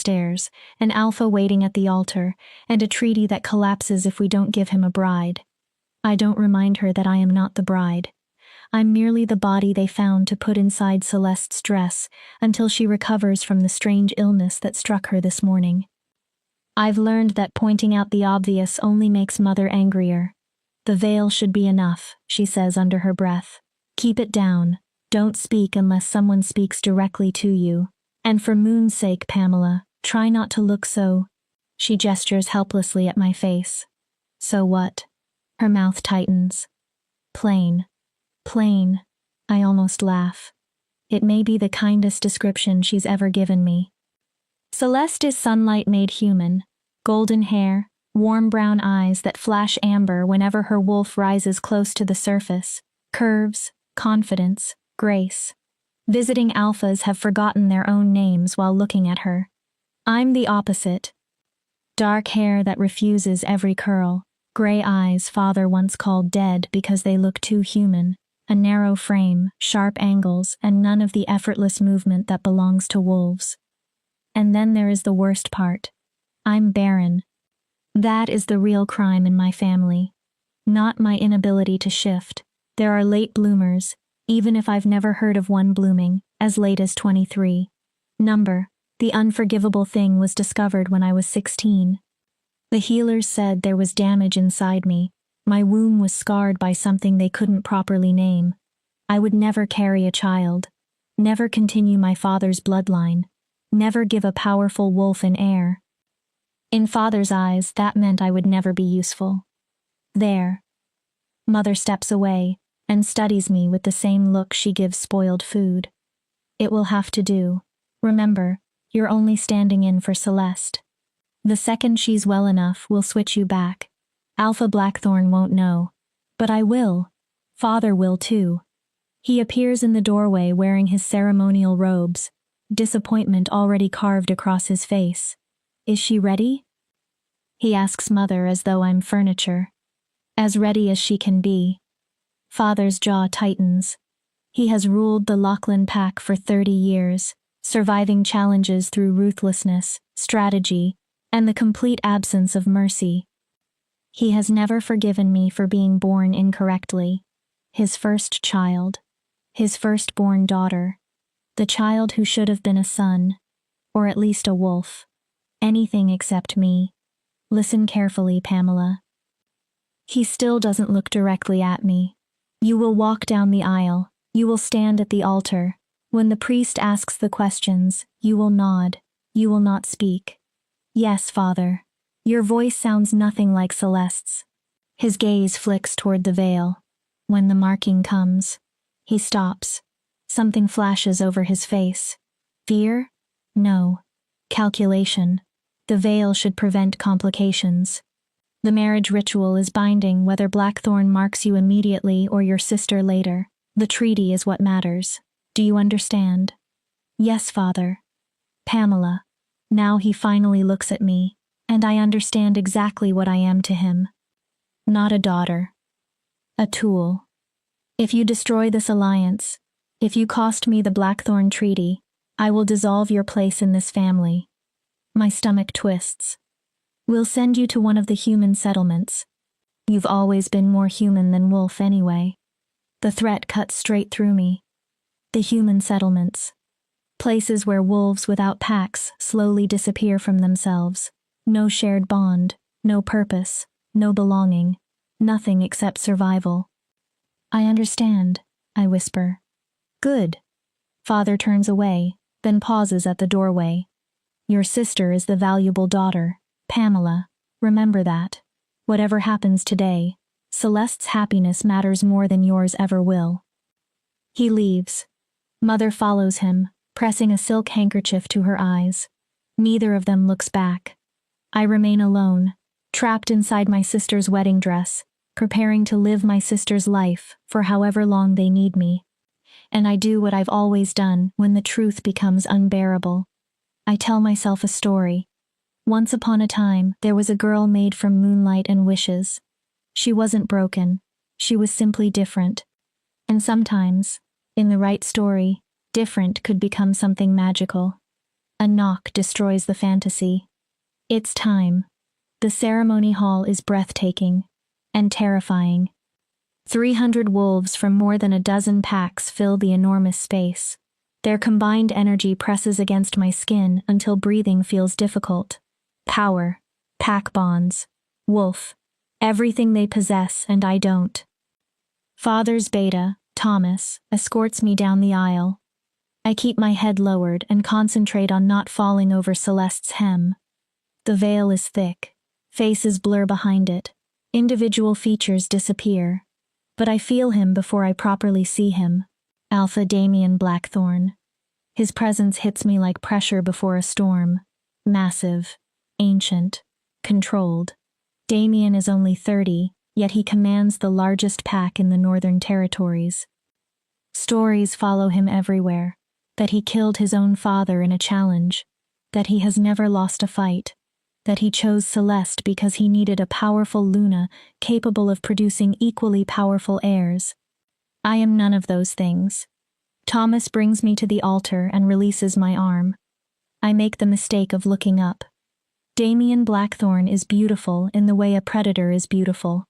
downstairs, an alpha waiting at the altar, and a treaty that collapses if we don't give him a bride. I don't remind her that I am not the bride. I'm merely the body they found to put inside Celeste's dress until she recovers from the strange illness that struck her this morning. I've learned that pointing out the obvious only makes Mother angrier. The veil should be enough, she says under her breath. Keep it down. Don't speak unless someone speaks directly to you. And for Moon's sake, Pamela, try not to look so. She gestures helplessly at my face. So what? Her mouth tightens. Plain. Plain. I almost laugh. It may be the kindest description she's ever given me. Celeste is sunlight made human. Golden hair, warm brown eyes that flash amber whenever her wolf rises close to the surface. Curves, confidence, grace. Visiting alphas have forgotten their own names while looking at her. I'm the opposite. Dark hair that refuses every curl. Gray eyes father once called dead because they look too human. A narrow frame, sharp angles, and none of the effortless movement that belongs to wolves. And then there is the worst part. I'm barren. That is the real crime in my family. Not my inability to shift. There are late bloomers, even if I've never heard of one blooming, as late as 23. The unforgivable thing was discovered when I was 16. The healers said there was damage inside me. My womb was scarred by something they couldn't properly name. I would never carry a child. Never continue my father's bloodline. Never give a powerful wolf an heir. In father's eyes, that meant I would never be useful. There. Mother steps away and studies me with the same look she gives spoiled food. It will have to do. Remember, you're only standing in for Celeste. The second she's well enough, we'll switch you back. Alpha Blackthorn won't know. But I will. Father will too. He appears in the doorway wearing his ceremonial robes, disappointment already carved across his face. Is she ready? He asks Mother as though I'm furniture. As ready as she can be. Father's jaw tightens. He has ruled the Lachlan pack for 30 years, surviving challenges through ruthlessness, strategy, and the complete absence of mercy. He has never forgiven me for being born incorrectly. His first child. His firstborn daughter. The child who should have been a son, or at least a wolf. Anything except me. Listen carefully, Pamela. He still doesn't look directly at me. You will walk down the aisle. You will stand at the altar. When the priest asks the questions, you will nod. You will not speak. Yes, Father. Your voice sounds nothing like Celeste's. His gaze flicks toward the veil. When the marking comes, he stops. Something flashes over his face. Fear? No. Calculation. The veil should prevent complications. The marriage ritual is binding whether Blackthorn marks you immediately or your sister later. The treaty is what matters. Do you understand? Yes, Father. Pamela. Now he finally looks at me, and I understand exactly what I am to him. Not a daughter. A tool. If you destroy this alliance, if you cost me the Blackthorn Treaty, I will dissolve your place in this family. My stomach twists. We'll send you to one of the human settlements. You've always been more human than wolf anyway. The threat cuts straight through me. The human settlements. Places where wolves without packs slowly disappear from themselves. No shared bond, no purpose, no belonging, nothing except survival. I understand, I whisper. Good. Father turns away, then pauses at the doorway. Your sister is the valuable daughter, Pamela. Remember that. Whatever happens today, Celeste's happiness matters more than yours ever will. He leaves. Mother follows him, pressing a silk handkerchief to her eyes. Neither of them looks back. I remain alone, trapped inside my sister's wedding dress, preparing to live my sister's life for however long they need me. And I do what I've always done when the truth becomes unbearable. I tell myself a story. Once upon a time, there was a girl made from moonlight and wishes. She wasn't broken. She was simply different. And sometimes, in the right story, different could become something magical. A knock destroys the fantasy. It's time. The ceremony hall is breathtaking and terrifying. 300 wolves from more than a dozen packs fill the enormous space. Their combined energy presses against my skin until breathing feels difficult. Power, pack bonds, wolf, everything they possess and I don't. Father's beta, Thomas, escorts me down the aisle. I keep my head lowered and concentrate on not falling over Celeste's hem. The veil is thick. Faces blur behind it. Individual features disappear. But I feel him before I properly see him. Alpha Damien Blackthorn. His presence hits me like pressure before a storm. Massive, ancient, controlled. Damien is only 30, yet he commands the largest pack in the Northern Territories. Stories follow him everywhere. That he killed his own father in a challenge. That he has never lost a fight. That he chose Celeste because he needed a powerful Luna capable of producing equally powerful heirs. I am none of those things. Thomas brings me to the altar and releases my arm. I make the mistake of looking up. Damien Blackthorn is beautiful in the way a predator is beautiful.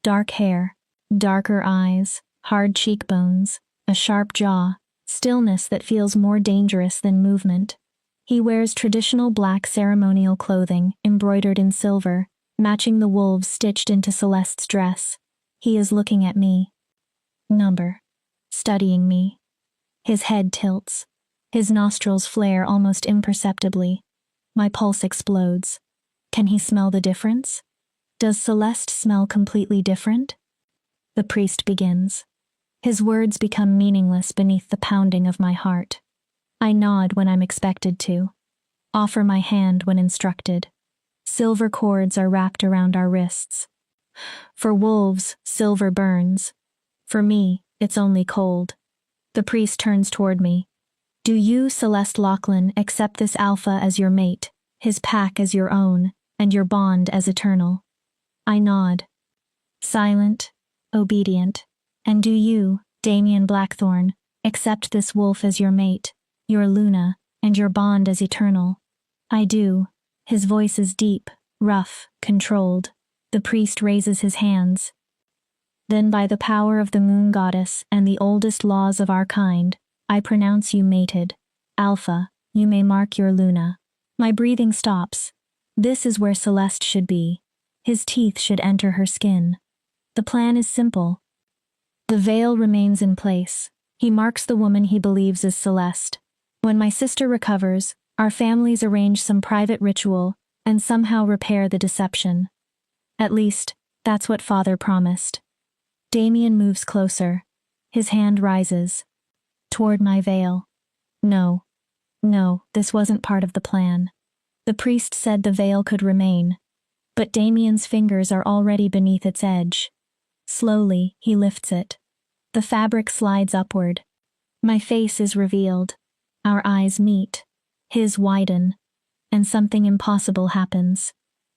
Dark hair, darker eyes, hard cheekbones, a sharp jaw, stillness that feels more dangerous than movement. He wears traditional black ceremonial clothing, embroidered in silver, matching the wolves stitched into Celeste's dress. He is looking at me. Studying me. His head tilts. His nostrils flare almost imperceptibly. My pulse explodes. Can he smell the difference? Does Celeste smell completely different? The priest begins. His words become meaningless beneath the pounding of my heart. I nod when I'm expected to. Offer my hand when instructed. Silver cords are wrapped around our wrists. For wolves, silver burns. For me, it's only cold. The priest turns toward me. Do you, Celeste Lachlan, accept this alpha as your mate, his pack as your own, and your bond as eternal? I nod. Silent, obedient. And do you, Damien Blackthorn, accept this wolf as your mate, your Luna, and your bond as eternal? I do. His voice is deep, rough, controlled. The priest raises his hands. Then by the power of the moon goddess and the oldest laws of our kind, I pronounce you mated. Alpha, you may mark your Luna. My breathing stops. This is where Celeste should be. His teeth should enter her skin. The plan is simple. The veil remains in place. He marks the woman he believes is Celeste. When my sister recovers, our families arrange some private ritual and somehow repair the deception. At least, that's what Father promised. Damien moves closer. His hand rises. Toward my veil. No, this wasn't part of the plan. The priest said the veil could remain. But Damien's fingers are already beneath its edge. Slowly, he lifts it. The fabric slides upward. My face is revealed. Our eyes meet. His widen. And something impossible happens.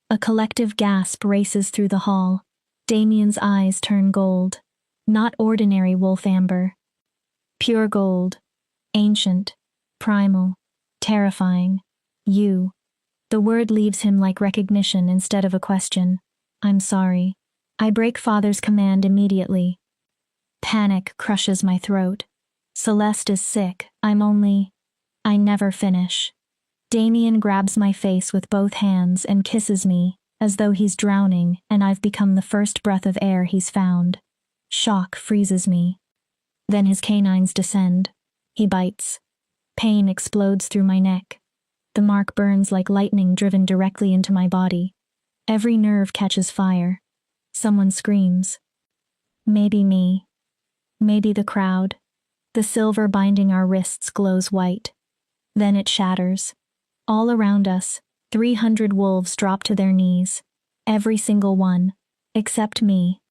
A collective gasp races through the hall. Damien's eyes turn gold. Not ordinary wolf amber. Pure gold. Ancient. Primal. Terrifying. You. The word leaves him like recognition instead of a question. I'm sorry. I break Father's command immediately. Panic crushes my throat. Celeste is sick. I never finish. Damien grabs my face with both hands and kisses me, as though he's drowning and I've become the first breath of air he's found. Shock freezes me. Then his canines descend. He bites. Pain explodes through my neck. The mark burns like lightning driven directly into my body. Every nerve catches fire. Someone screams. Maybe me. Maybe the crowd. The silver binding our wrists glows white. Then it shatters. All around us, 300 wolves drop to their knees. Every single one. Except me.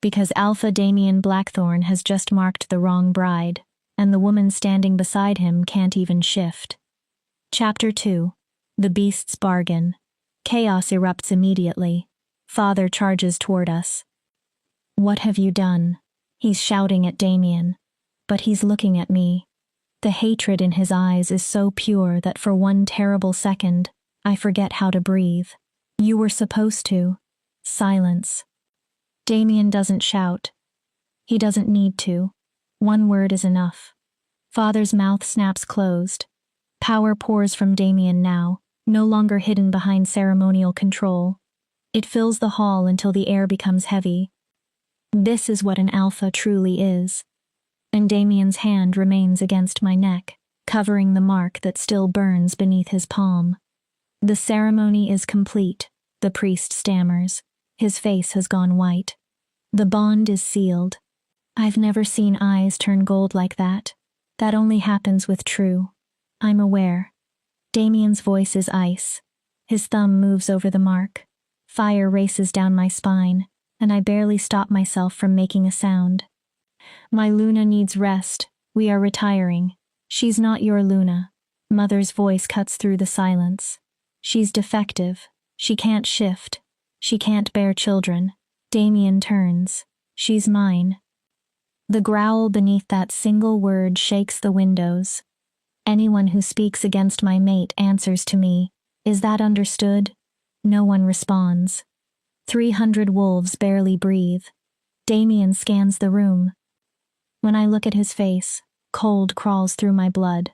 Because Alpha Damien Blackthorn has just marked the wrong bride, and the woman standing beside him can't even shift. Chapter 2. The Beast's Bargain. Chaos erupts immediately. Father charges toward us. What have you done? He's shouting at Damien. But he's looking at me. The hatred in his eyes is so pure that for one terrible second, I forget how to breathe. You were supposed to. Silence. Damien doesn't shout. He doesn't need to. One word is enough. Father's mouth snaps closed. Power pours from Damien now, no longer hidden behind ceremonial control. It fills the hall until the air becomes heavy. This is what an alpha truly is. And Damien's hand remains against my neck, covering the mark that still burns beneath his palm. The ceremony is complete, the priest stammers. His face has gone white. The bond is sealed. I've never seen eyes turn gold like that. That only happens with true. I'm aware. Damien's voice is ice. His thumb moves over the mark. Fire races down my spine, and I barely stop myself from making a sound. My Luna needs rest. We are retiring. She's not your Luna. Mother's voice cuts through the silence. She's defective. She can't shift. She can't bear children. Damien turns. She's mine. The growl beneath that single word shakes the windows. Anyone who speaks against my mate answers to me. Is that understood? No one responds. 300 wolves barely breathe. Damien scans the room. When I look at his face, cold crawls through my blood.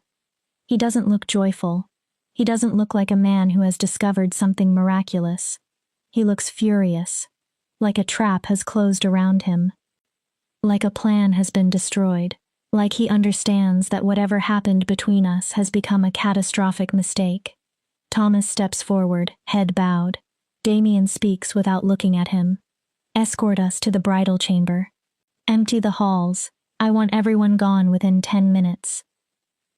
He doesn't look joyful. He doesn't look like a man who has discovered something miraculous. He looks furious, like a trap has closed around him. Like a plan has been destroyed. Like he understands that whatever happened between us has become a catastrophic mistake. Thomas steps forward, head bowed. Damien speaks without looking at him. Escort us to the bridal chamber. Empty the halls. I want everyone gone within 10 minutes.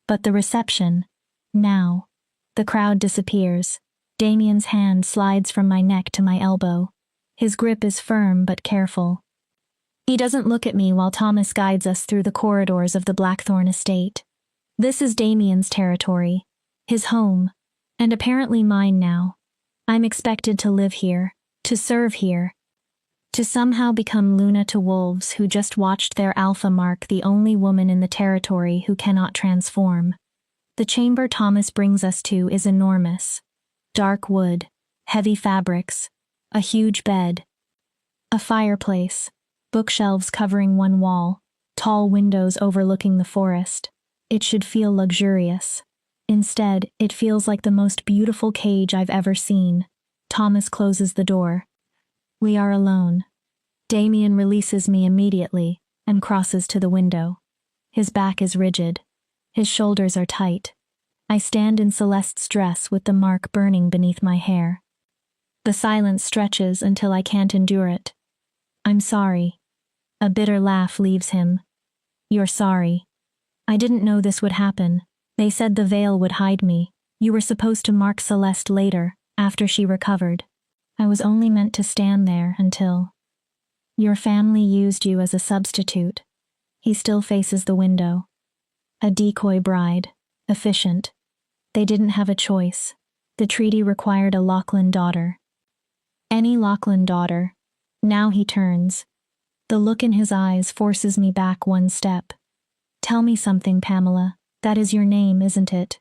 But the reception, now. The crowd disappears. Damien's hand slides from my neck to my elbow. His grip is firm but careful. He doesn't look at me while Thomas guides us through the corridors of the Blackthorn estate. This is Damien's territory, his home, and apparently mine now. I'm expected to live here, to serve here, to somehow become Luna to wolves who just watched their alpha mark the only woman in the territory who cannot transform. The chamber Thomas brings us to is enormous. Dark wood, heavy fabrics, a huge bed, a fireplace, bookshelves covering one wall, tall windows overlooking the forest. It should feel luxurious. Instead, it feels like the most beautiful cage I've ever seen. Thomas closes the door. We are alone. Damien releases me immediately and crosses to the window. His back is rigid. His shoulders are tight. I stand in Celeste's dress with the mark burning beneath my hair. The silence stretches until I can't endure it. I'm sorry. A bitter laugh leaves him. You're sorry. I didn't know this would happen. They said the veil would hide me. You were supposed to mark Celeste later, after she recovered. I was only meant to stand there until... Your family used you as a substitute. He still faces the window. A decoy bride. Efficient. They didn't have a choice. The treaty required a Lachlan daughter. Any Lachlan daughter. Now he turns. The look in his eyes forces me back one step. Tell me something, Pamela. That is your name, isn't it?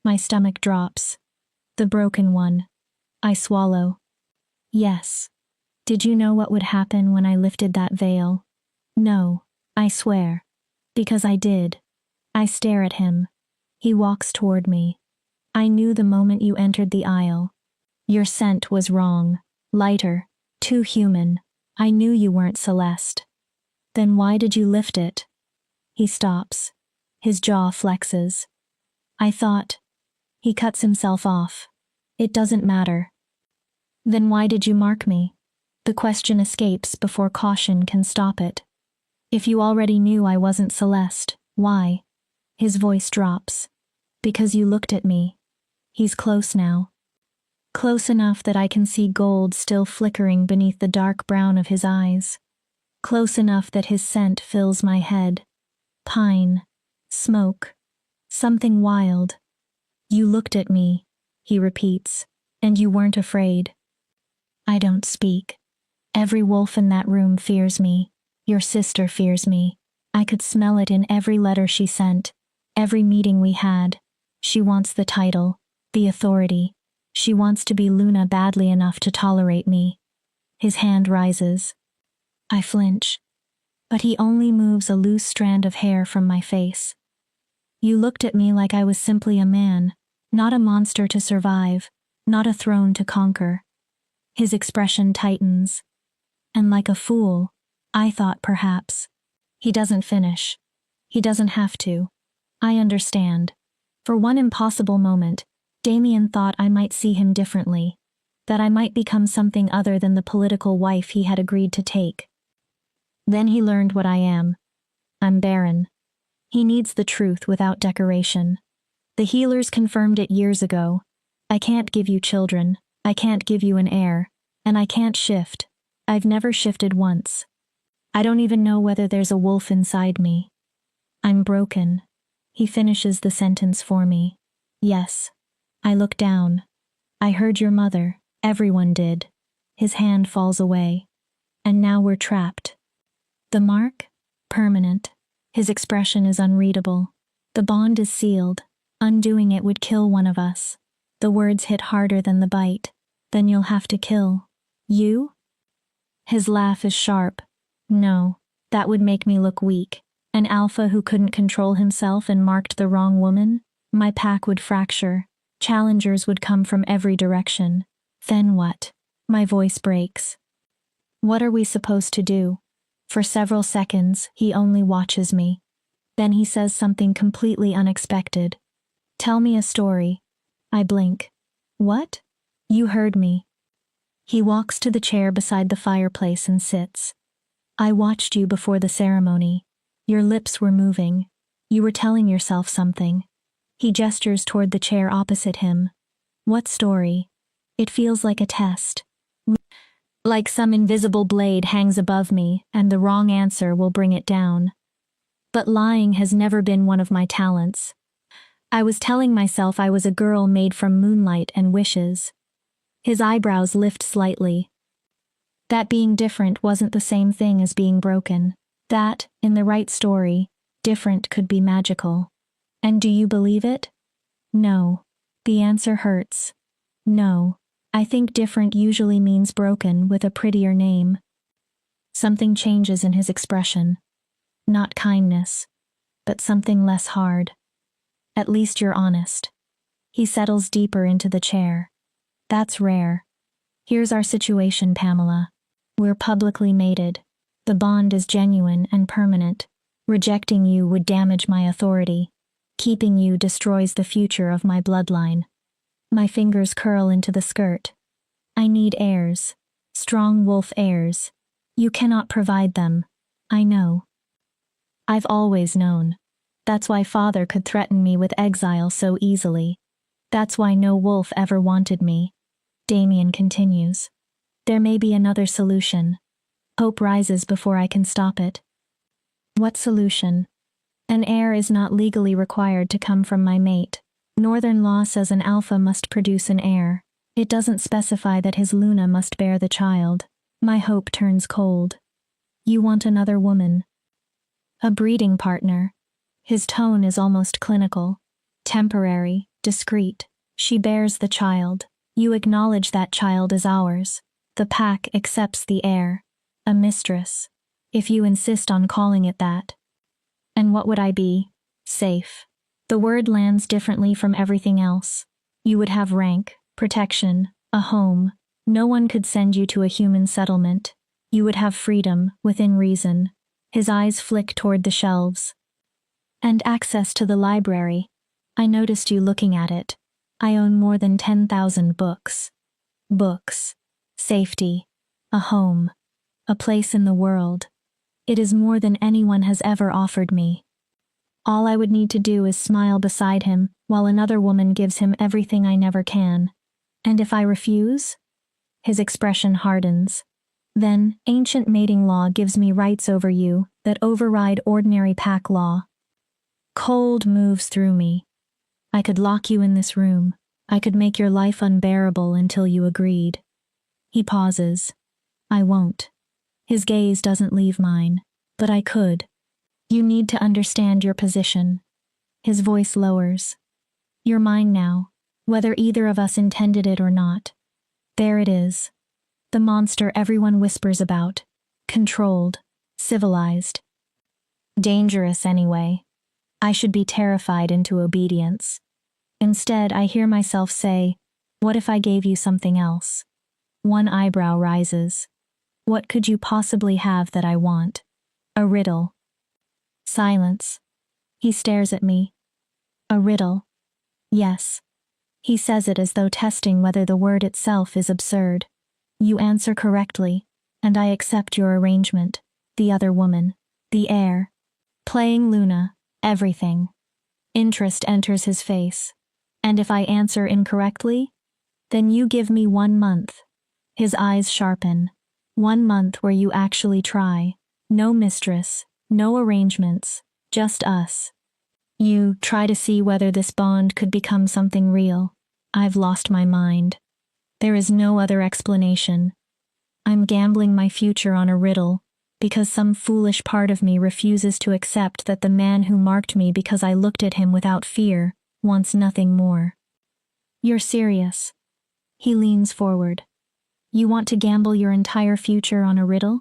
My stomach drops. The broken one. I swallow. Yes. Did you know what would happen when I lifted that veil? No, I swear. Because I did. I stare at him. He walks toward me. I knew the moment you entered the aisle. Your scent was wrong. Lighter. Too human. I knew you weren't Celeste. Then why did you lift it? He stops. His jaw flexes. I thought. He cuts himself off. It doesn't matter. Then why did you mark me? The question escapes before caution can stop it. If you already knew I wasn't Celeste, why? His voice drops. Because you looked at me. He's close now. Close enough that I can see gold still flickering beneath the dark brown of his eyes. Close enough that his scent fills my head. Pine. Smoke. Something wild. You looked at me, he repeats, and you weren't afraid. I don't speak. Every wolf in that room fears me. Your sister fears me. I could smell it in every letter she sent. Every meeting we had, she wants the title, the authority. She wants to be Luna badly enough to tolerate me. His hand rises. I flinch, but he only moves a loose strand of hair from my face. You looked at me like I was simply a man, not a monster to survive, not a throne to conquer. His expression tightens. And like a fool, I thought perhaps. He doesn't finish. He doesn't have to. I understand. For one impossible moment, Damien thought I might see him differently, that I might become something other than the political wife he had agreed to take. Then he learned what I am. I'm barren. He needs the truth without decoration. The healers confirmed it years ago. I can't give you children, I can't give you an heir, and I can't shift. I've never shifted once. I don't even know whether there's a wolf inside me. I'm broken. He finishes the sentence for me. Yes. I look down. I heard your mother. Everyone did. His hand falls away. And now we're trapped. The mark? Permanent. His expression is unreadable. The bond is sealed. Undoing it would kill one of us. The words hit harder than the bite. Then you'll have to kill. You? His laugh is sharp. No, that would make me look weak. An alpha who couldn't control himself and marked the wrong woman? My pack would fracture. Challengers would come from every direction. Then what? My voice breaks. What are we supposed to do? For several seconds, he only watches me. Then he says something completely unexpected. Tell me a story. I blink. What? You heard me. He walks to the chair beside the fireplace and sits. I watched you before the ceremony. Your lips were moving. You were telling yourself something. He gestures toward the chair opposite him. What story? It feels like a test. Like some invisible blade hangs above me, and the wrong answer will bring it down. But lying has never been one of my talents. I was telling myself I was a girl made from moonlight and wishes. His eyebrows lift slightly. That being different wasn't the same thing as being broken. That, in the right story, different could be magical. And do you believe it? No. The answer hurts. No. I think different usually means broken with a prettier name. Something changes in his expression. Not kindness, but something less hard. At least you're honest. He settles deeper into the chair. That's rare. Here's our situation, Pamela. We're publicly mated. The bond is genuine and permanent. Rejecting you would damage my authority. Keeping you destroys the future of my bloodline. My fingers curl into the skirt. I need heirs. Strong wolf heirs. You cannot provide them. I know. I've always known. That's why father could threaten me with exile so easily. That's why no wolf ever wanted me. Damien continues. There may be another solution. Hope rises before I can stop it. What solution? An heir is not legally required to come from my mate. Northern law says an alpha must produce an heir. It doesn't specify that his Luna must bear the child. My hope turns cold. You want another woman. A breeding partner. His tone is almost clinical. Temporary, discreet. She bears the child. You acknowledge that child is ours. The pack accepts the heir. A mistress. If you insist on calling it that. And what would I be? Safe. The word lands differently from everything else. You would have rank, protection, a home. No one could send you to a human settlement. You would have freedom, within reason. His eyes flick toward the shelves. And access to the library. I noticed you looking at it. I own more than 10,000 books. Books. Safety. A home. A place in the world. It is more than anyone has ever offered me. All I would need to do is smile beside him, while another woman gives him everything I never can. And if I refuse? His expression hardens. Then, ancient mating law gives me rights over you that override ordinary pack law. Cold moves through me. I could lock you in this room. I could make your life unbearable until you agreed. He pauses. I won't. His gaze doesn't leave mine. But I could. You need to understand your position. His voice lowers. You're mine now, whether either of us intended it or not. There it is. The monster everyone whispers about. Controlled. Civilized. Dangerous anyway. I should be terrified into obedience. Instead, I hear myself say, what if I gave you something else? One eyebrow rises. What could you possibly have that I want? A riddle. Silence. He stares at me. A riddle. Yes. He says it as though testing whether the word itself is absurd. You answer correctly, and I accept your arrangement. The other woman. The heir. Playing Luna. Everything. Interest enters his face. And if I answer incorrectly? Then you give me 1 month. His eyes sharpen. 1 month where you actually try. No mistress, no arrangements, just us. You try to see whether this bond could become something real. I've lost my mind. There is no other explanation. I'm gambling my future on a riddle, because some foolish part of me refuses to accept that the man who marked me because I looked at him without fear wants nothing more. You're serious. He leans forward. You want to gamble your entire future on a riddle?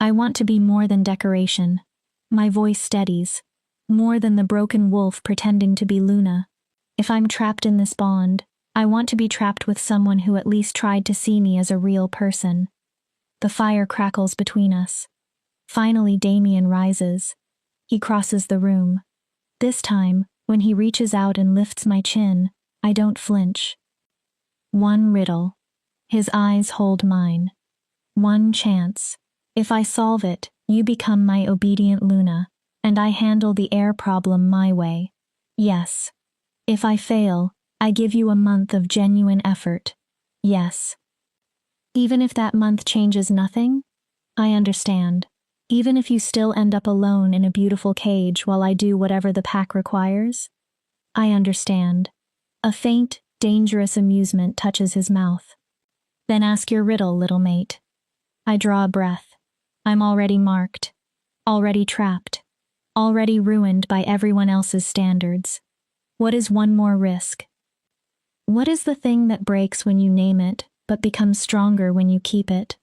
I want to be more than decoration. My voice steadies. More than the broken wolf pretending to be Luna. If I'm trapped in this bond, I want to be trapped with someone who at least tried to see me as a real person. The fire crackles between us. Finally, Damien rises. He crosses the room. This time, when he reaches out and lifts my chin, I don't flinch. One riddle. His eyes hold mine. One chance. If I solve it, you become my obedient Luna, and I handle the heir problem my way. Yes. If I fail, I give you a month of genuine effort. Yes. Even if that month changes nothing? I understand. Even if you still end up alone in a beautiful cage while I do whatever the pack requires? I understand. A faint, dangerous amusement touches his mouth. Then ask your riddle, little mate. I draw a breath. I'm already marked. Already trapped. Already ruined by everyone else's standards. What is one more risk? What is the thing that breaks when you name it, but becomes stronger when you keep it?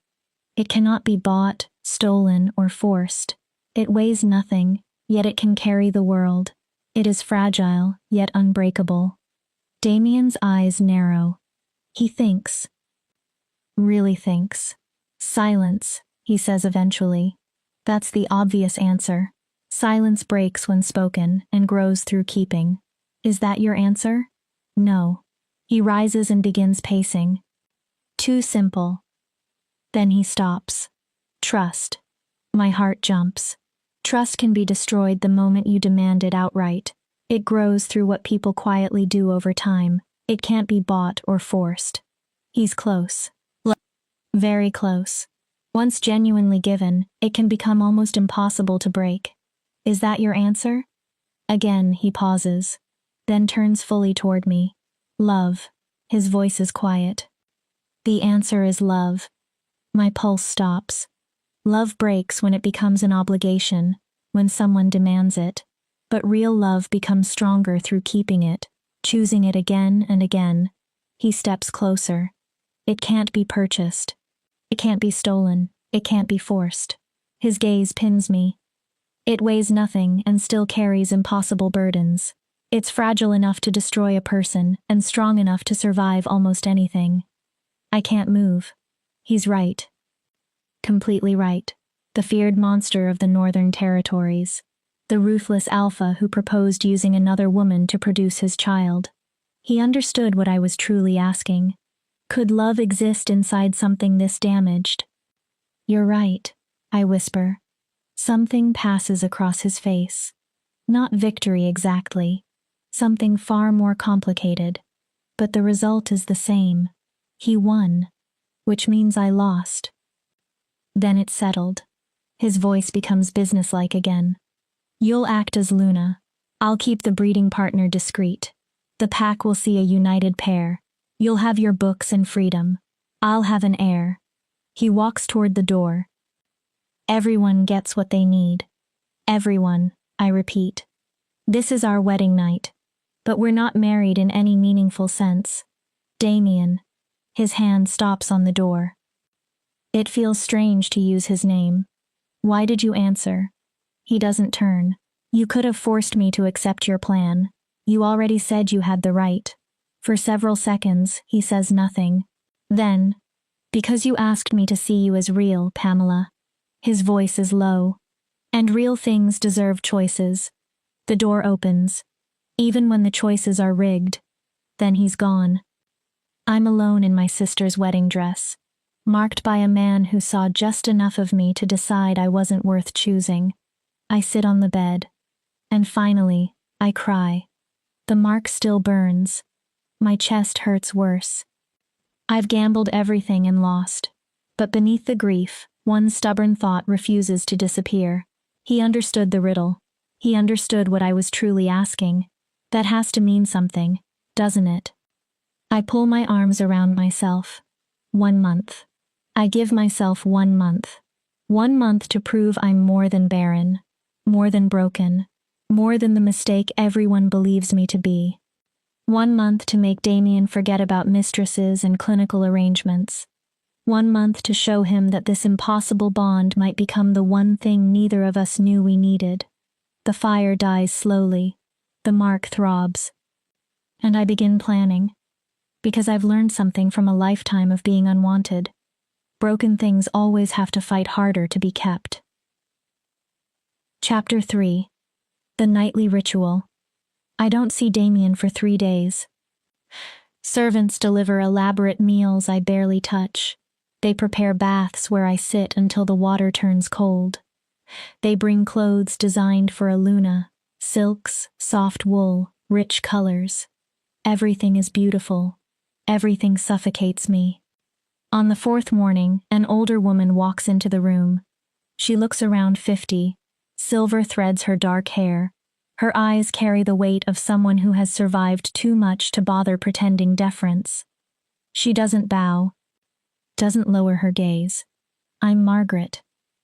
It cannot be bought, stolen, or forced. It weighs nothing, yet it can carry the world. It is fragile, yet unbreakable. Damien's eyes narrow. He thinks. Really thinks. Silence, he says eventually. That's the obvious answer. Silence breaks when spoken and grows through keeping. Is that your answer? No. He rises and begins pacing. Too simple. Then he stops. Trust. My heart jumps. Trust can be destroyed the moment you demand it outright. It grows through what people quietly do over time. It can't be bought or forced. He's close. Very close. Once genuinely given, it can become almost impossible to break. Is that your answer? Again, he pauses, then turns fully toward me. Love. His voice is quiet. The answer is love. My pulse stops. Love breaks when it becomes an obligation, when someone demands it. But real love becomes stronger through keeping it, choosing it again and again. He steps closer. It can't be purchased. It can't be stolen. It can't be forced. His gaze pins me. It weighs nothing and still carries impossible burdens. It's fragile enough to destroy a person and strong enough to survive almost anything. I can't move. He's right. Completely right. The feared monster of the Northern Territories. The ruthless alpha who proposed using another woman to produce his child. He understood what I was truly asking. Could love exist inside something this damaged? You're right, I whisper. Something passes across his face. Not victory exactly. Something far more complicated. But the result is the same. He won, which means I lost. Then it's settled. His voice becomes businesslike again. You'll act as Luna. I'll keep the breeding partner discreet. The pack will see a united pair. You'll have your books and freedom. I'll have an heir. He walks toward the door. Everyone gets what they need. Everyone, I repeat. This is our wedding night. But we're not married in any meaningful sense. Damien. His hand stops on the door. It feels strange to use his name. Why did you answer? He doesn't turn. You could have forced me to accept your plan. You already said you had the right. For several seconds, he says nothing. Then, because you asked me to see you as real, Pamela. His voice is low. And real things deserve choices. The door opens. Even when the choices are rigged. Then he's gone. I'm alone in my sister's wedding dress, marked by a man who saw just enough of me to decide I wasn't worth choosing. I sit on the bed. And finally, I cry. The mark still burns. My chest hurts worse. I've gambled everything and lost. But beneath the grief, one stubborn thought refuses to disappear. He understood the riddle. He understood what I was truly asking. That has to mean something, doesn't it? I pull my arms around myself. 1 month. I give myself 1 month. 1 month to prove I'm more than barren, more than broken, more than the mistake everyone believes me to be. 1 month to make Damien forget about mistresses and clinical arrangements. 1 month to show him that this impossible bond might become the one thing neither of us knew we needed. The fire dies slowly. The mark throbs. And I begin planning. Because I've learned something from a lifetime of being unwanted. Broken things always have to fight harder to be kept. Chapter 3. The Nightly Ritual. I don't see Damien for 3 days. Servants deliver elaborate meals I barely touch. They prepare baths where I sit until the water turns cold. They bring clothes designed for a Luna. Silks, soft wool, rich colors. Everything is beautiful. Everything suffocates me. On the 4th morning, an older woman walks into the room. She looks around 50. Silver threads her dark hair. Her eyes carry the weight of someone who has survived too much to bother pretending deference. She doesn't bow. Doesn't lower her gaze. I'm Margaret.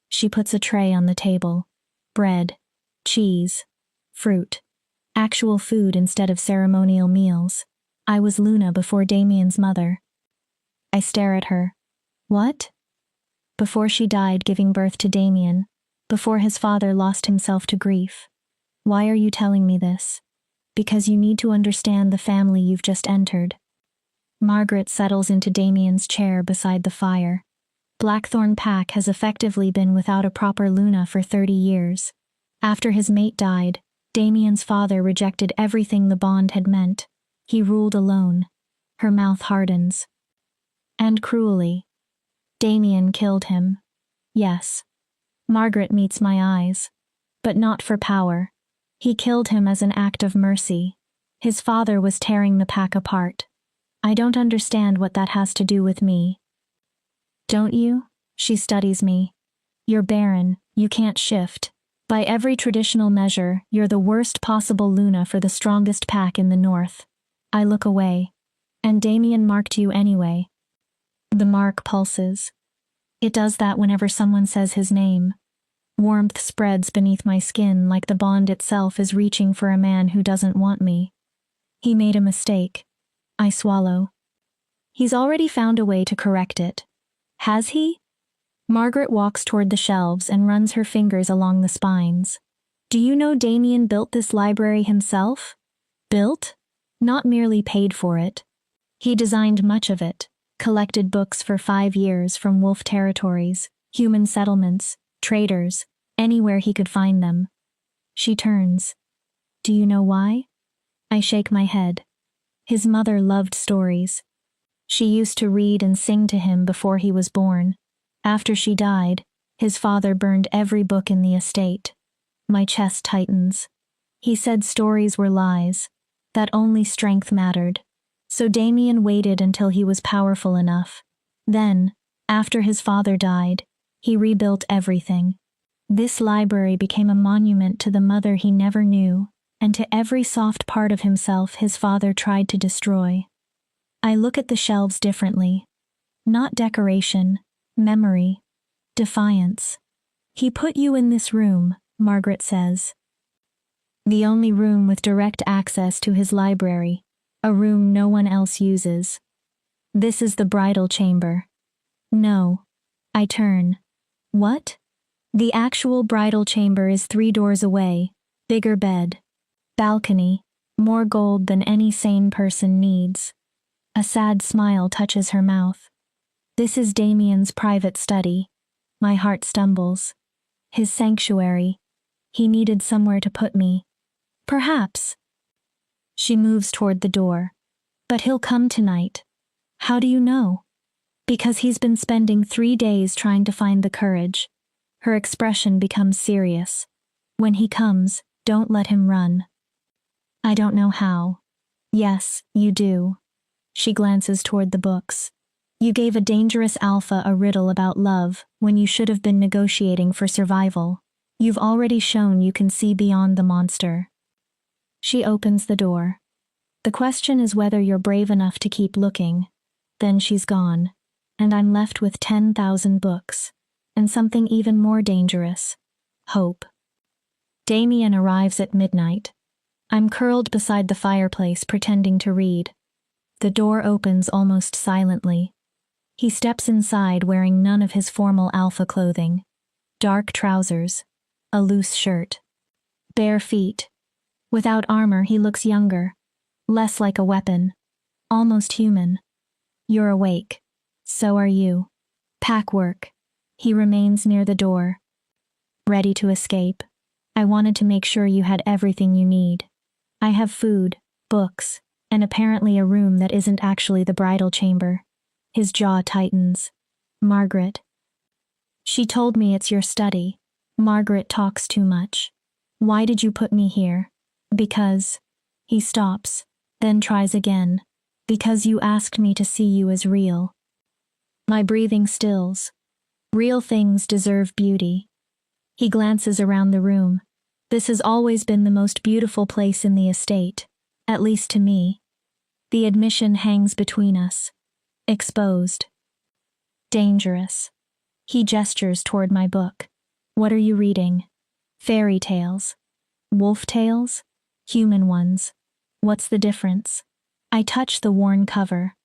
She puts a tray on the table. Bread. Cheese. Fruit. Actual food instead of ceremonial meals. I was Luna before Damien's mother. I stare at her. What? Before she died giving birth to Damien. Before his father lost himself to grief. Why are you telling me this? Because you need to understand the family you've just entered. Margaret settles into Damien's chair beside the fire. Blackthorn Pack has effectively been without a proper Luna for 30 years. After his mate died, Damien's father rejected everything the bond had meant. He ruled alone. Her mouth hardens. And cruelly. Damien killed him. Yes. Margaret meets my eyes. But not for power. He killed him as an act of mercy. His father was tearing the pack apart. I don't understand what that has to do with me. Don't you? She studies me. You're barren. You can't shift. By every traditional measure, you're the worst possible Luna for the strongest pack in the north. I look away. And Damien marked you anyway. The mark pulses. It does that whenever someone says his name. Warmth spreads beneath my skin like the bond itself is reaching for a man who doesn't want me. He made a mistake. I swallow. He's already found a way to correct it. Has he? Margaret walks toward the shelves and runs her fingers along the spines. Do you know Damien built this library himself? Built? Not merely paid for it. He designed much of it, collected books for 5 years from wolf territories, human settlements, traders, anywhere he could find them. She turns. Do you know why? I shake my head. His mother loved stories. She used to read and sing to him before he was born. After she died, his father burned every book in the estate. My chest tightens. He said stories were lies, that only strength mattered. So Damien waited until he was powerful enough. Then, after his father died, he rebuilt everything. This library became a monument to the mother he never knew, and to every soft part of himself his father tried to destroy. I look at the shelves differently. Not decoration, memory, defiance. He put you in this room, Margaret says. The only room with direct access to his library, a room no one else uses. This is the bridal chamber. No. I turn. What? The actual bridal chamber is 3 doors away, bigger bed, balcony, more gold than any sane person needs. A sad smile touches her mouth. This is Damien's private study. My heart stumbles. His sanctuary. He needed somewhere to put me. Perhaps. She moves toward the door. But he'll come tonight. How do you know? Because he's been spending 3 days trying to find the courage. Her expression becomes serious. When he comes, don't let him run. I don't know how. Yes, you do. She glances toward the books. You gave a dangerous alpha a riddle about love when you should have been negotiating for survival. You've already shown you can see beyond the monster. She opens the door. The question is whether you're brave enough to keep looking. Then she's gone, and I'm left with 10,000 books, and something even more dangerous. Hope. Damien arrives at midnight. I'm curled beside the fireplace pretending to read. The door opens almost silently. He steps inside wearing none of his formal alpha clothing. Dark trousers, a loose shirt. Bare feet. Without armor, he looks younger, less like a weapon, almost human. You're awake. So are you. Pack work. He remains near the door. Ready to escape. I wanted to make sure you had everything you need. I have food, books, and apparently a room that isn't actually the bridal chamber. His jaw tightens. Margaret. She told me it's your study. Margaret talks too much. Why did you put me here? Because. He stops, then tries again. Because you asked me to see you as real. My breathing stills. Real things deserve beauty. He glances around the room. This has always been the most beautiful place in the estate, at least to me. The admission hangs between us. Exposed. Dangerous. He gestures toward my book. What are you reading? Fairy tales. Wolf tales? Human ones. What's the difference? I touch the worn cover.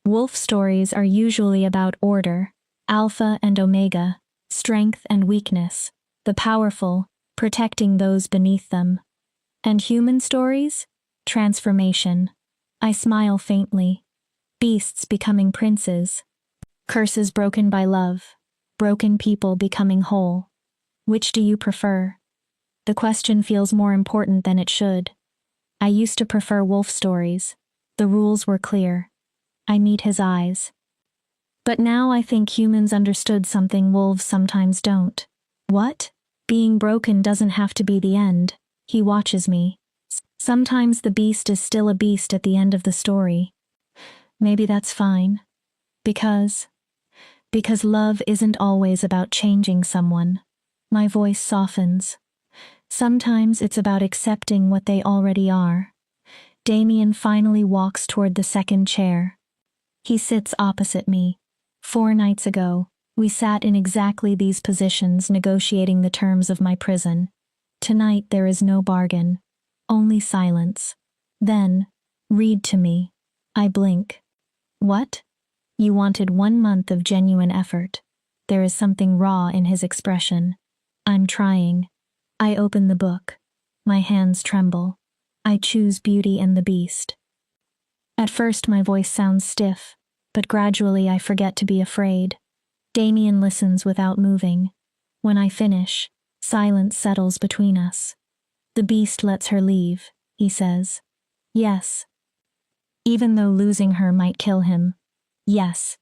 Wolf stories are usually about order, alpha and omega, strength and weakness, the powerful, protecting those beneath them. And human stories? Transformation. I smile faintly. Beasts becoming princes. Curses broken by love. Broken people becoming whole. Which do you prefer? The question feels more important than it should. I used to prefer wolf stories. The rules were clear. I meet his eyes. But now I think humans understood something wolves sometimes don't. What? Being broken doesn't have to be the end. He watches me. Sometimes the beast is still a beast at the end of the story. Maybe that's fine. Because love isn't always about changing someone. My voice softens. Sometimes it's about accepting what they already are. Damien finally walks toward the second chair. He sits opposite me. 4 nights ago, we sat in exactly these positions negotiating the terms of my prison. Tonight there is no bargain. Only silence. Then, read to me. I blink. What? You wanted 1 month of genuine effort. There is something raw in his expression. I'm trying. I open the book. My hands tremble. I choose Beauty and the Beast. At first my voice sounds stiff, but gradually I forget to be afraid. Damien listens without moving. When I finish, silence settles between us. The beast lets her leave, he says. Yes. Even though losing her might kill him. Yes.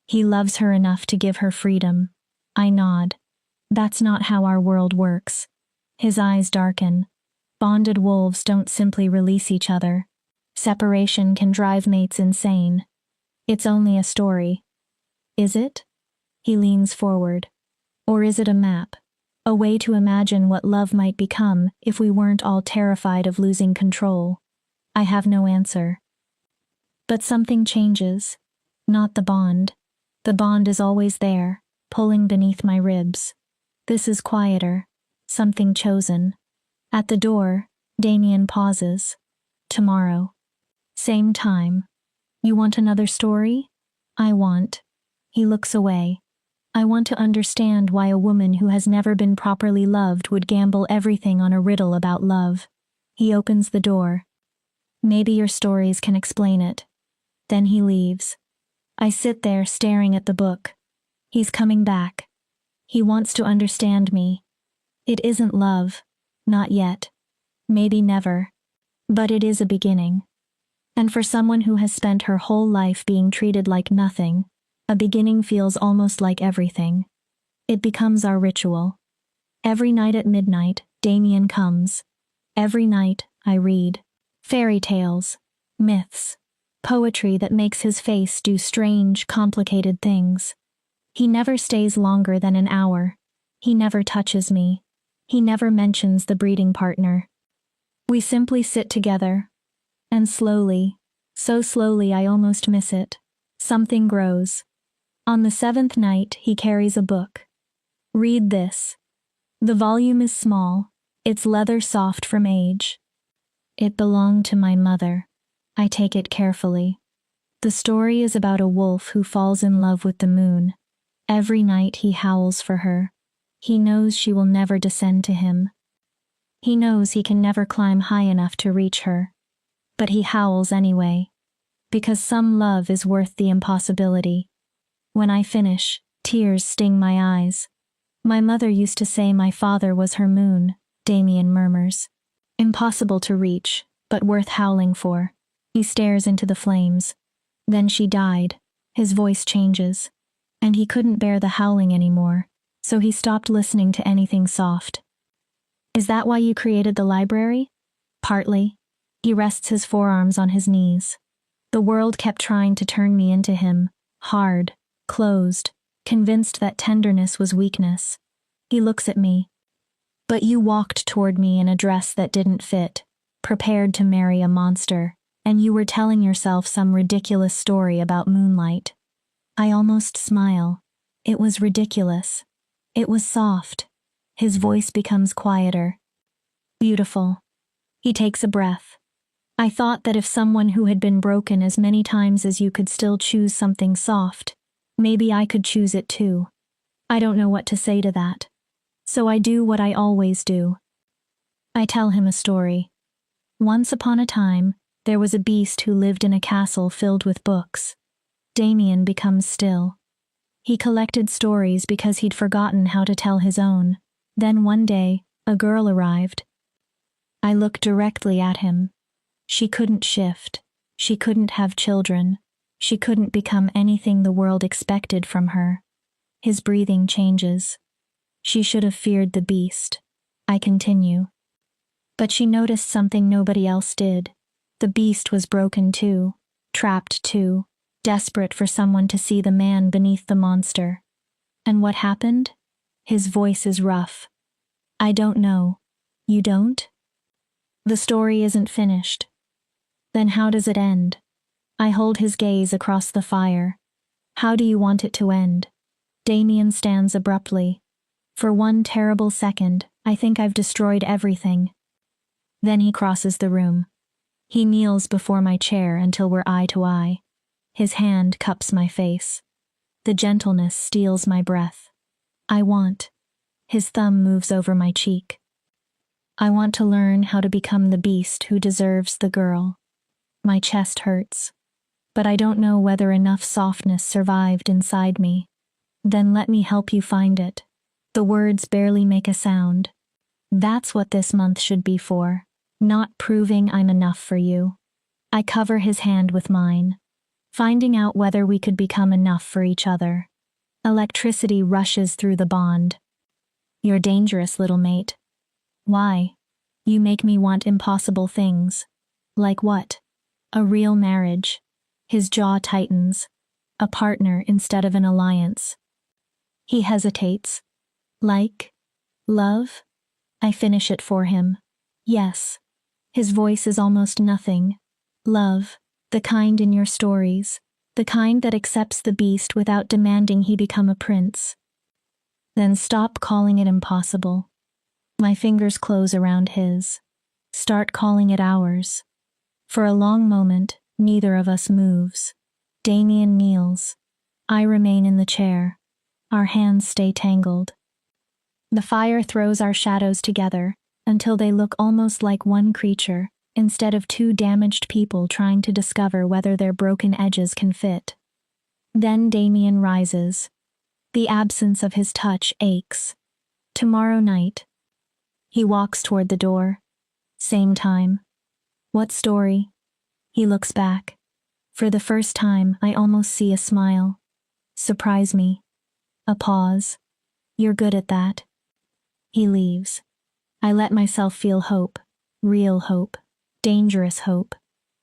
He loves her enough to give her freedom. I nod. That's not how our world works. His eyes darken. Bonded wolves don't simply release each other. Separation can drive mates insane. It's only a story. Is it? He leans forward. Or is it a map? A way to imagine what love might become if we weren't all terrified of losing control. I have no answer. But something changes. Not the bond. The bond is always there, pulling beneath my ribs. This is quieter. Something chosen. At the door, Damien pauses. Tomorrow. Same time. You want another story? I want. He looks away. I want to understand why a woman who has never been properly loved would gamble everything on a riddle about love. He opens the door. Maybe your stories can explain it. Then he leaves. I sit there staring at the book. He's coming back. He wants to understand me. It isn't love. Not yet. Maybe never. But it is a beginning. And for someone who has spent her whole life being treated like nothing, a beginning feels almost like everything. It becomes our ritual. Every night at midnight, Damien comes. Every night, I read. Fairy tales. Myths. Poetry that makes his face do strange, complicated things. He never stays longer than an hour. He never touches me. He never mentions the breeding partner. We simply sit together. And slowly, so slowly I almost miss it, something grows. On the 7th night, he carries a book. Read this. The volume is small. It's leather soft from age. It belonged to my mother. I take it carefully. The story is about a wolf who falls in love with the moon. Every night he howls for her. He knows she will never descend to him. He knows he can never climb high enough to reach her. But he howls anyway. Because some love is worth the impossibility. When I finish, tears sting my eyes. My mother used to say my father was her moon, Damien murmurs. Impossible to reach, but worth howling for. He stares into the flames. Then she died. His voice changes. And he couldn't bear the howling anymore, so he stopped listening to anything soft. Is that why you created the library? Partly. He rests his forearms on his knees. The world kept trying to turn me into him, hard, closed, convinced that tenderness was weakness. He looks at me. But you walked toward me in a dress that didn't fit, prepared to marry a monster, and you were telling yourself some ridiculous story about moonlight. I almost smile. It was ridiculous. It was soft. His voice becomes quieter. Beautiful. He takes a breath. I thought that if someone who had been broken as many times as you could still choose something soft, maybe I could choose it too. I don't know what to say to that. So I do what I always do. I tell him a story. Once upon a time, there was a beast who lived in a castle filled with books. Damien becomes still. He collected stories because he'd forgotten how to tell his own. Then one day, a girl arrived. I looked directly at him. She couldn't shift. She couldn't have children. She couldn't become anything the world expected from her. His breathing changes. She should have feared the beast. I continue. But she noticed something nobody else did. The beast was broken too, trapped too, desperate for someone to see the man beneath the monster. And what happened? His voice is rough. I don't know. You don't? The story isn't finished. Then how does it end? I hold his gaze across the fire. How do you want it to end? Damien stands abruptly. For one terrible second, I think I've destroyed everything. Then he crosses the room. He kneels before my chair until we're eye to eye. His hand cups my face. The gentleness steals my breath. I want. His thumb moves over my cheek. I want to learn how to become the beast who deserves the girl. My chest hurts. But I don't know whether enough softness survived inside me. Then let me help you find it. The words barely make a sound. That's what this month should be for. Not proving I'm enough for you. I cover his hand with mine. Finding out whether we could become enough for each other. Electricity rushes through the bond. You're dangerous, little mate. Why? You make me want impossible things. Like what? A real marriage. His jaw tightens. A partner instead of an alliance. He hesitates. Like? Love? I finish it for him. Yes. His voice is almost nothing. Love. The kind in your stories. The kind that accepts the beast without demanding he become a prince. Then stop calling it impossible. My fingers close around his. start calling it ours. For a long moment, neither of us moves. Damien kneels. I remain in the chair. Our hands stay tangled. The fire throws our shadows together until they look almost like one creature, instead of two damaged people trying to discover whether their broken edges can fit. Then Damien rises. The absence of his touch aches. Tomorrow night. He walks toward the door. Same time. What story? He looks back. For the first time, I almost see a smile. Surprise me. A pause. You're good at that. He leaves. I let myself feel hope. Real hope. Dangerous hope.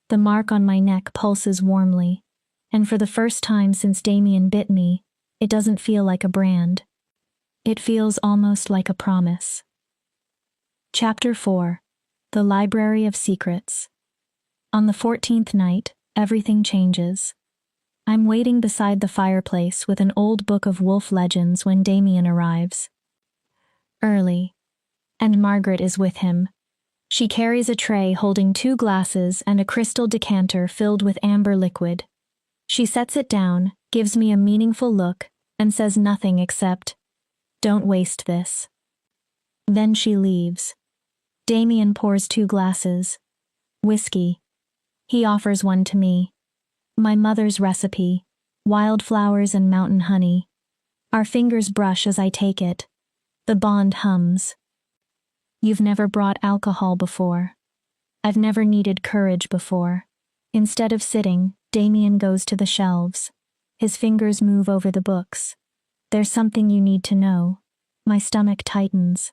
The mark on my neck pulses warmly. And for the first time since Damien bit me, it doesn't feel like a brand. It feels almost like a promise. Chapter 4. The Library of Secrets. On the 14th night, everything changes. I'm waiting beside the fireplace with an old book of wolf legends when Damien arrives. Early. And Margaret is with him. She carries a tray holding 2 glasses and a crystal decanter filled with amber liquid. She sets it down, gives me a meaningful look, and says nothing except, "Don't waste this." Then she leaves. Damien pours 2 glasses. Whiskey. He offers one to me. My mother's recipe, wildflowers and mountain honey. Our fingers brush as I take it. The bond hums. You've never brought alcohol before. I've never needed courage before. Instead of sitting, Damien goes to the shelves. His fingers move over the books. There's something you need to know. My stomach tightens.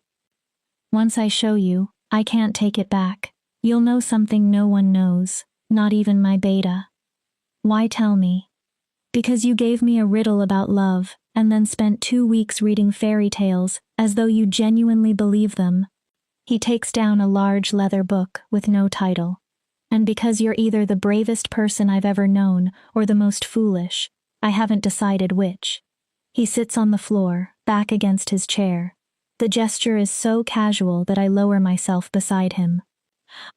Once I show you, I can't take it back. You'll know something no one knows, not even my beta. Why tell me? Because you gave me a riddle about love, and then spent 2 weeks reading fairy tales as though you genuinely believe them. He takes down a large leather book with no title. And because you're either the bravest person I've ever known or the most foolish, I haven't decided which. He sits on the floor, back against his chair. The gesture is so casual that I lower myself beside him.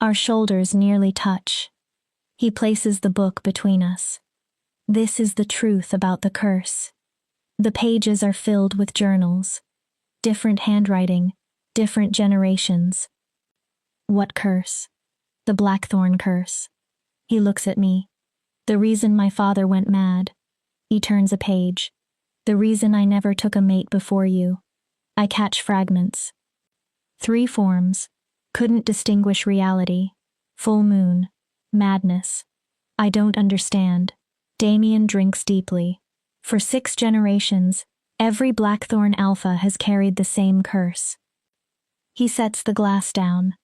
Our shoulders nearly touch. He places the book between us. This is the truth about the curse. The pages are filled with journals. Different handwriting, different generations. What curse? The Blackthorn curse. He looks at me. The reason my father went mad. He turns a page. The reason I never took a mate before you. I catch fragments. 3 forms. Couldn't distinguish reality. Full moon. Madness. I don't understand. Damien drinks deeply. For 6 generations, every Blackthorn alpha has carried the same curse. He sets the glass down.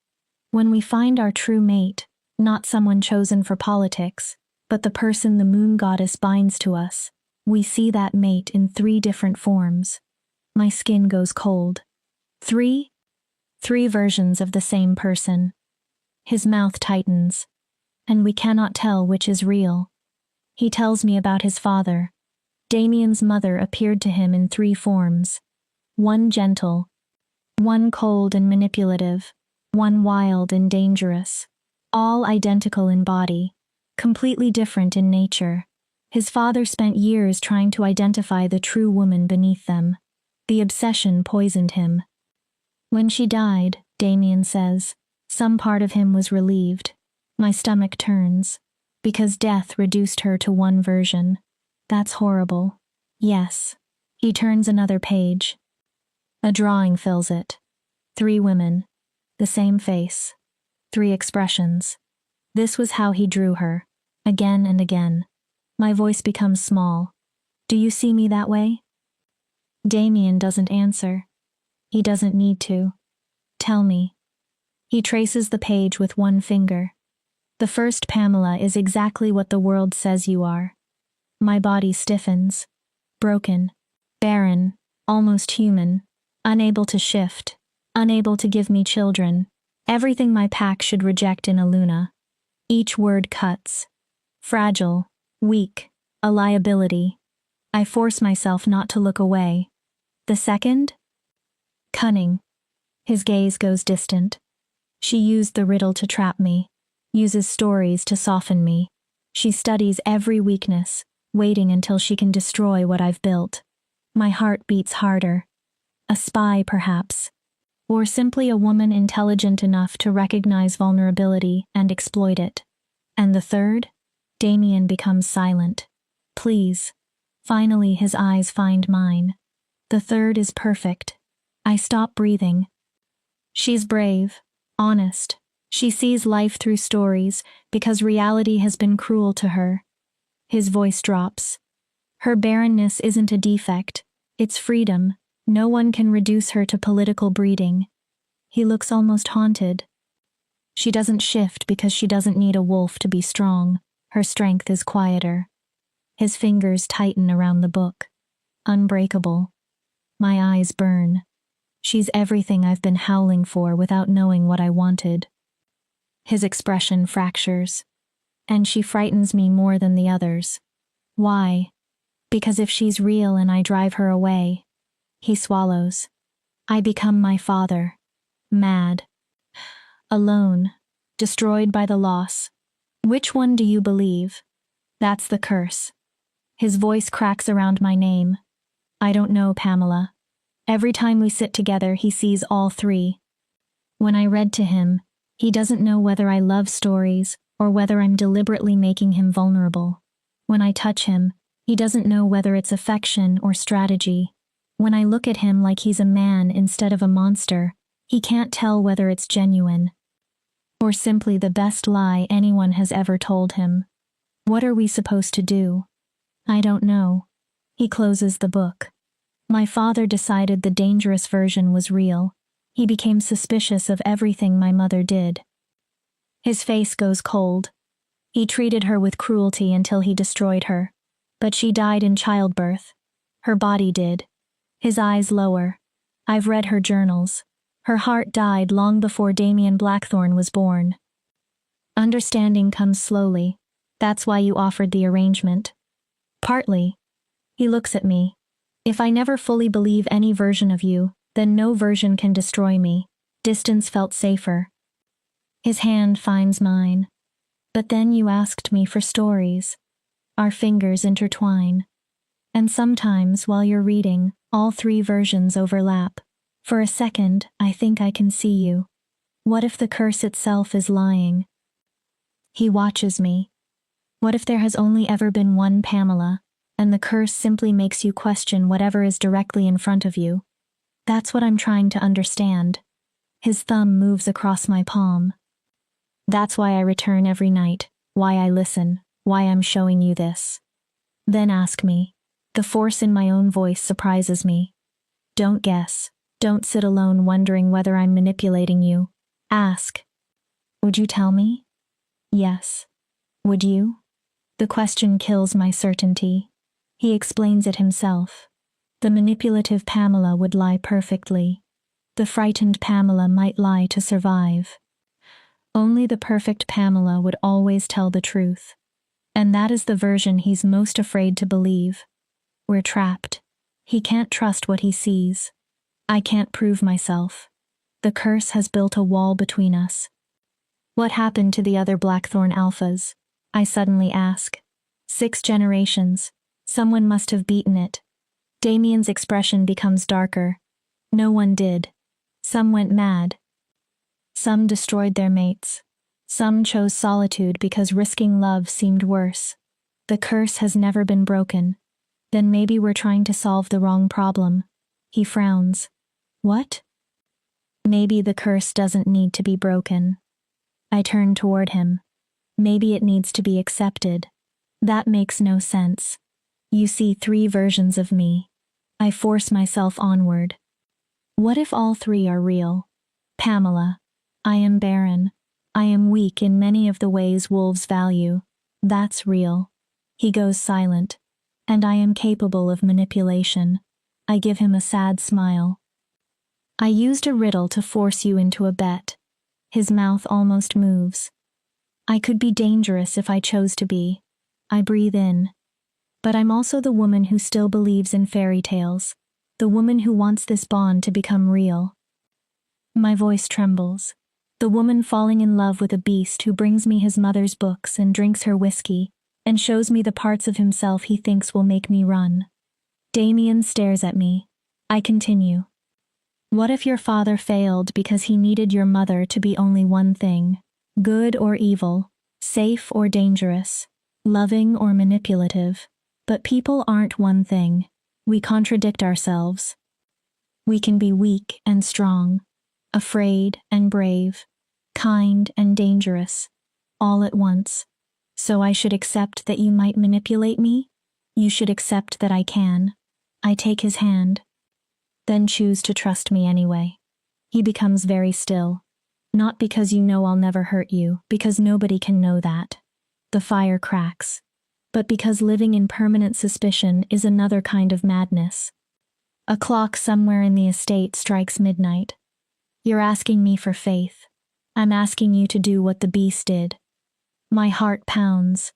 When we find our true mate, not someone chosen for politics, but the person the moon goddess binds to us, we see that mate in 3 different forms. My skin goes cold. 3 versions of the same person. His mouth tightens, and we cannot tell which is real. He tells me about his father. Damien's mother appeared to him in 3 forms. One gentle, one cold and manipulative, one wild and dangerous. All identical in body, completely different in nature. His father spent years trying to identify the true woman beneath them. The obsession poisoned him. When she died, Damien says, some part of him was relieved. My stomach turns, because death reduced her to one version. That's horrible. Yes. He turns another page. A drawing fills it. 3 women. The same face. 3 expressions. This was how he drew her. Again and again. My voice becomes small. Do you see me that way? Damien doesn't answer. He doesn't need to. Tell me. He traces the page with one finger. The first Pamela is exactly what the world says you are. My body stiffens. Broken. Barren. Almost human. Unable to shift. Unable to give me children. Everything my pack should reject in a Luna. Each word cuts. Fragile. Weak. A liability. I force myself not to look away. The second? Cunning. His gaze goes distant. She used the riddle to trap me, uses stories to soften me. She studies every weakness, waiting until she can destroy what I've built. My heart beats harder. A spy, perhaps. Or simply a woman intelligent enough to recognize vulnerability and exploit it. And the third? Damien becomes silent. Please. Finally, his eyes find mine. The third is perfect. I stop breathing. She's brave, honest. She sees life through stories because reality has been cruel to her. His voice drops. Her barrenness isn't a defect. It's freedom. No one can reduce her to political breeding. He looks almost haunted. She doesn't shift because she doesn't need a wolf to be strong. Her strength is quieter. His fingers tighten around the book. Unbreakable. My eyes burn. She's everything I've been howling for without knowing what I wanted. His expression fractures. And she frightens me more than the others. Why? Because if she's real and I drive her away. He swallows. I become my father. Mad. Alone. Destroyed by the loss. Which one do you believe? That's the curse. His voice cracks around my name. I don't know, Pamela. Every time we sit together, he sees all three. When I read to him, he doesn't know whether I love stories or whether I'm deliberately making him vulnerable. When I touch him, he doesn't know whether it's affection or strategy. When I look at him like he's a man instead of a monster, he can't tell whether it's genuine or simply the best lie anyone has ever told him. What are we supposed to do? I don't know. He closes the book. My father decided the dangerous version was real. He became suspicious of everything my mother did. His face goes cold. He treated her with cruelty until he destroyed her. But she died in childbirth. Her body did. His eyes lower. I've read her journals. Her heart died long before Damien Blackthorne was born. Understanding comes slowly. That's why you offered the arrangement. Partly. He looks at me. If I never fully believe any version of you, then no version can destroy me. Distance felt safer. His hand finds mine. But then you asked me for stories. Our fingers intertwine. And sometimes, while you're reading, all three versions overlap. For a second, I think I can see you. What if the curse itself is lying? He watches me. What if there has only ever been one Pamela, and the curse simply makes you question whatever is directly in front of you? That's what I'm trying to understand. His thumb moves across my palm. That's why I return every night, why I listen, why I'm showing you this. Then ask me. The force in my own voice surprises me. Don't guess. Don't sit alone wondering whether I'm manipulating you. Ask. Would you tell me? Yes. Would you? The question kills my certainty. He explains it himself. The manipulative Pamela would lie perfectly. The frightened Pamela might lie to survive. Only the perfect Pamela would always tell the truth. And that is the version he's most afraid to believe. We're trapped. He can't trust what he sees. I can't prove myself. The curse has built a wall between us. What happened to the other Blackthorne alphas? I suddenly ask. 6 generations. Someone must have beaten it. Damien's expression becomes darker. No one did. Some went mad. Some destroyed their mates. Some chose solitude because risking love seemed worse. The curse has never been broken. Then maybe we're trying to solve the wrong problem. He frowns. What? Maybe the curse doesn't need to be broken. I turn toward him. Maybe it needs to be accepted. That makes no sense. You see 3 versions of me. I force myself onward. What if all 3 are real? Pamela. I am barren. I am weak in many of the ways wolves value. That's real. He goes silent. And I am capable of manipulation. I give him a sad smile. I used a riddle to force you into a bet. His mouth almost moves. I could be dangerous if I chose to be. I breathe in. But I'm also the woman who still believes in fairy tales. The woman who wants this bond to become real. My voice trembles. The woman falling in love with a beast who brings me his mother's books and drinks her whiskey and shows me the parts of himself he thinks will make me run. Damien stares at me. I continue. What if your father failed because he needed your mother to be only one thing, good or evil, safe or dangerous, loving or manipulative? But people aren't one thing. We contradict ourselves. We can be weak and strong, afraid and brave, kind and dangerous, all at once. So I should accept that you might manipulate me? You should accept that I can. I take his hand. Then choose to trust me anyway. He becomes very still. Not because you know I'll never hurt you, because nobody can know that. The fire cracks. But because living in permanent suspicion is another kind of madness. A clock somewhere in the estate strikes midnight. You're asking me for faith. I'm asking you to do what the beast did. My heart pounds.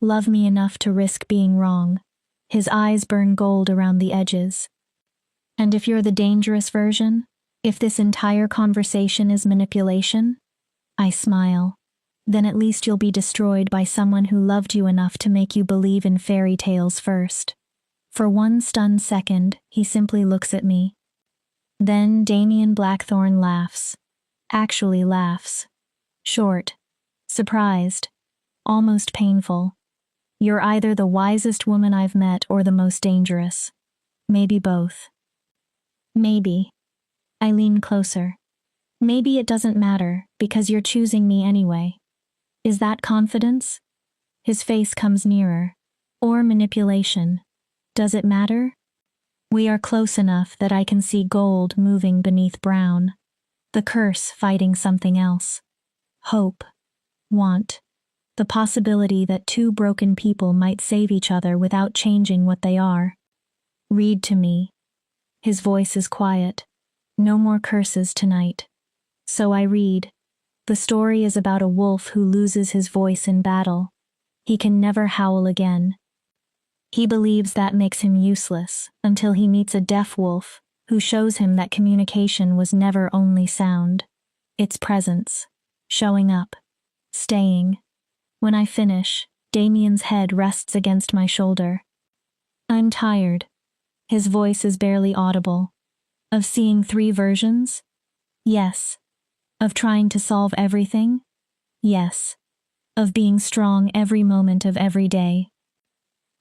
Love me enough to risk being wrong. His eyes burn gold around the edges. And if you're the dangerous version, if this entire conversation is manipulation, I smile. Then at least you'll be destroyed by someone who loved you enough to make you believe in fairy tales first. For one stunned second, he simply looks at me. Then Damien Blackthorne laughs. Actually laughs. Short. Surprised. Almost painful. You're either the wisest woman I've met or the most dangerous. Maybe both. Maybe. I lean closer. Maybe it doesn't matter, because you're choosing me anyway. Is that confidence? His face comes nearer. Or manipulation. Does it matter? We are close enough that I can see gold moving beneath brown. The curse fighting something else. Hope. Want. The possibility that two broken people might save each other without changing what they are. Read to me. His voice is quiet. No more curses tonight. So I read. The story is about a wolf who loses his voice in battle. He can never howl again. He believes that makes him useless until he meets a deaf wolf who shows him that communication was never only sound. It's presence. Showing up. Staying. When I finish, Damien's head rests against my shoulder. I'm tired. His voice is barely audible. Of seeing three versions? Yes. Of trying to solve everything? Yes. Of being strong every moment of every day.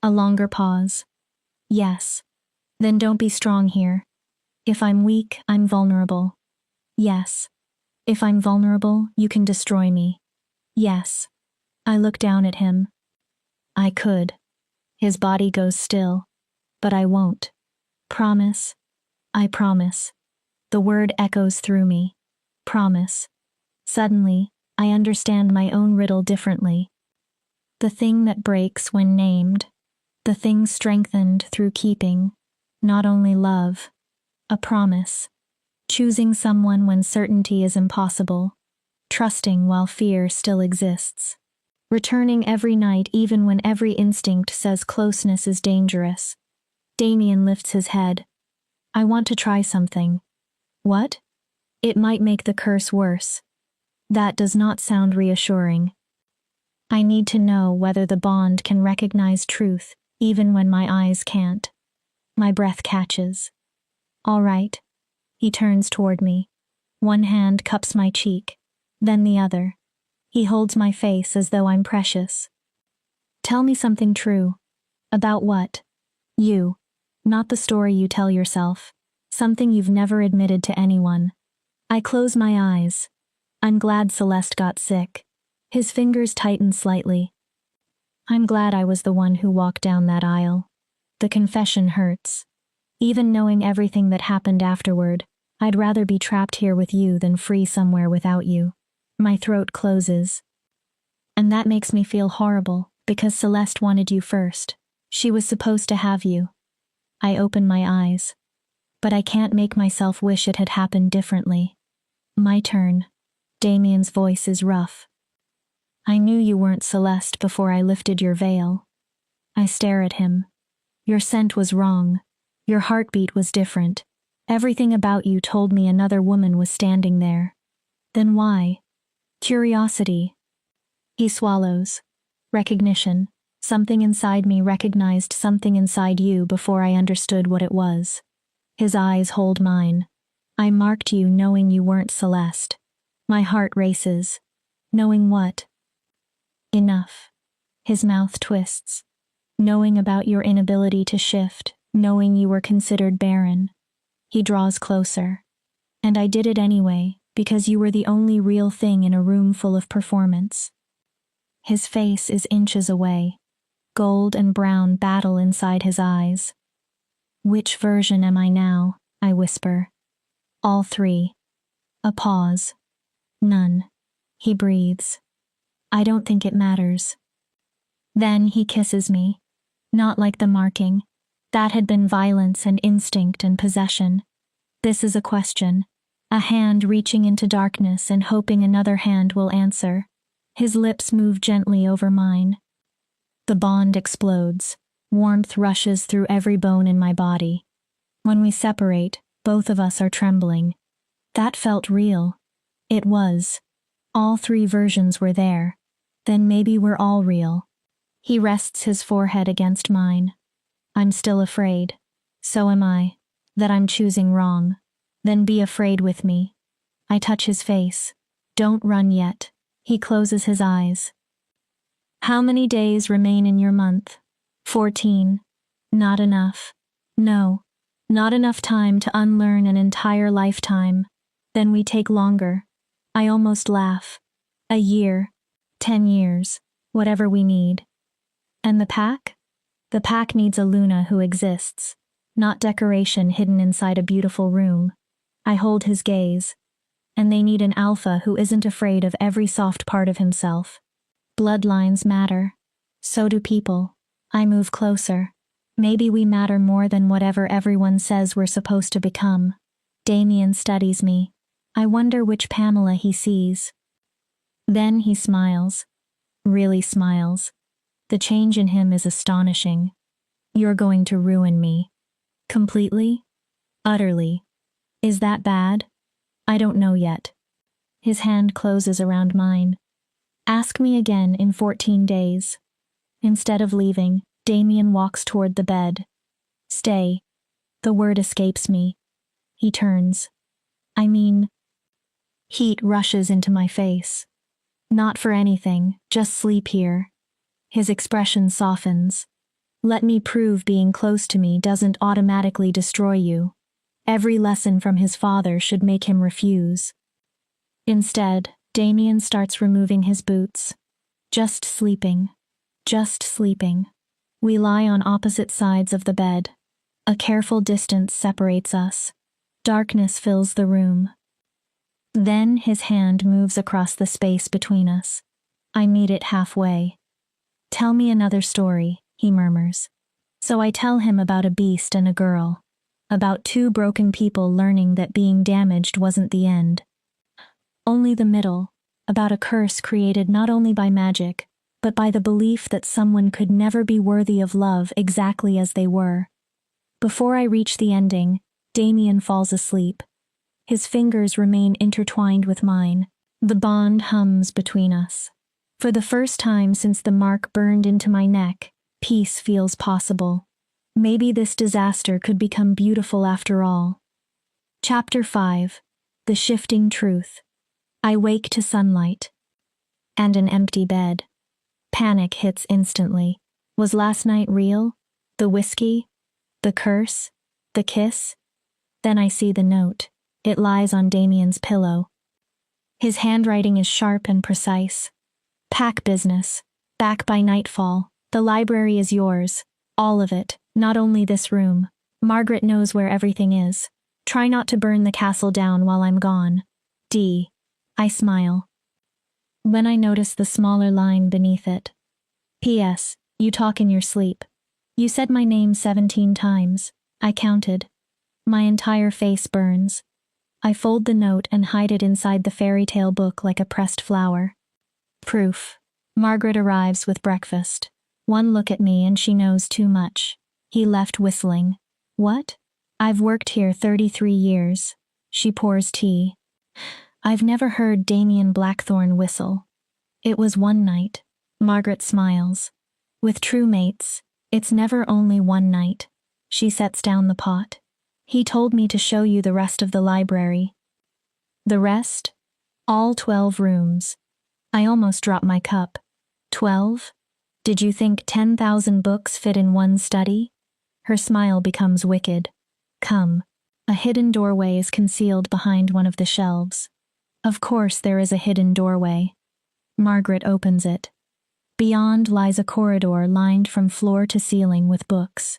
A longer pause. Yes. Then don't be strong here. If I'm weak, I'm vulnerable. Yes. If I'm vulnerable, you can destroy me. Yes. I look down at him. I could. His body goes still. But I won't. Promise. I promise. The word echoes through me. Promise. Suddenly, I understand my own riddle differently. The thing that breaks when named. The thing strengthened through keeping. Not only love. A promise. Choosing someone when certainty is impossible. Trusting while fear still exists. Returning every night even when every instinct says closeness is dangerous. Damien lifts his head. I want to try something. What? It might make the curse worse. That does not sound reassuring. I need to know whether the bond can recognize truth even when my eyes can't. My breath catches. All right. He turns toward me. One hand cups my cheek, then the other. He holds my face as though I'm precious. Tell me something true. About what? You. Not the story you tell yourself. Something you've never admitted to anyone. I close my eyes. I'm glad Celeste got sick. His fingers tighten slightly. I'm glad I was the one who walked down that aisle. The confession hurts. Even knowing everything that happened afterward, I'd rather be trapped here with you than free somewhere without you. My throat closes. And that makes me feel horrible, because Celeste wanted you first. She was supposed to have you. I open my eyes. But I can't make myself wish it had happened differently. My turn. Damien's voice is rough. I knew you weren't Celeste before I lifted your veil. I stare at him. Your scent was wrong. Your heartbeat was different. Everything about you told me another woman was standing there. Then why? Curiosity. He swallows. Recognition. Something inside me recognized something inside you before I understood what it was. His eyes hold mine. I marked you knowing you weren't Celeste. My heart races. Knowing what? Enough. His mouth twists. Knowing about your inability to shift, knowing you were considered barren. He draws closer. And I did it anyway, because you were the only real thing in a room full of performance. His face is inches away. Gold and brown battle inside his eyes. Which version am I now? I whisper. All three. A pause. None. He breathes. I don't think it matters. Then he kisses me. Not like the marking. That had been violence and instinct and possession. This is a question. A hand reaching into darkness and hoping another hand will answer. His lips move gently over mine. The bond explodes. Warmth rushes through every bone in my body. When we separate, both of us are trembling. That felt real. It was. All three versions were there. Then maybe we're all real. He rests his forehead against mine. I'm still afraid. So am I. That I'm choosing wrong. Then be afraid with me. I touch his face. Don't run yet. He closes his eyes. How many days remain in your month? 14. Not enough. No. Not enough time to unlearn an entire lifetime. Then we take longer. I almost laugh. A year. 10 years. Whatever we need. And the pack? The pack needs a Luna who exists. Not decoration hidden inside a beautiful room. I hold his gaze. And they need an alpha who isn't afraid of every soft part of himself. Bloodlines matter. So do people. I move closer. Maybe we matter more than whatever everyone says we're supposed to become. Damien studies me. I wonder which Pamela he sees. Then he smiles. Really smiles. The change in him is astonishing. You're going to ruin me. Completely? Utterly. Is that bad? I don't know yet. His hand closes around mine. Ask me again in 14 days. Instead of leaving, Damien walks toward the bed. Stay. The word escapes me. He turns. I mean, heat rushes into my face. Not for anything, just sleep here. His expression softens. Let me prove being close to me doesn't automatically destroy you. Every lesson from his father should make him refuse. Instead, Damien starts removing his boots. Just sleeping. Just sleeping. We lie on opposite sides of the bed. A careful distance separates us. Darkness fills the room. Then his hand moves across the space between us. I meet it halfway. Tell me another story, he murmurs. So I tell him about a beast and a girl. About two broken people learning that being damaged wasn't the end. Only the middle. About a curse created not only by magic, but by the belief that someone could never be worthy of love exactly as they were. Before I reach the ending, Damien falls asleep. His fingers remain intertwined with mine. The bond hums between us. For the first time since the mark burned into my neck, peace feels possible. Maybe this disaster could become beautiful after all. Chapter 5. The Shifting Truth. I wake to sunlight. And an empty bed. Panic hits instantly. Was last night real? The whiskey? The curse? The kiss? Then I see the note. It lies on Damien's pillow. His handwriting is sharp and precise. Pack business. Back by nightfall. The library is yours. All of it. Not only this room. Margaret knows where everything is. Try not to burn the castle down while I'm gone. D. I smile. Then I notice the smaller line beneath it. P.S. You talk in your sleep. You said my name 17 times. I counted. My entire face burns. I fold the note and hide it inside the fairy tale book like a pressed flower. Proof. Margaret arrives with breakfast. One look at me and she knows too much. He left whistling. What? I've worked here 33 years. She pours tea. I've never heard Damien Blackthorne whistle. It was one night. Margaret smiles. With true mates, it's never only one night. She sets down the pot. He told me to show you the rest of the library. The rest? All 12 rooms. I almost dropped my cup. 12? Did you think 10,000 books fit in one study? Her smile becomes wicked. Come. A hidden doorway is concealed behind one of the shelves. Of course there is a hidden doorway. Margaret opens it. Beyond lies a corridor lined from floor to ceiling with books.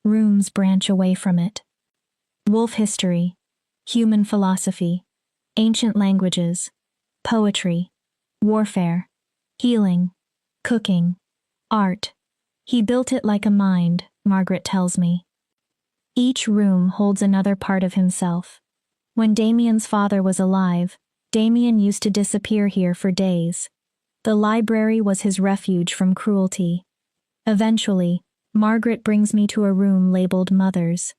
Rooms branch away from it. Wolf history, human philosophy, ancient languages, poetry, warfare, healing, cooking, art. He built it like a mind, Margaret tells me. Each room holds another part of himself. When Damien's father was alive, Damien used to disappear here for days. The library was his refuge from cruelty. Eventually, Margaret brings me to a room labeled Mothers.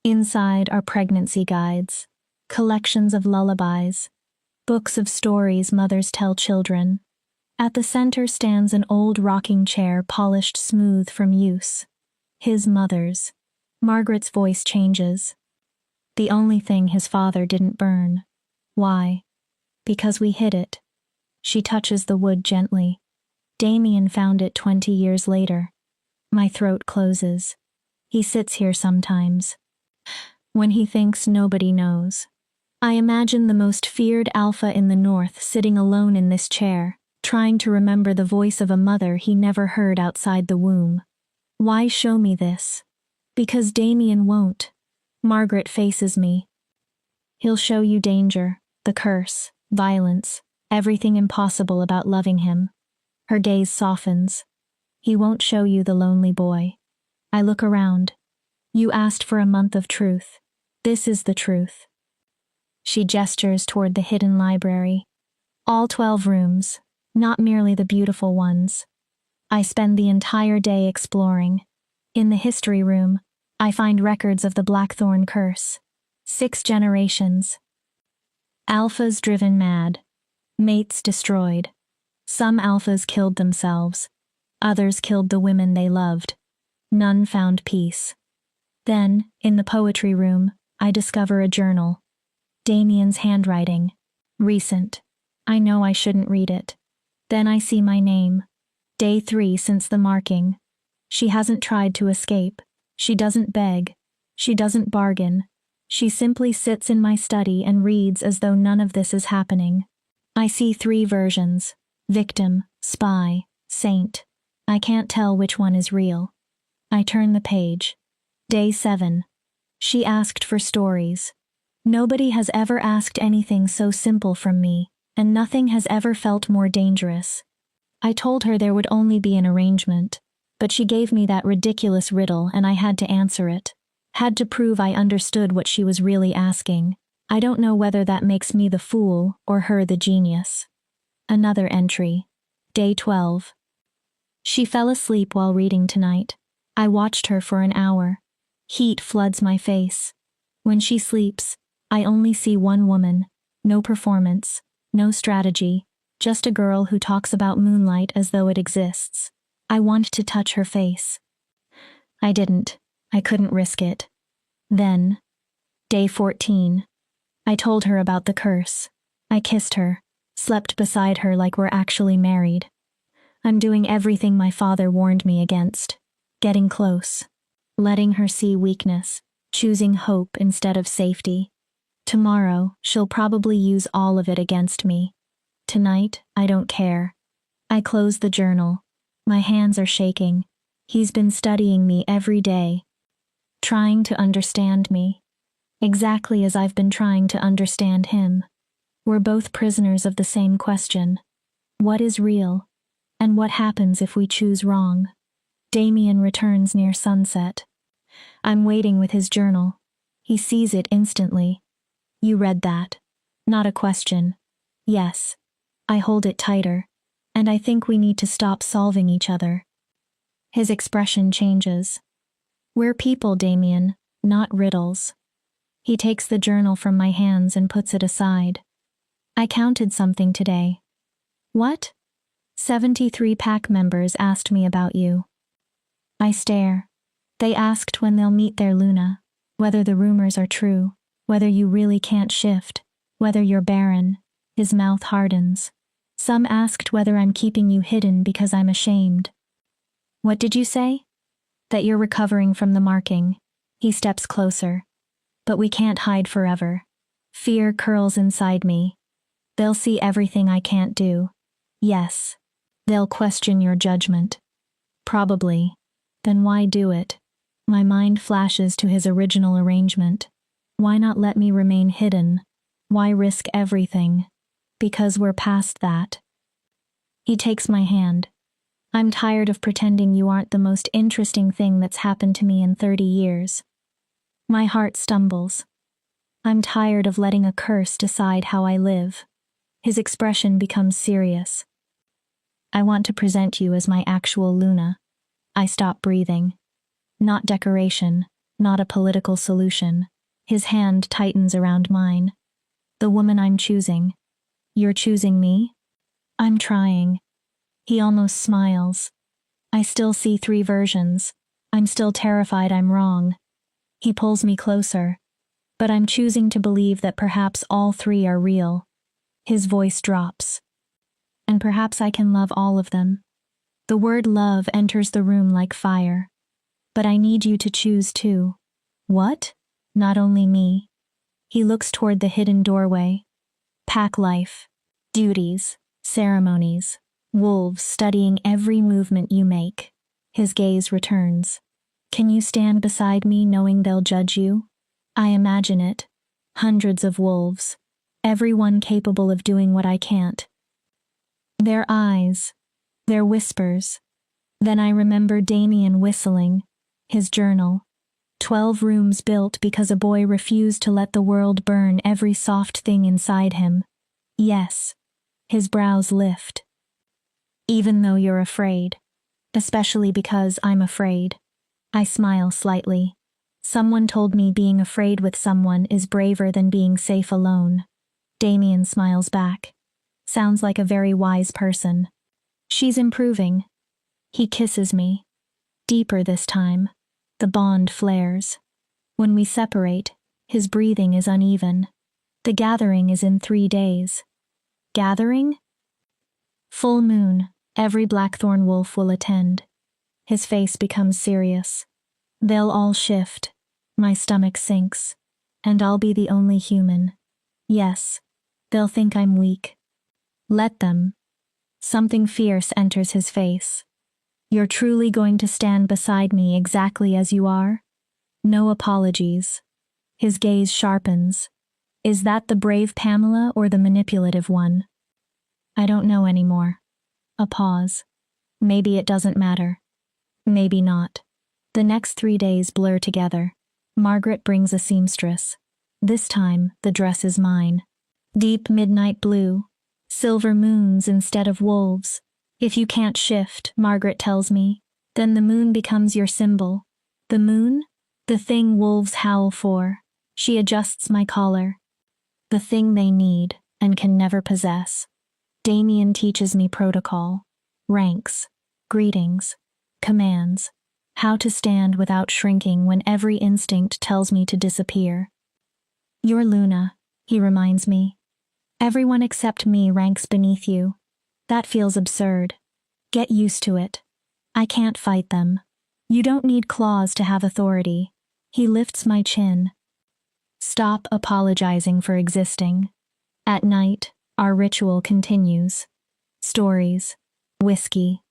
Inside are pregnancy guides, collections of lullabies, books of stories mothers tell children. At the center stands an old rocking chair polished smooth from use. His mother's. Margaret's voice changes. The only thing his father didn't burn. Why? Because we hid it. She touches the wood gently. Damien found it 20 years later. My throat closes. He sits here sometimes. When he thinks nobody knows. I imagine the most feared alpha in the north sitting alone in this chair, trying to remember the voice of a mother he never heard outside the womb. Why show me this? Because Damien won't. Margaret faces me. He'll show you danger, the curse, violence, everything impossible about loving him. Her gaze softens. He won't show you the lonely boy. I look around. You asked for a month of truth. This is the truth. She gestures toward the hidden library. All 12 rooms, not merely the beautiful ones. I spend the entire day exploring. In the history room, I find records of the Blackthorne curse. 6 generations. Alphas driven mad. Mates destroyed. Some alphas killed themselves. Others killed the women they loved. None found peace. Then, in the poetry room, I discover a journal. Damien's handwriting. Recent. I know I shouldn't read it. Then I see my name. Day 3 since the marking. She hasn't tried to escape. She doesn't beg. She doesn't bargain. She simply sits in my study and reads as though none of this is happening. I see 3 versions. Victim, spy, saint. I can't tell which one is real. I turn the page. Day 7. She asked for stories. Nobody has ever asked anything so simple from me, and nothing has ever felt more dangerous. I told her there would only be an arrangement, but she gave me that ridiculous riddle and I had to answer it. Had to prove I understood what she was really asking. I don't know whether that makes me the fool or her the genius. Another entry. Day 12. She fell asleep while reading tonight. I watched her for an hour. Heat floods my face. When she sleeps, I only see one woman. No performance, no strategy, just a girl who talks about moonlight as though it exists. I want to touch her face. I didn't. I couldn't risk it. Then, day 14. I told her about the curse. I kissed her, slept beside her like we're actually married. I'm doing everything my father warned me against. Getting close. Letting her see weakness. Choosing hope instead of safety. Tomorrow, she'll probably use all of it against me. Tonight, I don't care. I close the journal. My hands are shaking. He's been studying me every day. Trying to understand me. Exactly as I've been trying to understand him. We're both prisoners of the same question. What is real? And what happens if we choose wrong? Damien returns near sunset. I'm waiting with his journal. He sees it instantly. You read that. Not a question. Yes. I hold it tighter. And I think we need to stop solving each other. His expression changes. We're people, Damien, not riddles. He takes the journal from my hands and puts it aside. I counted something today. What? 73 pack members asked me about you. I stare. They asked when they'll meet their Luna, whether the rumors are true, whether you really can't shift, whether you're barren. His mouth hardens. Some asked whether I'm keeping you hidden because I'm ashamed. What did you say? That you're recovering from the marking. He steps closer. But we can't hide forever. Fear curls inside me. They'll see everything I can't do. Yes. They'll question your judgment. Probably. Then why do it? My mind flashes to his original arrangement. Why not let me remain hidden? Why risk everything? Because we're past that. He takes my hand. I'm tired of pretending you aren't the most interesting thing that's happened to me in 30 years. My heart stumbles. I'm tired of letting a curse decide how I live. His expression becomes serious. I want to present you as my actual Luna. I stop breathing. Not decoration, not a political solution. His hand tightens around mine. The woman I'm choosing. You're choosing me? I'm trying. He almost smiles. I still see 3 versions. I'm still terrified I'm wrong. He pulls me closer. But I'm choosing to believe that perhaps all 3 are real. His voice drops. And perhaps I can love all of them. The word love enters the room like fire. But I need you to choose too. What? Not only me. He looks toward the hidden doorway. Pack life. Duties. Ceremonies. Wolves studying every movement you make. His gaze returns. Can you stand beside me knowing they'll judge you? I imagine it. Hundreds of wolves. Everyone capable of doing what I can't. Their eyes. Their whispers. Then I remember Damien whistling. His journal. 12 rooms built because a boy refused to let the world burn every soft thing inside him. Yes. His brows lift. Even though you're afraid. Especially because I'm afraid. I smile slightly. Someone told me being afraid with someone is braver than being safe alone. Damien smiles back. Sounds like a very wise person. She's improving. He kisses me. Deeper this time. The bond flares. When we separate, his breathing is uneven. The gathering is in 3 days. Gathering? Full moon. Every blackthorn wolf will attend. His face becomes serious. They'll all shift. My stomach sinks. And I'll be the only human. Yes. They'll think I'm weak. Let them. Something fierce enters his face. You're truly going to stand beside me exactly as you are? No apologies. His gaze sharpens. Is that the brave Pamela or the manipulative one? I don't know anymore. A pause. Maybe it doesn't matter. Maybe not. The next 3 days blur together. Margaret brings a seamstress. This time, the dress is mine. Deep midnight blue. Silver moons instead of wolves. If you can't shift, Margaret tells me, then the moon becomes your symbol. The moon? The thing wolves howl for. She adjusts my collar. The thing they need and can never possess. Damien teaches me protocol. Ranks. Greetings. Commands. How to stand without shrinking when every instinct tells me to disappear. You're Luna, he reminds me. Everyone except me ranks beneath you. That feels absurd. Get used to it. I can't fight them. You don't need claws to have authority. He lifts my chin. Stop apologizing for existing. At night, our ritual continues. Stories. Whiskey.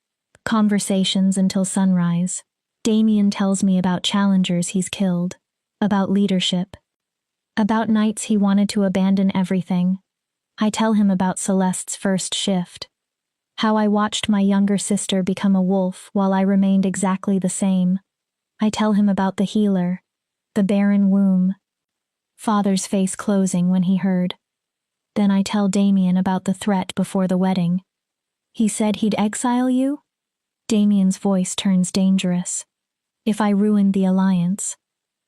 Conversations until sunrise. Damien tells me about challengers he's killed. About leadership. About nights he wanted to abandon everything. I tell him about Celeste's first shift. How I watched my younger sister become a wolf while I remained exactly the same. I tell him about the healer. The barren womb. Father's face closing when he heard. Then I tell Damien about the threat before the wedding. He said he'd exile you? Damien's voice turns dangerous. If I ruined the alliance.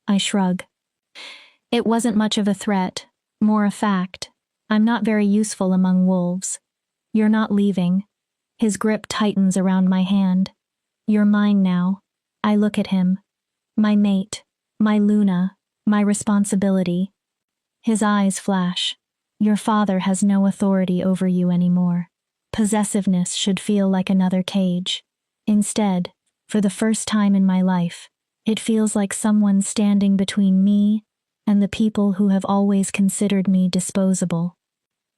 I shrug. It wasn't much of a threat, more a fact. I'm not very useful among wolves. You're not leaving. His grip tightens around my hand. You're mine now. I look at him. My mate. My Luna. My responsibility. His eyes flash. Your father has no authority over you anymore. Possessiveness should feel like another cage. Instead, for the first time in my life, it feels like someone standing between me and the people who have always considered me disposable.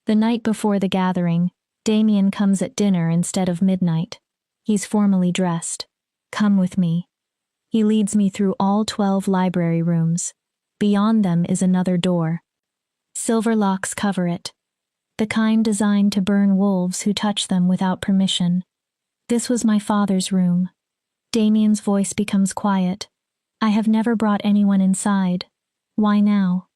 The night before the gathering, Damien comes at dinner instead of midnight. He's formally dressed. Come with me. He leads me through all 12 library rooms. Beyond them is another door. Silver locks cover it, the kind designed to burn wolves who touch them without permission. This was my father's room. Damien's voice becomes quiet. I have never brought anyone inside. Why now?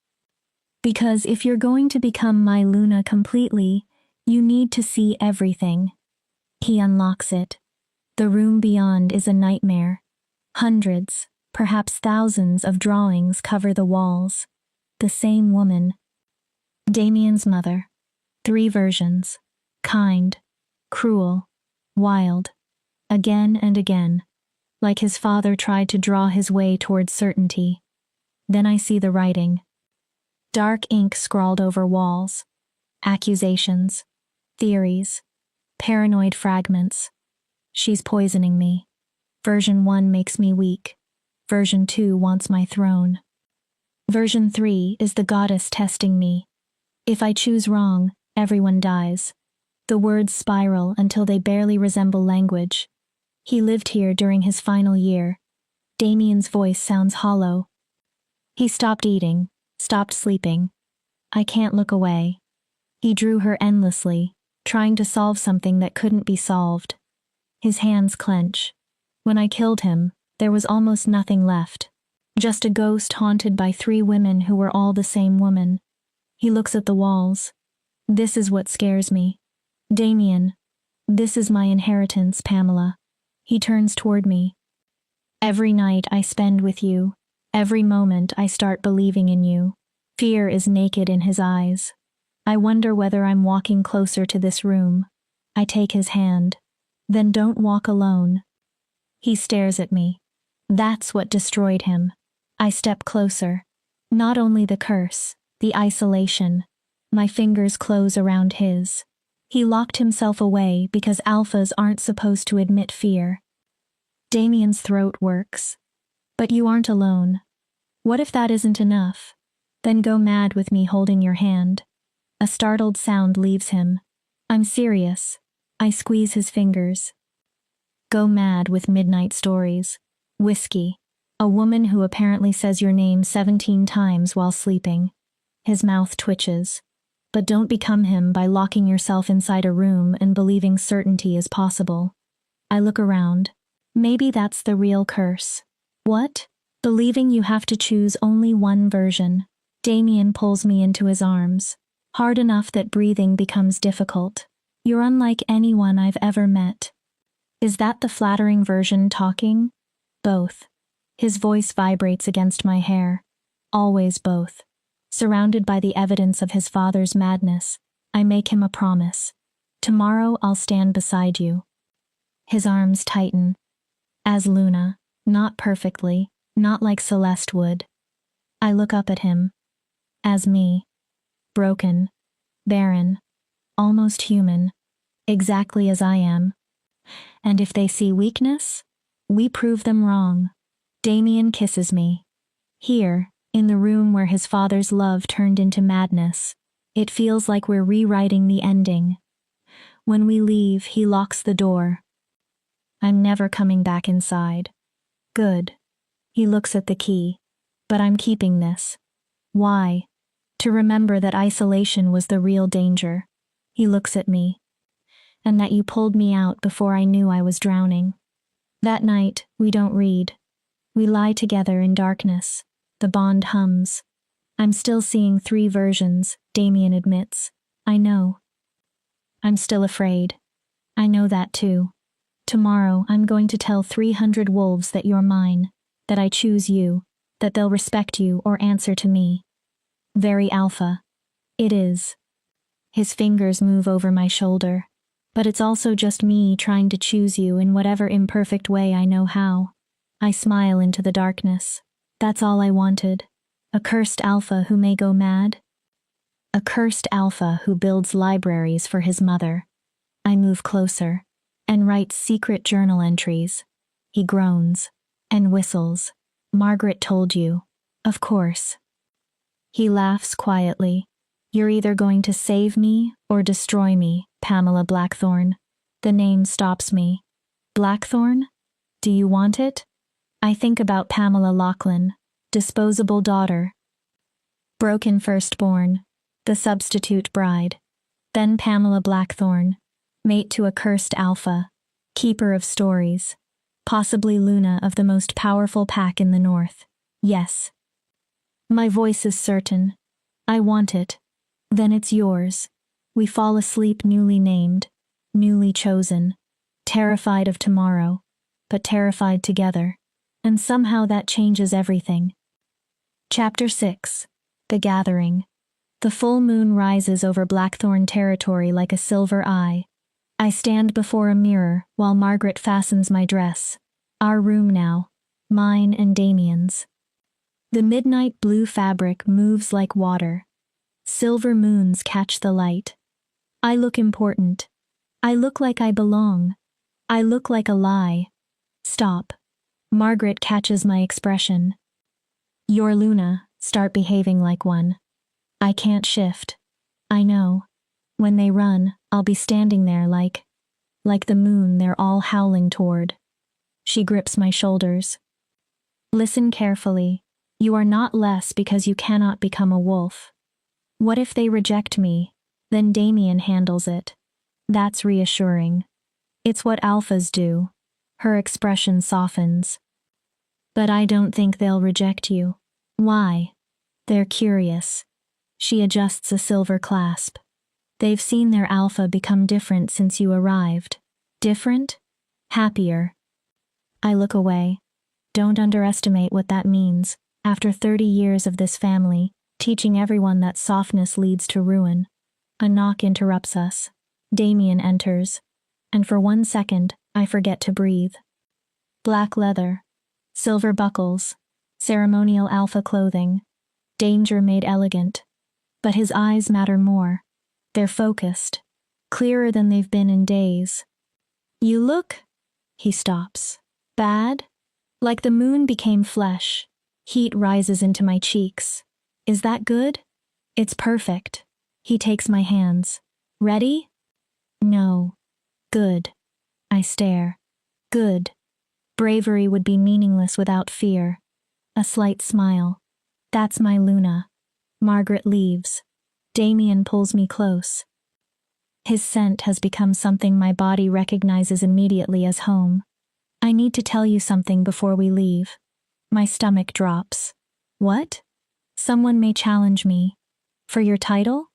Because if you're going to become my Luna completely, you need to see everything. He unlocks it. The room beyond is a nightmare. Hundreds, perhaps thousands of drawings cover the walls. The same woman. Damien's mother. 3 versions. Kind, cruel, wild. Again and again, like his father tried to draw his way towards certainty. Then I see the writing. Dark ink scrawled over walls. Accusations. Theories. Paranoid fragments. She's poisoning me. Version 1 makes me weak. Version 2 wants my throne. Version 3 is the goddess testing me. If I choose wrong, everyone dies. The words spiral until they barely resemble language. He lived here during his final year. Damien's voice sounds hollow. He stopped eating, stopped sleeping. I can't look away. He drew her endlessly, trying to solve something that couldn't be solved. His hands clench. When I killed him, there was almost nothing left. Just a ghost haunted by 3 women who were all the same woman. He looks at the walls. This is what scares me. Damien, this is my inheritance, Pamela. He turns toward me. Every night I spend with you. Every moment I start believing in you. Fear is naked in his eyes. I wonder whether I'm walking closer to this room. I take his hand. Then don't walk alone. He stares at me. That's what destroyed him. I step closer. Not only the curse, the isolation. My fingers close around his. He locked himself away because alphas aren't supposed to admit fear. Damien's throat works. But you aren't alone. What if that isn't enough? Then go mad with me holding your hand. A startled sound leaves him. I'm serious. I squeeze his fingers. Go mad with midnight stories. Whiskey. A woman who apparently says your name 17 times while sleeping. His mouth twitches. But don't become him by locking yourself inside a room and believing certainty is possible. I look around. Maybe that's the real curse. What? Believing you have to choose only one version. Damien pulls me into his arms. Hard enough that breathing becomes difficult. You're unlike anyone I've ever met. Is that the flattering version talking? Both. His voice vibrates against my hair. Always both. Surrounded by the evidence of his father's madness, I make him a promise. Tomorrow I'll stand beside you. His arms tighten. As Luna, not perfectly, not like Celeste would. I look up at him. As me. Broken. Barren. Almost human. Exactly as I am. And if they see weakness, we prove them wrong. Damien kisses me. Here, in the room where his father's love turned into madness, it feels like we're rewriting the ending. When we leave, he locks the door. I'm never coming back inside. Good. He looks at the key. But I'm keeping this. Why? To remember that isolation was the real danger. He looks at me. And that you pulled me out before I knew I was drowning. That night, we don't read. We lie together in darkness. The bond hums. I'm still seeing 3 versions, Damien admits. I know. I'm still afraid. I know that too. Tomorrow, I'm going to tell 300 wolves that you're mine, that I choose you, that they'll respect you or answer to me. Very alpha. It is. His fingers move over my shoulder. But it's also just me trying to choose you in whatever imperfect way I know how. I smile into the darkness. That's all I wanted. A cursed alpha who may go mad. A cursed alpha who builds libraries for his mother. I move closer and write secret journal entries. He groans and whistles. Margaret told you. Of course. He laughs quietly. You're either going to save me or destroy me, Pamela Blackthorne. The name stops me. Blackthorne? Do you want it? I think about Pamela Lachlan, disposable daughter. Broken firstborn, the substitute bride. Then Pamela Blackthorne, mate to a cursed alpha, keeper of stories. Possibly Luna of the most powerful pack in the north. Yes. My voice is certain. I want it. Then it's yours. We fall asleep newly named, newly chosen, terrified of tomorrow, but terrified together. And somehow that changes everything. Chapter 6. The Gathering. The full moon rises over Blackthorn territory like a silver eye. I stand before a mirror while Margaret fastens my dress. Our room now, mine and Damien's. The midnight blue fabric moves like water. Silver moons catch the light. I look important. I look like I belong. I look like a lie. Stop. Margaret catches my expression. You're Luna, start behaving like one. I can't shift. I know. When they run, I'll be standing there like the moon they're all howling toward. She grips my shoulders. Listen carefully. You are not less because you cannot become a wolf. What if they reject me? Then Damien handles it. That's reassuring. It's what alphas do. Her expression softens. But I don't think they'll reject you. Why? They're curious. She adjusts a silver clasp. They've seen their alpha become different since you arrived. Different? Happier. I look away. Don't underestimate what that means. After 30 years of this family, teaching everyone that softness leads to ruin. A knock interrupts us. Damien enters. And for 1 second, I forget to breathe. Black leather. Silver buckles. Ceremonial alpha clothing. Danger made elegant. But his eyes matter more. They're focused. Clearer than they've been in days. You look... He stops. Bad? Like the moon became flesh. Heat rises into my cheeks. Is that good? It's perfect. He takes my hands. Ready? No. Good. I stare. Good. Bravery would be meaningless without fear. A slight smile. That's my Luna. Margaret leaves. Damien pulls me close. His scent has become something my body recognizes immediately as home. I need to tell you something before we leave. My stomach drops. What? Someone may challenge me. For your title?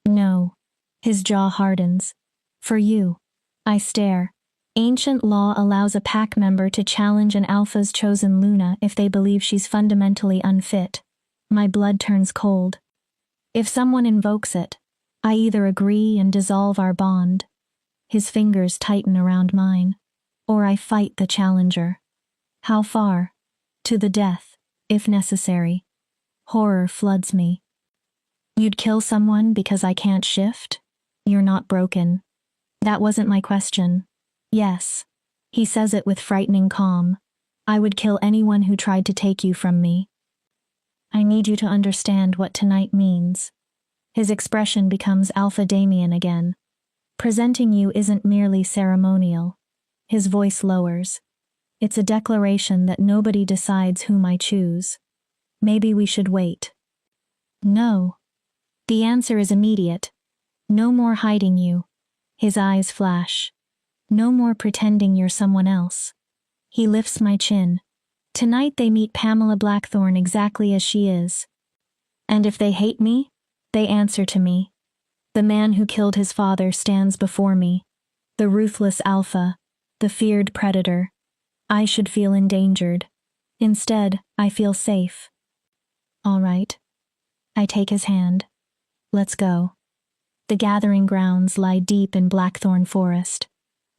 No. His jaw hardens. For you. I stare. Ancient law allows a pack member to challenge an alpha's chosen Luna if they believe she's fundamentally unfit. My blood turns cold. If someone invokes it, I either agree and dissolve our bond. His fingers tighten around mine. Or I fight the challenger. How far? To the death, if necessary. Horror floods me. You'd kill someone because I can't shift? You're not broken. That wasn't my question. Yes. He says it with frightening calm. I would kill anyone who tried to take you from me. I need you to understand what tonight means. His expression becomes Alpha Damien again. Presenting you isn't merely ceremonial. His voice lowers. It's a declaration that nobody decides whom I choose. Maybe we should wait. No. The answer is immediate. No more hiding you. His eyes flash. No more pretending you're someone else. He lifts my chin. Tonight they meet Pamela Blackthorne exactly as she is. And if they hate me, they answer to me. The man who killed his father stands before me. The ruthless alpha. The feared predator. I should feel endangered. Instead, I feel safe. All right. I take his hand. Let's go. The gathering grounds lie deep in Blackthorn Forest.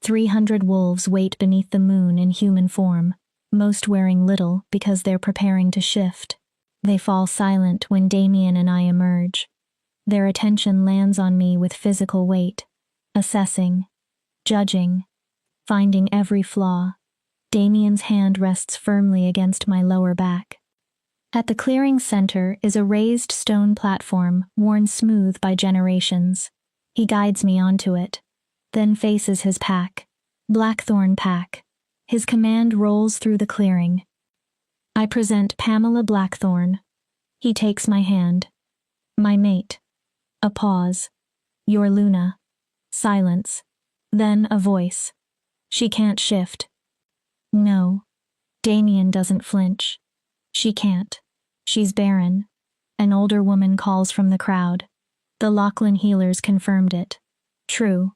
300 wolves wait beneath the moon in human form, most wearing little because they're preparing to shift. They fall silent when Damien and I emerge. Their attention lands on me with physical weight, assessing, judging, finding every flaw. Damien's hand rests firmly against my lower back. At the clearing's center is a raised stone platform worn smooth by generations. He guides me onto it, then faces his pack. Blackthorn pack. His command rolls through the clearing. I present Pamela Blackthorn. He takes my hand. My mate. A pause. Your Luna. Silence. Then a voice. She can't shift. No. Damien doesn't flinch. She can't. She's Barren. An older woman calls from the crowd. The Lachlan healers confirmed it. True.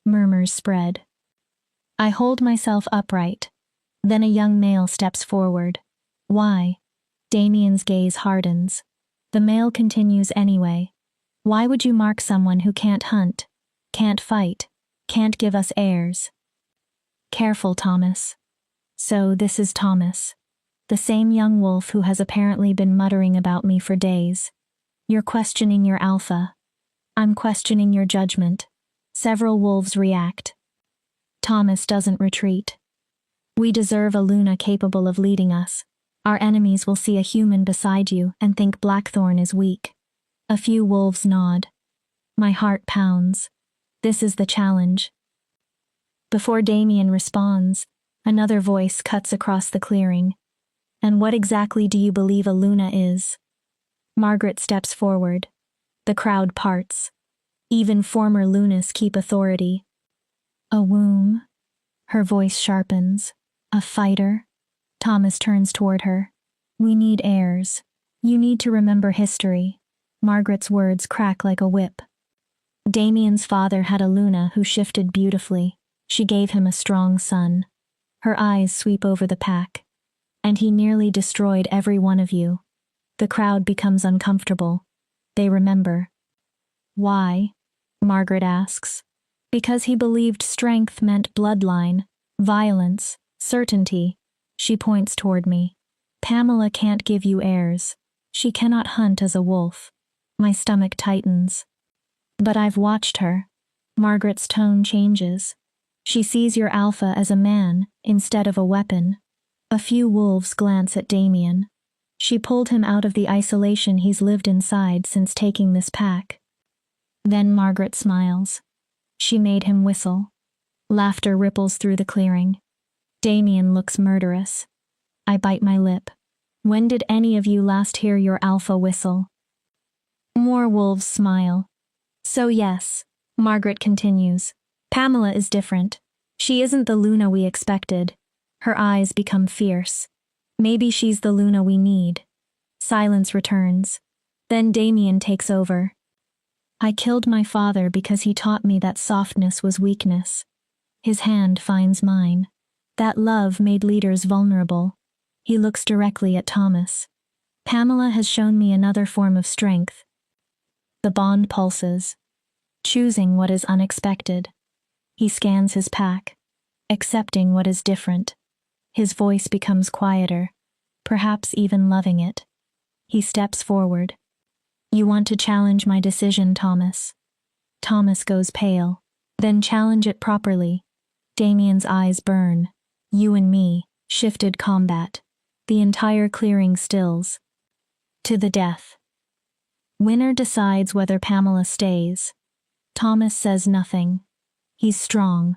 Murmurs spread. I hold myself upright. Then a young male steps forward. Why? Damien's gaze hardens. The male continues anyway. Why would you mark someone who can't hunt, can't fight, can't give us heirs? Careful, Thomas. So this is Thomas. The same young wolf who has apparently been muttering about me for days. You're questioning your alpha. I'm questioning your judgment. Several wolves react. Thomas doesn't retreat. We deserve a Luna capable of leading us. Our enemies will see a human beside you and think Blackthorn is weak. A few wolves nod. My heart pounds. This is the challenge. Before Damien responds, another voice cuts across the clearing. And what exactly do you believe a Luna is? Margaret steps forward. The crowd parts. Even former Lunas keep authority. A womb. Her voice sharpens. A fighter. Thomas turns toward her. We need heirs. You need to remember history. Margaret's words crack like a whip. Damien's father had a Luna who shifted beautifully. She gave him a strong son. Her eyes sweep over the pack. And he nearly destroyed every one of you. The crowd becomes uncomfortable. They remember. Why? Margaret asks. Because he believed strength meant bloodline, violence, certainty. She points toward me. Pamela can't give you heirs. She cannot hunt as a wolf. My stomach tightens. But I've watched her. Margaret's tone changes. She sees your alpha as a man instead of a weapon. A few wolves glance at Damien. She pulled him out of the isolation he's lived inside since taking this pack. Then Margaret smiles. She made him whistle. Laughter ripples through the clearing. Damien looks murderous. I bite my lip. When did any of you last hear your alpha whistle? More wolves smile. So yes, Margaret continues. Pamela is different. She isn't the Luna we expected. Her eyes become fierce. Maybe she's the Luna we need. Silence returns. Then Damien takes over. I killed my father because he taught me that softness was weakness. His hand finds mine. That love made leaders vulnerable. He looks directly at Thomas. Pamela has shown me another form of strength. The bond pulses. Choosing what is unexpected. He scans his pack, accepting what is different. His voice becomes quieter, perhaps even loving it. He steps forward. You want to challenge my decision, Thomas. Thomas goes pale. Then challenge it properly. Damien's eyes burn. You and me, shifted combat. The entire clearing stills. To the death. Winner decides whether Pamela stays. Thomas says nothing. He's strong,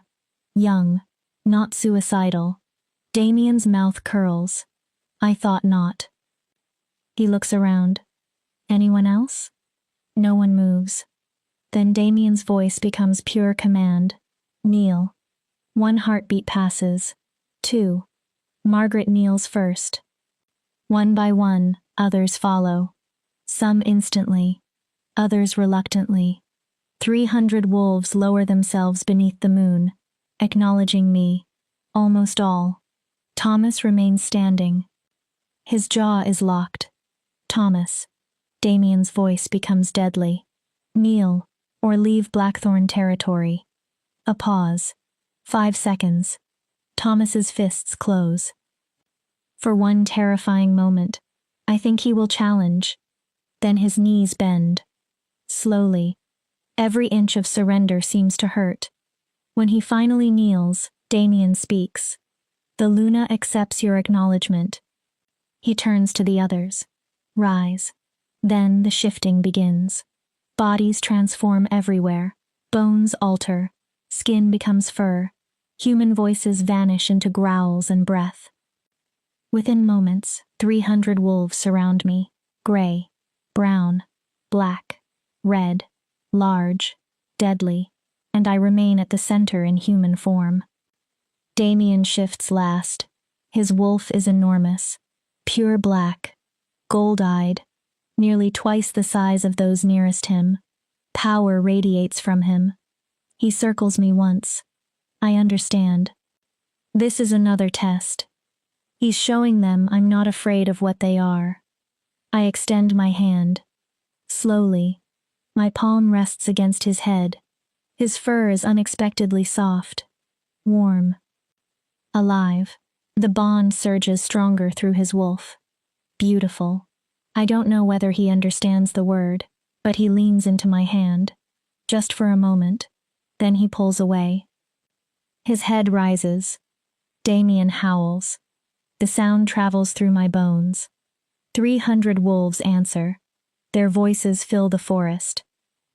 young, not suicidal. Damien's mouth curls. I thought not. He looks around. Anyone else? No one moves. Then Damien's voice becomes pure command. Kneel. One heartbeat passes. 2. Margaret kneels first. One by one, others follow. Some instantly, others reluctantly. 300 wolves lower themselves beneath the moon, acknowledging me. Almost all. Thomas remains standing. His jaw is locked. Thomas. Damien's voice becomes deadly. Kneel. or leave Blackthorn territory. A pause. 5 seconds. Thomas's fists close. For one terrifying moment, I think he will challenge. Then his knees bend. Slowly. Every inch of surrender seems to hurt. When he finally kneels, Damien speaks. The Luna accepts your acknowledgement. He turns to the others. Rise. Then the shifting begins. Bodies transform everywhere. Bones alter. Skin becomes fur. Human voices vanish into growls and breath. Within moments, 300 wolves surround me. Gray, brown, black, red, large, deadly, and I remain at the center in human form. Damien shifts last. His wolf is enormous, pure black, gold-eyed, nearly twice the size of those nearest him. Power radiates from him. He circles me once. I understand. This is another test. He's showing them I'm not afraid of what they are. I extend my hand. Slowly, my palm rests against his head. His fur is unexpectedly soft, warm, alive. The bond surges stronger through his wolf. Beautiful. I don't know whether he understands the word, but he leans into my hand. Just for a moment. Then he pulls away. His head rises. Damien howls. The sound travels through my bones. 300 wolves answer. Their voices fill the forest.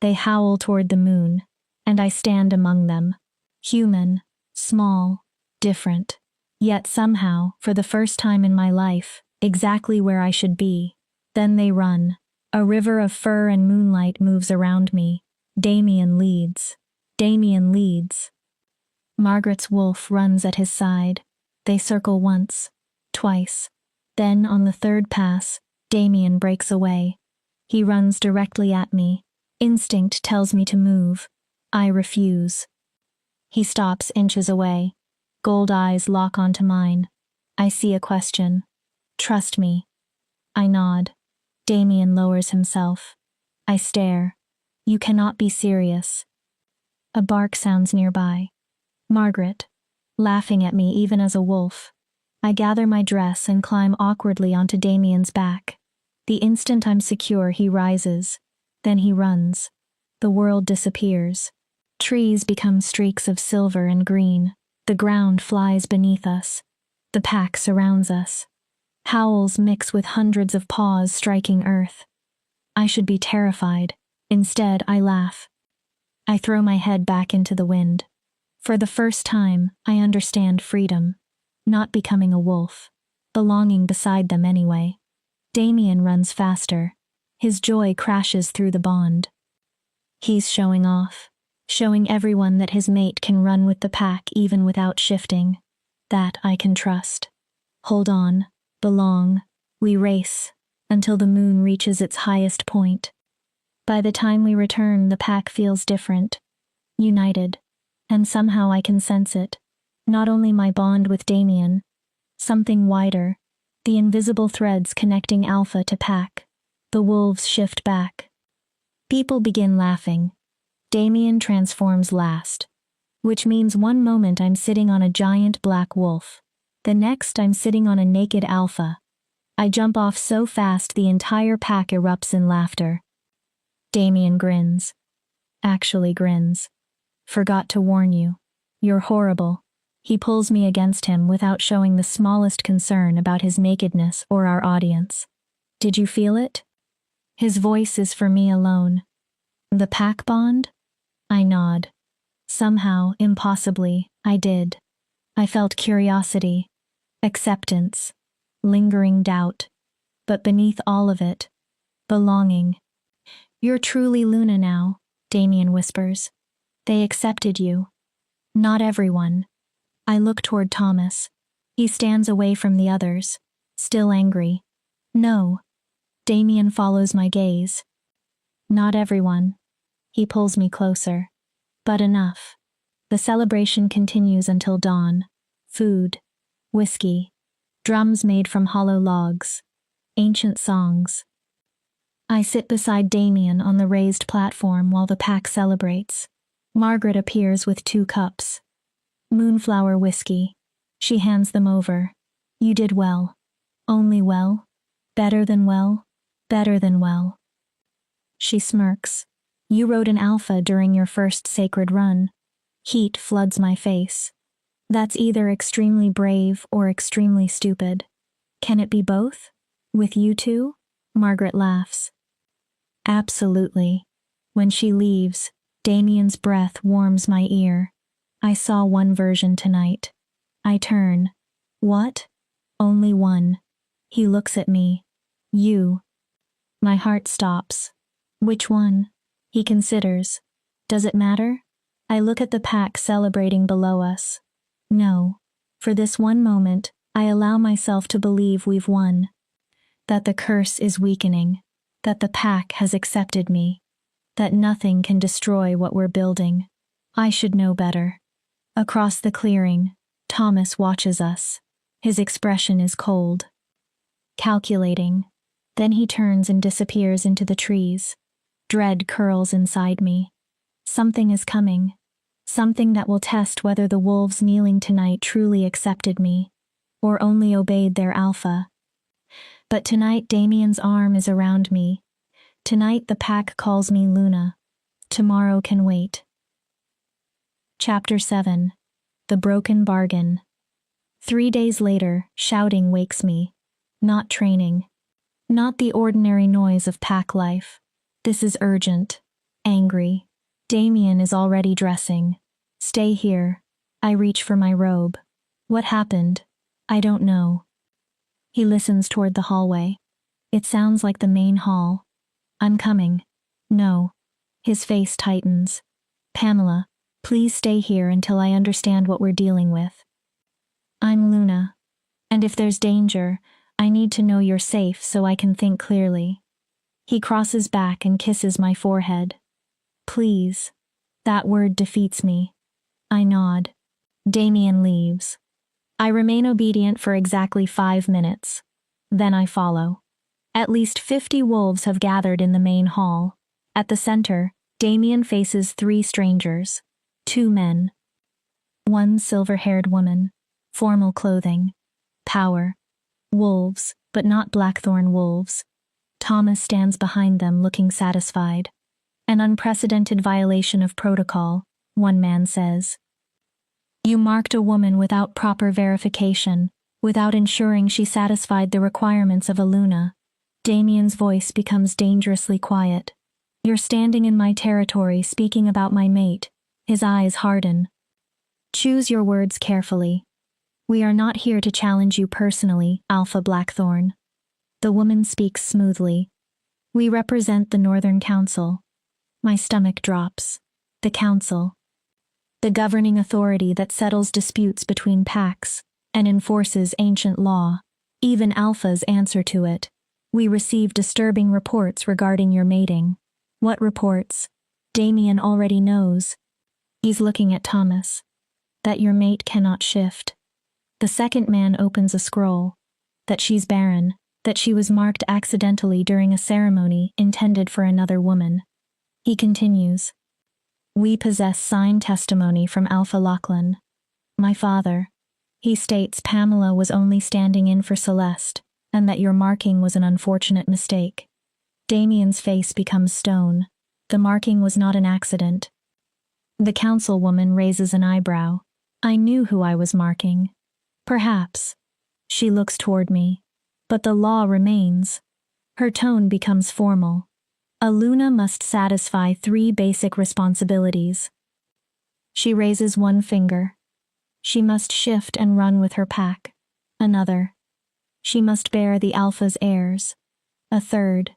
They howl toward the moon, and I stand among them. Human, small, different. Yet somehow, for the first time in my life, exactly where I should be. Then they run. A river of fur and moonlight moves around me. Damien leads. Damien leads. Margaret's wolf runs at his side. They circle once, twice. Then, on the third pass, Damien breaks away. He runs directly at me. Instinct tells me to move. I refuse. He stops inches away. Gold eyes lock onto mine. I see a question. Trust me. I nod. Damien lowers himself. I stare. You cannot be serious. A bark sounds nearby. Margaret, laughing at me even as a wolf. I gather my dress and climb awkwardly onto Damien's back. The instant I'm secure, he rises. Then he runs. The world disappears. Trees become streaks of silver and green. The ground flies beneath us. The pack surrounds us. Howls mix with hundreds of paws striking earth. I should be terrified. Instead, I laugh. I throw my head back into the wind. For the first time, I understand freedom. Not becoming a wolf. Belonging beside them anyway. Damien runs faster. His joy crashes through the bond. He's showing off. Showing everyone that his mate can run with the pack even without shifting. That I can trust. Hold on. Belong. We race. Until the moon reaches its highest point. By the time we return, the pack feels different. United. And somehow I can sense it. Not only my bond with Damien. Something wider. The invisible threads connecting Alpha to pack. The wolves shift back. People begin laughing. Damien transforms last. Which means one moment I'm sitting on a giant black wolf. The next I'm sitting on a naked alpha. I jump off so fast the entire pack erupts in laughter. Damien grins. Actually grins. Forgot to warn you. You're horrible. He pulls me against him without showing the smallest concern about his nakedness or our audience. Did you feel it? His voice is for me alone. The pack bond? I nod. Somehow, impossibly, I did. I felt curiosity, acceptance, lingering doubt, but beneath all of it, belonging. You're truly Luna now, Damien whispers. They accepted you. Not everyone. I look toward Thomas. He stands away from the others, still angry. No. Damien follows my gaze. Not everyone. He pulls me closer. But enough. The celebration continues until dawn. Food, whiskey, drums made from hollow logs, ancient songs. I sit beside Damien on the raised platform while the pack celebrates. Margaret appears with 2 cups. Moonflower whiskey. She hands them over. You did well. Only well. Better than well. Better than well. She smirks. You rode an alpha during your first sacred run. Heat floods my face. That's either extremely brave or extremely stupid. Can it be both? With you two? Margaret laughs. Absolutely. When she leaves, Damien's breath warms my ear. I saw one version tonight. I turn. What? Only one. He looks at me. You. My heart stops. Which one? He considers. Does it matter? I look at the pack celebrating below us. No. For this one moment, I allow myself to believe we've won. That the curse is weakening. That the pack has accepted me. That nothing can destroy what we're building. I should know better. Across the clearing, Thomas watches us. His expression is cold. Calculating. Then he turns and disappears into the trees. Dread curls inside me. Something is coming. Something that will test whether the wolves kneeling tonight truly accepted me, or only obeyed their alpha. But tonight Damien's arm is around me. Tonight the pack calls me Luna. Tomorrow can wait. Chapter 7. The Broken Bargain. 3 days later, shouting wakes me. Not training. Not the ordinary noise of pack life. This is urgent. Angry. Damien is already dressing. Stay here. I reach for my robe. What happened? I don't know. He listens toward the hallway. It sounds like the main hall. I'm coming. No. His face tightens. Pamela, please stay here until I understand what we're dealing with. I'm Luna. And if there's danger, I need to know you're safe so I can think clearly. He crosses back and kisses my forehead. Please. That word defeats me. I nod. Damien leaves. I remain obedient for exactly 5 minutes. Then I follow. At least 50 wolves have gathered in the main hall. At the center, Damien faces 3 strangers. 2 men. One silver-haired woman. Formal clothing. Power. Wolves, but not Blackthorn wolves. Thomas stands behind them looking satisfied. An unprecedented violation of protocol, one man says. You marked a woman without proper verification, without ensuring she satisfied the requirements of a Luna. Damien's voice becomes dangerously quiet. You're standing in my territory speaking about my mate. His eyes harden. Choose your words carefully. We are not here to challenge you personally, Alpha Blackthorn. The woman speaks smoothly. We represent the Northern Council. My stomach drops. The Council. The governing authority that settles disputes between packs and enforces ancient law. Even Alphas answer to it. We receive disturbing reports regarding your mating. What reports? Damien already knows. He's looking at Thomas. That your mate cannot shift. The second man opens a scroll. That she's barren. That she was marked accidentally during a ceremony intended for another woman. He continues. We possess signed testimony from Alpha Lachlan. My father. He states Pamela was only standing in for Celeste, and that your marking was an unfortunate mistake. Damien's face becomes stone. The marking was not an accident. The councilwoman raises an eyebrow. I knew who I was marking. Perhaps. She looks toward me. But the law remains. Her tone becomes formal. A Luna must satisfy 3 basic responsibilities. She raises one finger. She must shift and run with her pack. Another. She must bear the Alpha's heirs. A third.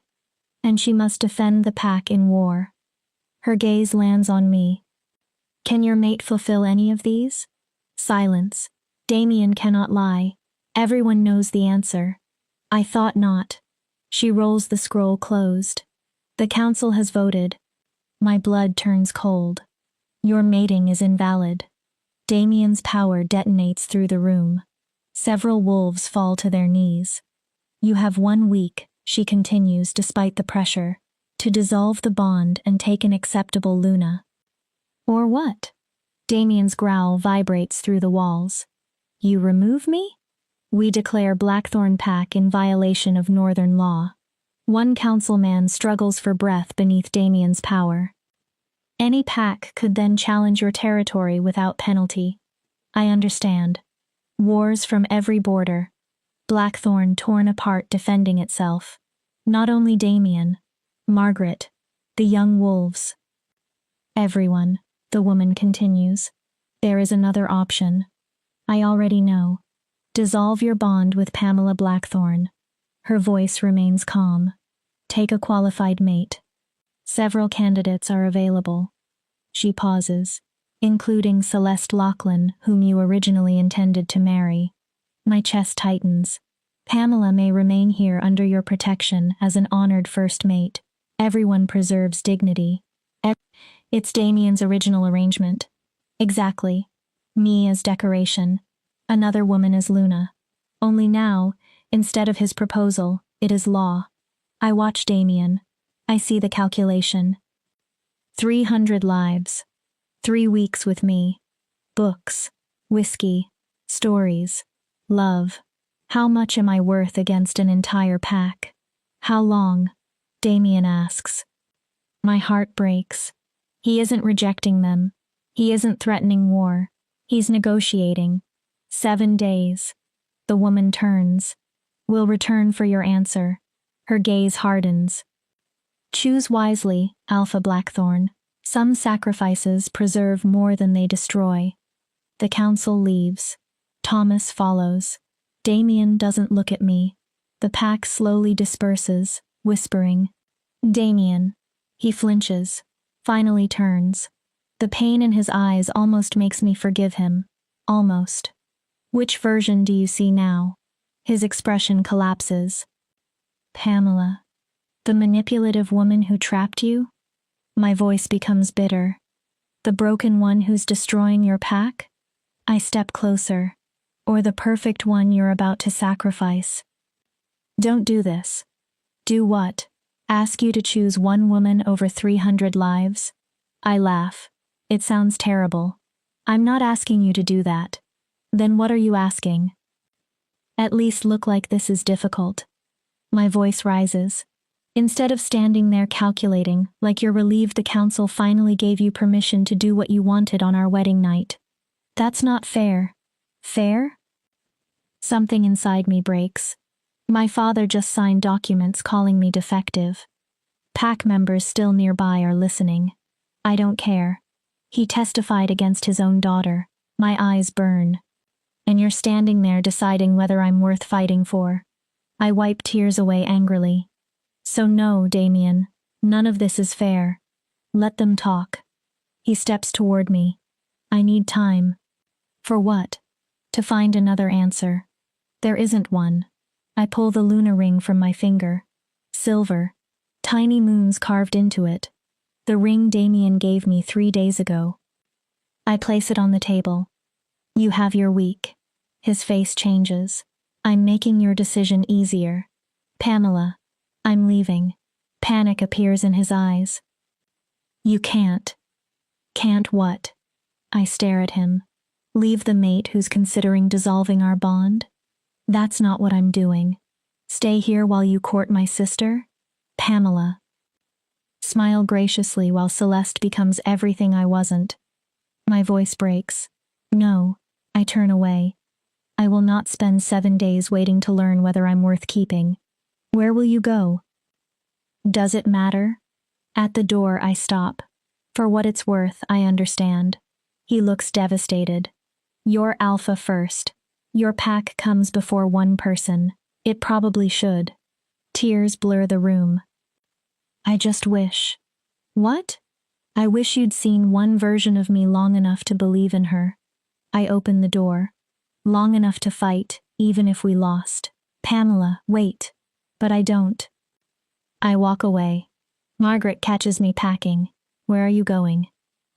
And she must defend the pack in war. Her gaze lands on me. Can your mate fulfill any of these? Silence. Damien cannot lie. Everyone knows the answer. I thought not. She rolls the scroll closed. The council has voted. My blood turns cold. Your mating is invalid. Damien's power detonates through the room. Several wolves fall to their knees. You have 1 week, she continues despite the pressure, to dissolve the bond and take an acceptable Luna. Or what? Damien's growl vibrates through the walls. You remove me? We declare Blackthorn Pack in violation of Northern law. One councilman struggles for breath beneath Damien's power. Any pack could then challenge your territory without penalty. I understand. Wars from every border. Blackthorn torn apart defending itself. Not only Damien, Margaret, the young wolves. Everyone, the woman continues. There is another option. I already know. Dissolve your bond with Pamela Blackthorn. Her voice remains calm. Take a qualified mate. Several candidates are available. She pauses, including Celeste Lachlan, whom you originally intended to marry. My chest tightens. Pamela may remain here under your protection as an honored first mate. Everyone preserves dignity. It's Damien's original arrangement. Exactly. Me as decoration. Another woman as Luna. Only now, instead of his proposal, it is law. I watch Damien. I see the calculation. 300 lives. 3 weeks with me. Books. Whiskey. Stories. Love. How much am I worth against an entire pack? How long? Damien asks. My heart breaks. He isn't rejecting them. He isn't threatening war. He's negotiating. 7 days. The woman turns. Will return for your answer. Her gaze hardens. Choose wisely, Alpha Blackthorn. Some sacrifices preserve more than they destroy. The council leaves. Thomas follows. Damien doesn't look at me. The pack slowly disperses, whispering. Damien. He flinches. Finally turns. The pain in his eyes almost makes me forgive him. Almost. Which version do you see now? His expression collapses. Pamela. The manipulative woman who trapped you? My voice becomes bitter. The broken one who's destroying your pack? I step closer. Or the perfect one you're about to sacrifice. Don't do this. Do what? Ask you to choose one woman over 300 lives? I laugh. It sounds terrible. I'm not asking you to do that. Then what are you asking? At least look like this is difficult. My voice rises. Instead of standing there calculating, like you're relieved the council finally gave you permission to do what you wanted on our wedding night. That's not fair. Fair? Something inside me breaks. My father just signed documents calling me defective. Pack members still nearby are listening. I don't care. He testified against his own daughter. My eyes burn. And you're standing there deciding whether I'm worth fighting for. I wipe tears away angrily. So no, Damien, none of this is fair. Let them talk. He steps toward me. I need time. For what? To find another answer. There isn't one. I pull the Luna ring from my finger. Silver. Tiny moons carved into it. The ring Damien gave me 3 days ago. I place it on the table. You have your week. His face changes. I'm making your decision easier. Pamela. I'm leaving. Panic appears in his eyes. You can't. Can't what? I stare at him. Leave the mate who's considering dissolving our bond? That's not what I'm doing. Stay here while you court my sister? Pamela. Smile graciously while Celeste becomes everything I wasn't. My voice breaks. No. I turn away. I will not spend 7 days waiting to learn whether I'm worth keeping. Where will you go? Does it matter? At the door I stop. For what it's worth, I understand. He looks devastated. You're alpha first. Your pack comes before one person. It probably should. Tears blur the room. I just wish. What? I wish you'd seen one version of me long enough to believe in her. I open the door. Long enough to fight, even if we lost. Pamela, wait. But I don't. I walk away. Margaret catches me packing. Where are you going?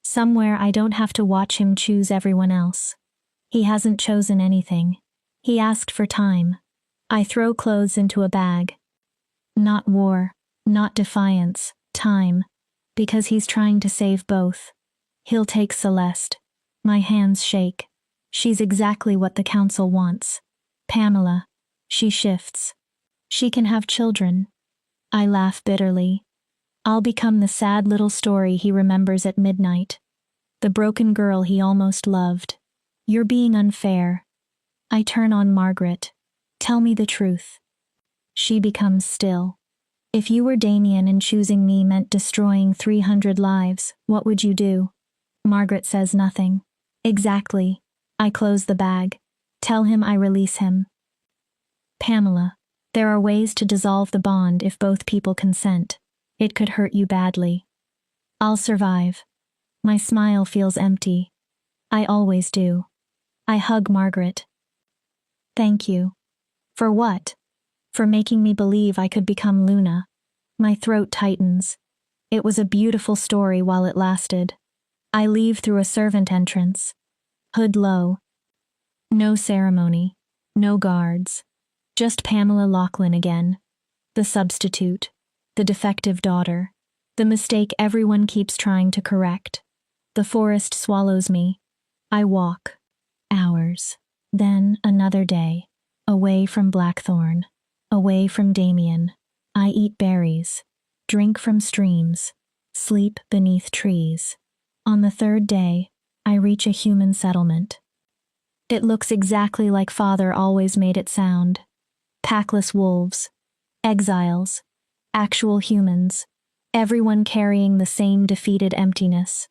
Somewhere I don't have to watch him choose everyone else. He hasn't chosen anything. He asked for time. I throw clothes into a bag. Not war, not defiance, time. Because he's trying to save both. He'll take Celeste. My hands shake. She's exactly what the council wants. Pamela. She shifts. She can have children. I laugh bitterly. I'll become the sad little story he remembers at midnight. The broken girl he almost loved. You're being unfair. I turn on Margaret. Tell me the truth. She becomes still. If you were Damien and choosing me meant destroying 300 lives, what would you do? Margaret says nothing. Exactly. I close the bag. Tell him I release him. Pamela, there are ways to dissolve the bond if both people consent. It could hurt you badly. I'll survive. My smile feels empty. I always do. I hug Margaret. Thank you. For what? For making me believe I could become Luna. My throat tightens. It was a beautiful story while it lasted. I leave through a servant entrance. Hood low. No ceremony. No guards. Just Pamela Lachlan again. The substitute. The defective daughter. The mistake everyone keeps trying to correct. The forest swallows me. I walk. Hours. Then another day. Away from Blackthorn. Away from Damien. I eat berries. Drink from streams. Sleep beneath trees. On the third day, I reach a human settlement. It looks exactly like Father always made it sound. Packless wolves. Exiles. Actual humans. Everyone carrying the same defeated emptiness.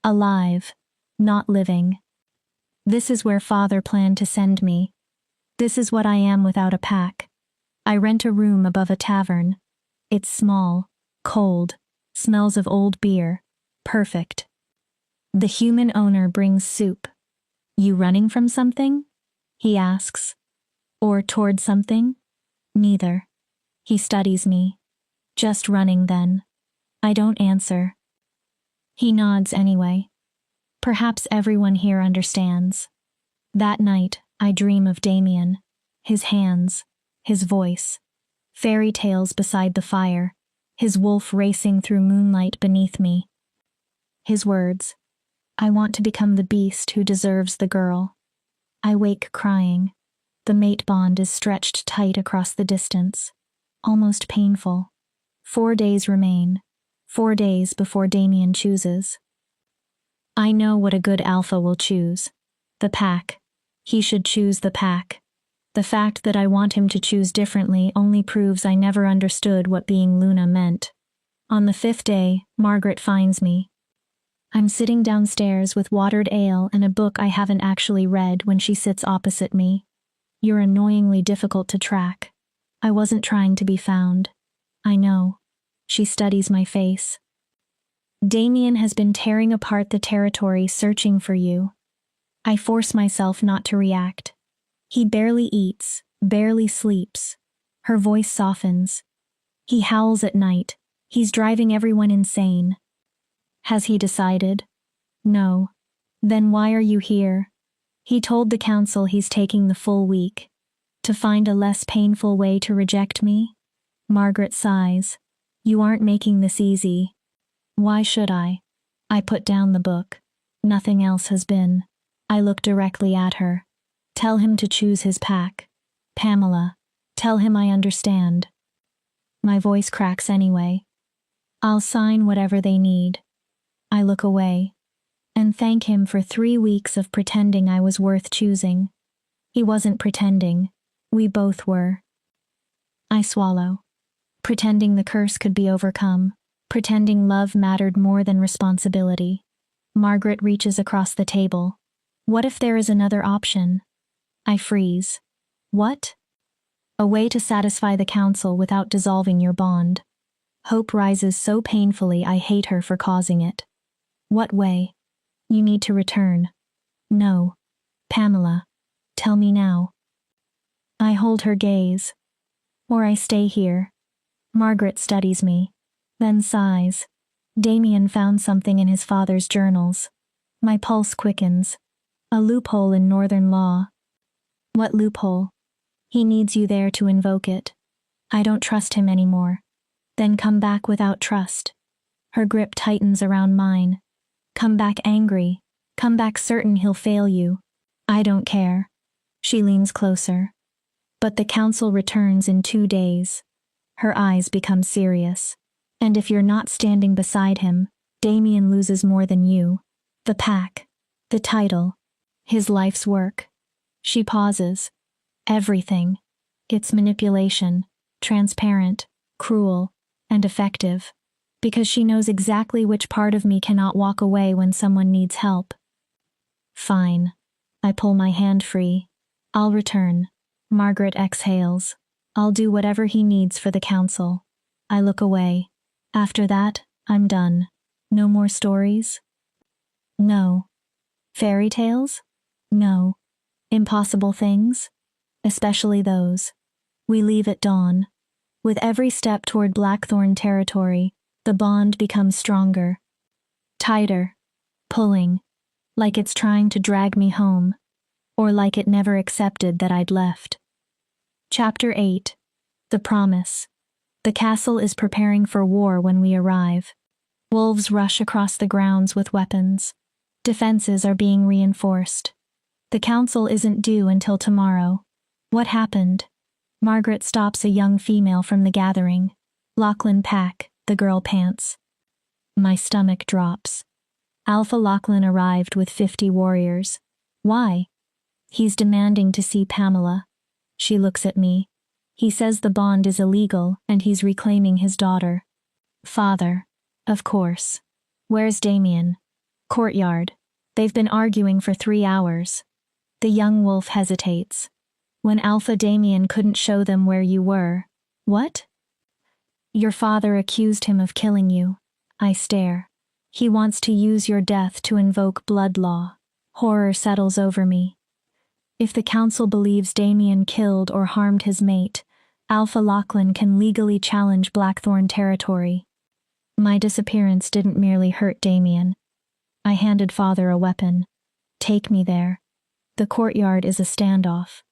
Alive. Not living. This is where Father planned to send me. This is what I am without a pack. I rent a room above a tavern. It's small, cold, smells of old beer. Perfect. The human owner brings soup. You running from something? He asks. Or toward something? Neither. He studies me. Just running then. I don't answer. He nods anyway. Perhaps everyone here understands. That night, I dream of Damien. His hands. His voice. Fairy tales beside the fire. His wolf racing through moonlight beneath me. His words. I want to become the beast who deserves the girl. I wake crying. The mate bond is stretched tight across the distance. Almost painful. 4 days remain. 4 days before Damien chooses. I know what a good alpha will choose. The pack. He should choose the pack. The fact that I want him to choose differently only proves I never understood what being Luna meant. On the 5th day, Margaret finds me. I'm sitting downstairs with watered ale and a book I haven't actually read when she sits opposite me. You're annoyingly difficult to track. I wasn't trying to be found. I know. She studies my face. Damien has been tearing apart the territory searching for you. I force myself not to react. He barely eats, barely sleeps. Her voice softens. He howls at night. He's driving everyone insane. Has he decided? No. Then why are you here? He told the council he's taking the full week. To find a less painful way to reject me? Margaret sighs. You aren't making this easy. Why should I? I put down the book. Nothing else has been. I look directly at her. Tell him to choose his pack. Pamela, tell him I understand. My voice cracks anyway. I'll sign whatever they need. I look away. And thank him for 3 weeks of pretending I was worth choosing. He wasn't pretending. We both were. I swallow. Pretending the curse could be overcome. Pretending love mattered more than responsibility. Margaret reaches across the table. What if there is another option? I freeze. What? A way to satisfy the council without dissolving your bond. Hope rises so painfully I hate her for causing it. What way? You need to return. No. Pamela. Tell me now. I hold her gaze. Or I stay here. Margaret studies me. Then sighs. Damien found something in his father's journals. My pulse quickens. A loophole in northern law. What loophole? He needs you there to invoke it. I don't trust him anymore. Then come back without trust. Her grip tightens around mine. Come back angry. Come back certain he'll fail you. I don't care. She leans closer. But the council returns in 2 days. Her eyes become serious. And if you're not standing beside him, Damien loses more than you. The pack. The title. His life's work. She pauses. Everything. It's manipulation. Transparent. Cruel. And effective. Because she knows exactly which part of me cannot walk away when someone needs help. Fine. I pull my hand free. I'll return. Margaret exhales. I'll do whatever he needs for the council. I look away. After that, I'm done. No more stories? No. Fairy tales? No. Impossible things? Especially those. We leave at dawn. With every step toward Blackthorn territory, the bond becomes stronger. Tighter. Pulling. Like it's trying to drag me home. Or like it never accepted that I'd left. Chapter 8. The Promise. The castle is preparing for war when we arrive. Wolves rush across the grounds with weapons. Defenses are being reinforced. The council isn't due until tomorrow. What happened? Margaret stops a young female from the gathering. Lachlan Pack, the girl pants. My stomach drops. Alpha Lachlan arrived with 50 warriors. Why? He's demanding to see Pamela. She looks at me. He says the bond is illegal and he's reclaiming his daughter. Father. Of course. Where's Damien? Courtyard. They've been arguing for 3 hours. The young wolf hesitates. When Alpha Damien couldn't show them where you were. What? Your father accused him of killing you. I stare. He wants to use your death to invoke blood law. Horror settles over me. If the council believes Damien killed or harmed his mate, Alpha Lachlan can legally challenge Blackthorn territory. My disappearance didn't merely hurt Damien. I handed father a weapon. Take me there. The courtyard is a standoff.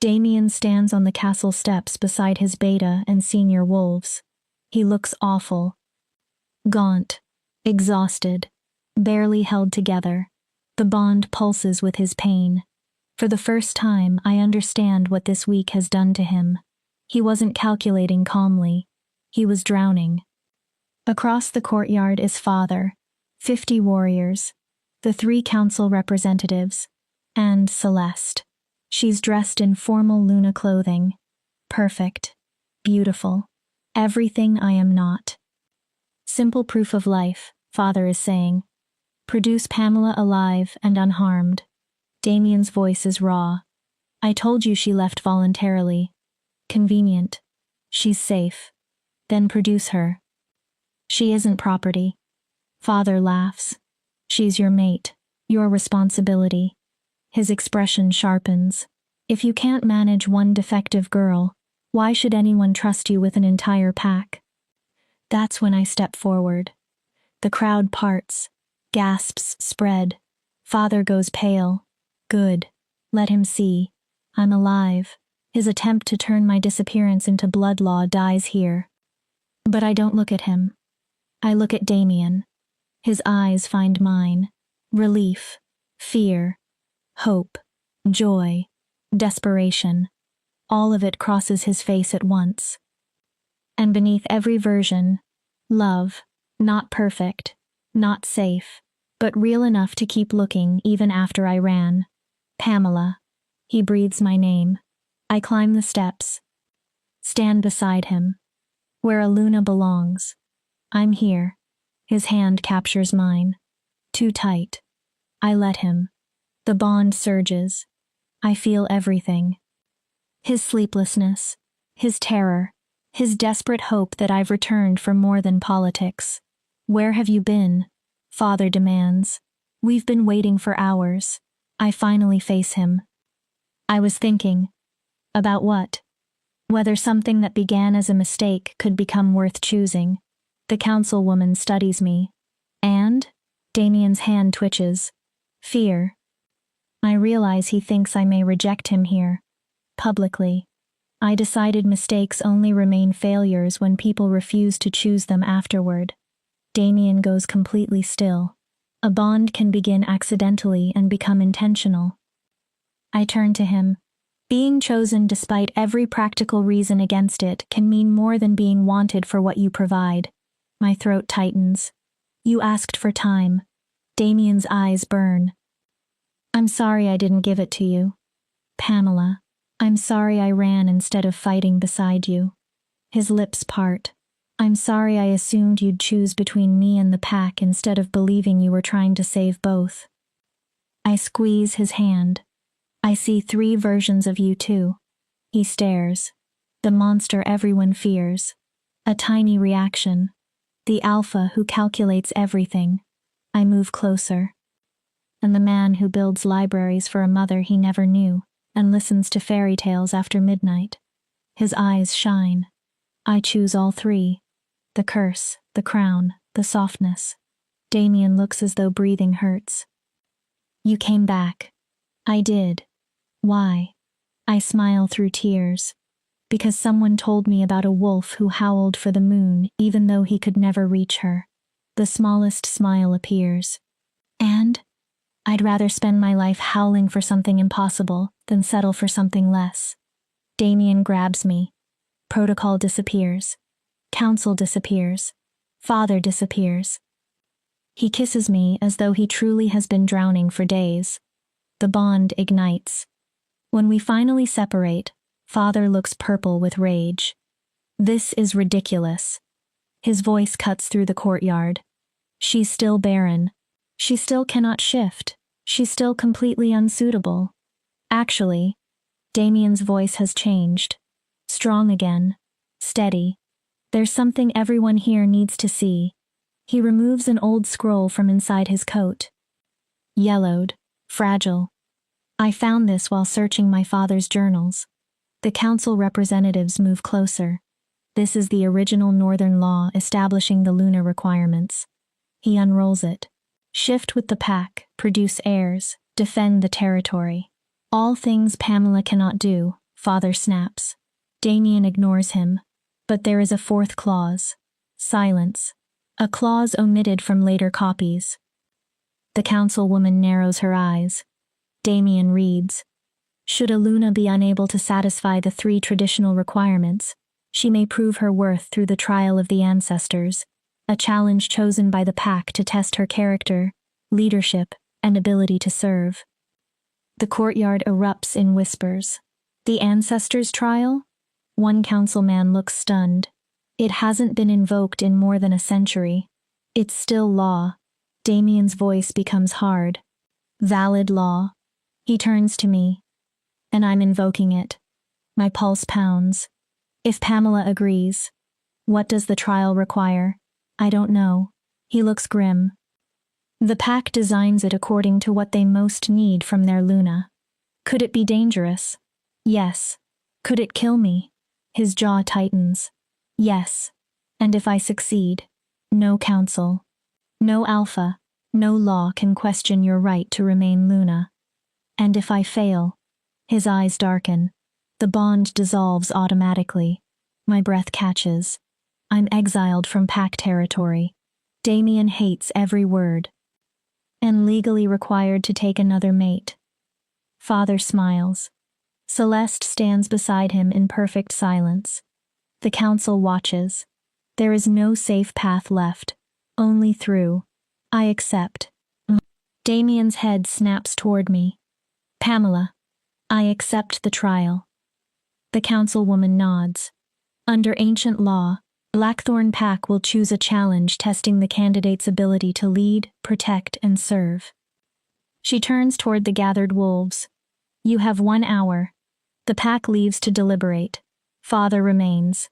Damien stands on the castle steps beside his beta and senior wolves. He looks awful. Gaunt. Exhausted. Barely held together. The bond pulses with his pain. For the first time, I understand what this week has done to him. He wasn't calculating calmly. He was drowning. Across the courtyard is father, 50 warriors, the 3 council representatives, and Celeste. She's dressed in formal Luna clothing. Perfect. Beautiful. Everything I am not. Simple proof of life, father is saying. Produce Pamela alive and unharmed. Damien's voice is raw. I told you she left voluntarily. Convenient. She's safe. Then produce her. She isn't property. Father laughs. She's your mate, your responsibility. His expression sharpens. If you can't manage one defective girl, why should anyone trust you with an entire pack? That's when I step forward. The crowd parts. Gasps spread. Father goes pale. Good. Let him see. I'm alive. His attempt to turn my disappearance into blood law dies here. But I don't look at him. I look at Damien. His eyes find mine. Relief. Fear. Hope. Joy. Desperation. All of it crosses his face at once. And beneath every version, love. Not perfect. Not safe. But real enough to keep looking even after I ran. Pamela. He breathes my name. I climb the steps. Stand beside him. Where a Luna belongs. I'm here. His hand captures mine. Too tight. I let him. The bond surges. I feel everything. His sleeplessness. His terror. His desperate hope that I've returned for more than politics. Where have you been? Father demands. We've been waiting for hours. I finally face him. I was thinking. About what? Whether something that began as a mistake could become worth choosing. The councilwoman studies me. And? Damien's hand twitches. Fear. I realize he thinks I may reject him here. Publicly. I decided mistakes only remain failures when people refuse to choose them afterward. Damien goes completely still. A bond can begin accidentally and become intentional. I turn to him. Being chosen despite every practical reason against it can mean more than being wanted for what you provide. My throat tightens. You asked for time. Damien's eyes burn. I'm sorry I didn't give it to you. Pamela, I'm sorry I ran instead of fighting beside you. His lips part. I'm sorry I assumed you'd choose between me and the pack instead of believing you were trying to save both. I squeeze his hand. I see 3 versions of you too. He stares. The monster everyone fears. A tiny reaction. The alpha who calculates everything. I move closer. And the man who builds libraries for a mother he never knew and listens to fairy tales after midnight. His eyes shine. I choose all 3. The curse, the crown, the softness. Damien looks as though breathing hurts. You came back. I did. Why? I smile through tears. Because someone told me about a wolf who howled for the moon even though he could never reach her. The smallest smile appears. And? I'd rather spend my life howling for something impossible than settle for something less. Damien grabs me. Protocol disappears. Council disappears. Father disappears. He kisses me as though he truly has been drowning for days. The bond ignites. When we finally separate, Father looks purple with rage. This is ridiculous. His voice cuts through the courtyard. She's still barren. She still cannot shift. She's still completely unsuitable. Actually, Damien's voice has changed. Strong again. Steady. There's something everyone here needs to see. He removes an old scroll from inside his coat. Yellowed. Fragile. I found this while searching my father's journals. The council representatives move closer. This is the original Northern law establishing the lunar requirements. He unrolls it. Shift with the pack, produce heirs, defend the territory. All things Pamela cannot do, Father snaps. Damien ignores him. But there is a 4th clause. Silence. A clause omitted from later copies. The councilwoman narrows her eyes. Damien reads. Should a Luna be unable to satisfy the 3 traditional requirements, she may prove her worth through the trial of the ancestors, a challenge chosen by the pack to test her character, leadership, and ability to serve. The courtyard erupts in whispers. The ancestors' trial? One councilman looks stunned. It hasn't been invoked in more than a century. It's still law. Damien's voice becomes hard. Valid law. He turns to me. And I'm invoking it. My pulse pounds. If Pamela agrees. What does the trial require? I don't know. He looks grim. The pack designs it according to what they most need from their Luna. Could it be dangerous? Yes. Could it kill me? His jaw tightens. Yes. And if I succeed, no council, no alpha, no law can question your right to remain Luna. And if I fail, his eyes darken. The bond dissolves automatically. My breath catches. I'm exiled from pack territory. Damien hates every word. And legally required to take another mate. Father smiles. Celeste stands beside him in perfect silence. The council watches. There is no safe path left, only through. I accept. Damien's head snaps toward me. Pamela, I accept the trial. The councilwoman nods. Under ancient law, Blackthorn Pack will choose a challenge testing the candidate's ability to lead, protect, and serve. She turns toward the gathered wolves. You have 1 hour. The pack leaves to deliberate. Father remains.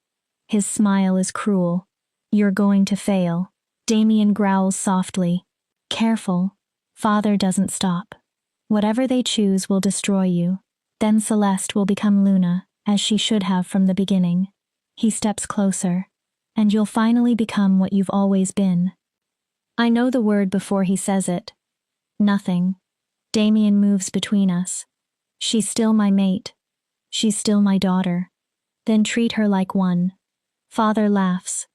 His smile is cruel. You're going to fail. Damien growls softly. Careful. Father doesn't stop. Whatever they choose will destroy you. Then Celeste will become Luna, as she should have from the beginning. He steps closer. And you'll finally become what you've always been. I know the word before he says it. Nothing. Damien moves between us. She's still my mate. She's still my daughter. then treat her like one. Father laughs.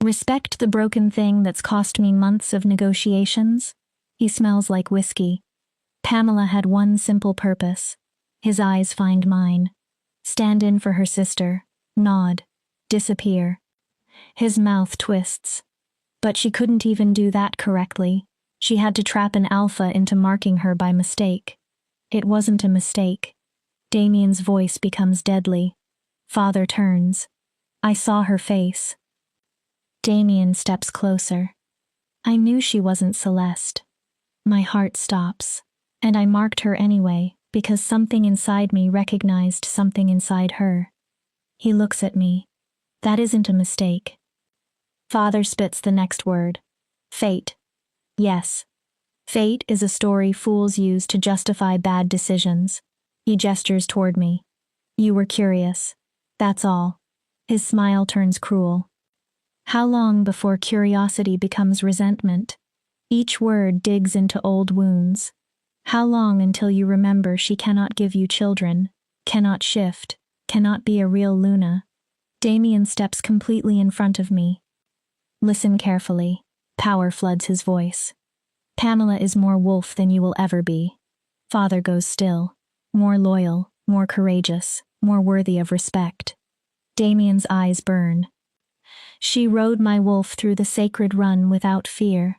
Respect the broken thing that's cost me months of negotiations? He smells like whiskey. Pamela had one simple purpose. His eyes find mine. Stand in for her sister. Nod. Disappear. His mouth twists. But she couldn't even do that correctly. She had to trap an alpha into marking her by mistake. It wasn't a mistake. Damien's voice becomes deadly. Father turns. I saw her face. Damien steps closer. I knew she wasn't Celeste. My heart stops, and I marked her anyway because something inside me recognized something inside her. He looks at me. That isn't a mistake. Father spits the next word. Fate. Yes. Fate is a story fools use to justify bad decisions. He gestures toward me. You were curious. That's all. His smile turns cruel. How long before curiosity becomes resentment? Each word digs into old wounds. How long until you remember she cannot give you children, cannot shift, cannot be a real Luna? Damien steps completely in front of me. Listen carefully. Power floods his voice. Pamela is more wolf than you will ever be. Father goes still. More loyal, more courageous, more worthy of respect. Damien's eyes burn. She rode my wolf through the sacred run without fear.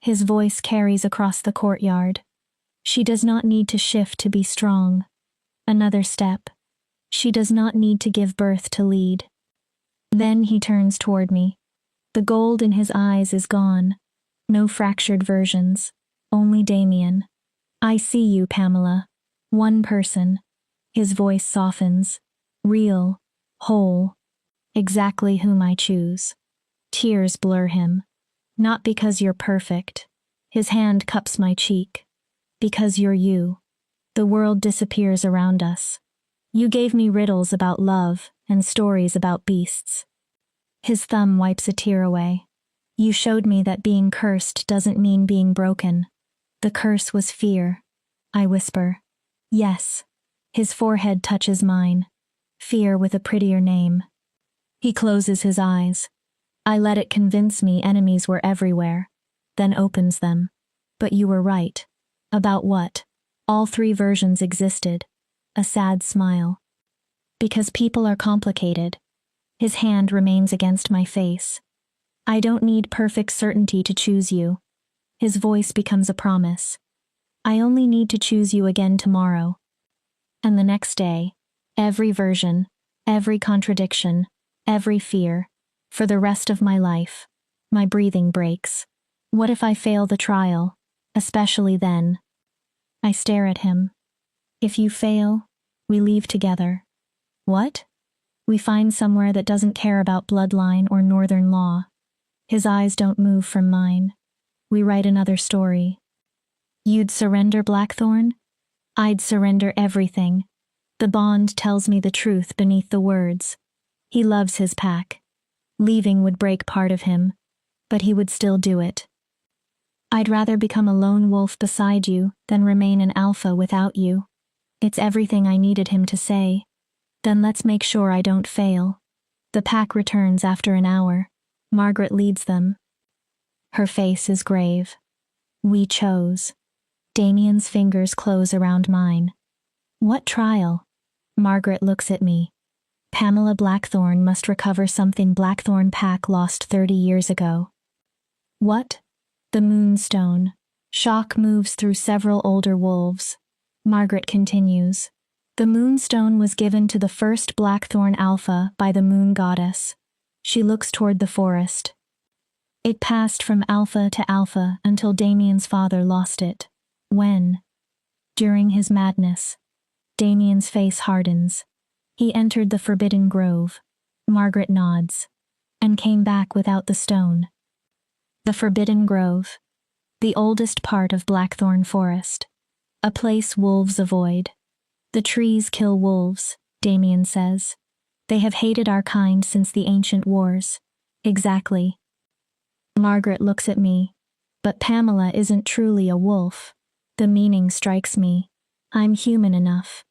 His voice carries across the courtyard. She does not need to shift to be strong. Another step. She does not need to give birth to lead. Then he turns toward me. The gold in his eyes is gone. No fractured versions. Only Damien. I see you, Pamela. One person. His voice softens. Real. Whole. Exactly whom I choose. Tears blur him. Not because you're perfect. His hand cups my cheek. Because you're you. The world disappears around us. You gave me riddles about love and stories about beasts. His thumb wipes a tear away. You showed me that being cursed doesn't mean being broken. The curse was fear. I whisper. Yes. His forehead touches mine. Fear with a prettier name. He closes his eyes. I let it convince me enemies were everywhere, then opens them. But you were right. About what? All three versions existed. A sad smile. Because people are complicated. His hand remains against my face. I don't need perfect certainty to choose you. His voice becomes a promise. I only need to choose you again tomorrow. And the next day, every version, every contradiction, every fear, for the rest of my life, my breathing breaks. What if I fail the trial, especially then? I stare at him. If you fail, we leave together. What? We find somewhere that doesn't care about bloodline or northern law. His eyes don't move from mine. We write another story. You'd surrender, Blackthorn? I'd surrender everything. The bond tells me the truth beneath the words. He loves his pack. Leaving would break part of him, but he would still do it. I'd rather become a lone wolf beside you than remain an alpha without you. It's everything I needed him to say. Then let's make sure I don't fail. The pack returns after an hour. Margaret leads them. Her face is grave. We chose. Damien's fingers close around mine. What trial? Margaret looks at me. Pamela Blackthorn must recover something Blackthorn pack lost 30 years ago. What? The Moonstone. Shock moves through several older wolves. Margaret continues. The Moonstone was given to the first Blackthorn Alpha by the Moon Goddess. She looks toward the forest. It passed from Alpha to Alpha until Damien's father lost it. When? During his madness. Damien's face hardens. He entered the Forbidden Grove. Margaret nods. And came back without the stone. The Forbidden Grove. The oldest part of Blackthorn Forest. A place wolves avoid. The trees kill wolves, Damien says. They have hated our kind since the ancient wars. Exactly. Margaret looks at me. But Pamela isn't truly a wolf. The meaning strikes me. I'm human enough.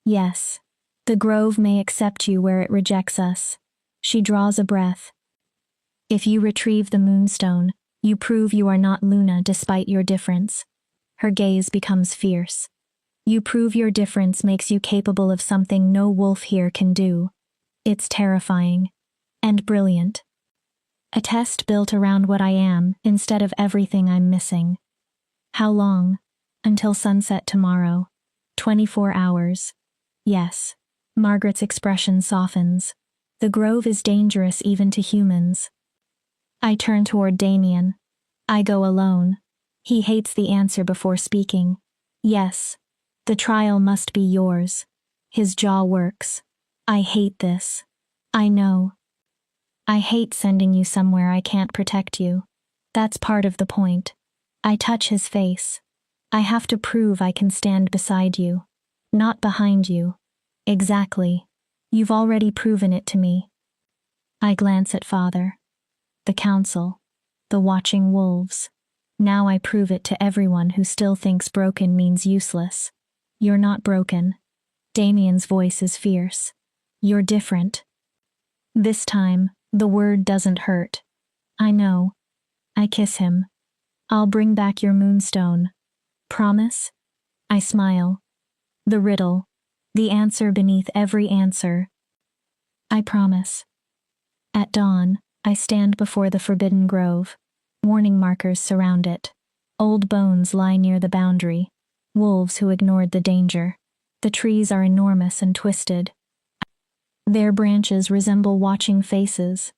Yes. The grove may accept you where it rejects us. She draws a breath. If you retrieve the moonstone, you prove you are not Luna despite your difference. Her gaze becomes fierce. You prove your difference makes you capable of something no wolf here can do. It's terrifying. And brilliant. A test built around what I am instead of everything I'm missing. How long? Until sunset tomorrow. 24 hours. Yes. Margaret's expression softens. The grove is dangerous even to humans. I turn toward Damien. I go alone. He hates the answer before speaking. Yes. The trial must be yours. His jaw works. I hate this. I know. I hate sending you somewhere I can't protect you. That's part of the point. I touch his face. I have to prove I can stand beside you. Not behind you. Exactly. You've already proven it to me. I glance at Father. The council. The watching wolves. Now I prove it to everyone who still thinks broken means useless. You're not broken. Damien's voice is fierce. You're different. This time, the word doesn't hurt. I know. I kiss him. I'll bring back your moonstone. Promise? I smile. The riddle. The answer beneath every answer. I promise. At dawn, I stand before the forbidden grove. Warning markers surround it. Old bones lie near the boundary. Wolves who ignored the danger. The trees are enormous and twisted. Their branches resemble watching faces.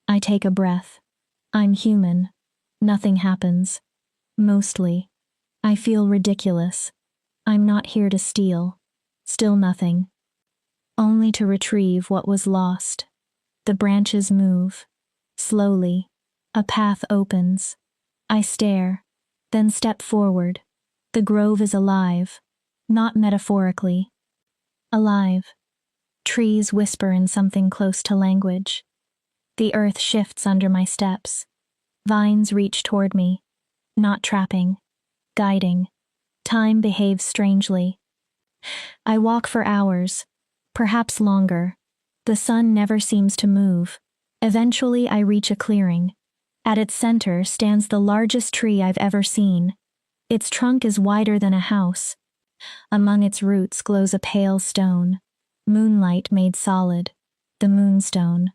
I take a breath. I'm human. Nothing happens. Mostly. I feel ridiculous. I'm not here to steal. Still nothing. Only to retrieve what was lost. The branches move. Slowly. A path opens. I stare. Then step forward. The grove is alive. Not metaphorically. Alive. Trees whisper in something close to language. The earth shifts under my steps. Vines reach toward me. Not trapping. Guiding. Time behaves strangely. I walk for hours. Perhaps longer. The sun never seems to move. Eventually I reach a clearing. At its center stands the largest tree I've ever seen. Its trunk is wider than a house. Among its roots glows a pale stone. Moonlight made solid. The moonstone.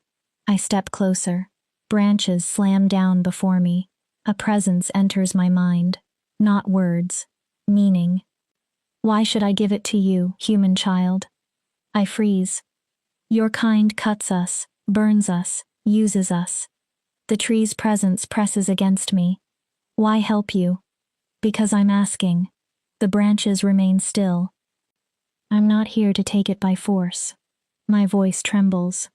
I step closer. Branches slam down before me. A presence enters my mind. Not words. Meaning. Why should I give it to you, human child? I freeze. Your kind cuts us, burns us, uses us. The tree's presence presses against me. Why help you? Because I'm asking. The branches remain still. I'm not here to take it by force. My voice trembles.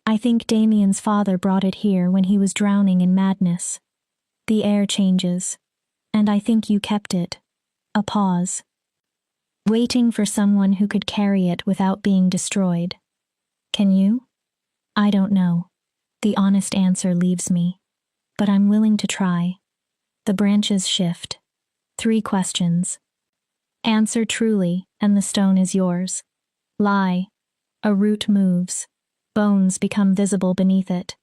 I think Damien's father brought it here when he was drowning in madness. The air changes. And I think you kept it. A pause. Waiting for someone who could carry it without being destroyed. Can you? I don't know. The honest answer leaves me. But I'm willing to try. The branches shift. 3 questions. Answer truly, and the stone is yours. Lie. A root moves. Bones become visible beneath it.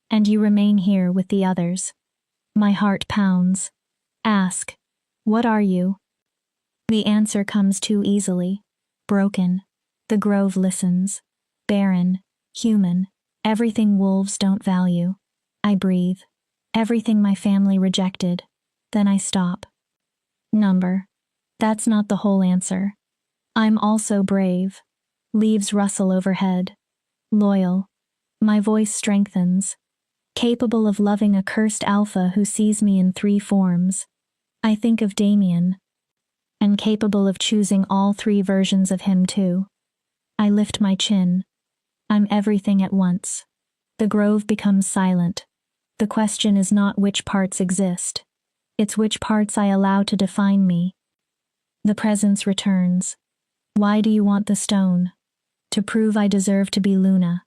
And you remain here with the others. My heart pounds. Ask. What are you? The answer comes too easily. Broken. The grove listens. Barren. Human. Everything wolves don't value. I breathe. Everything my family rejected. Then I stop. Number. That's not the whole answer. I'm also brave. Leaves rustle overhead. Loyal. My voice strengthens. Capable of loving a cursed alpha who sees me in 3 forms. I think of Damien. And capable of choosing all 3 versions of him too. I lift my chin. I'm everything at once. The grove becomes silent. The question is not which parts exist. It's which parts I allow to define me. The presence returns. Why do you want the stone? To prove I deserve to be Luna.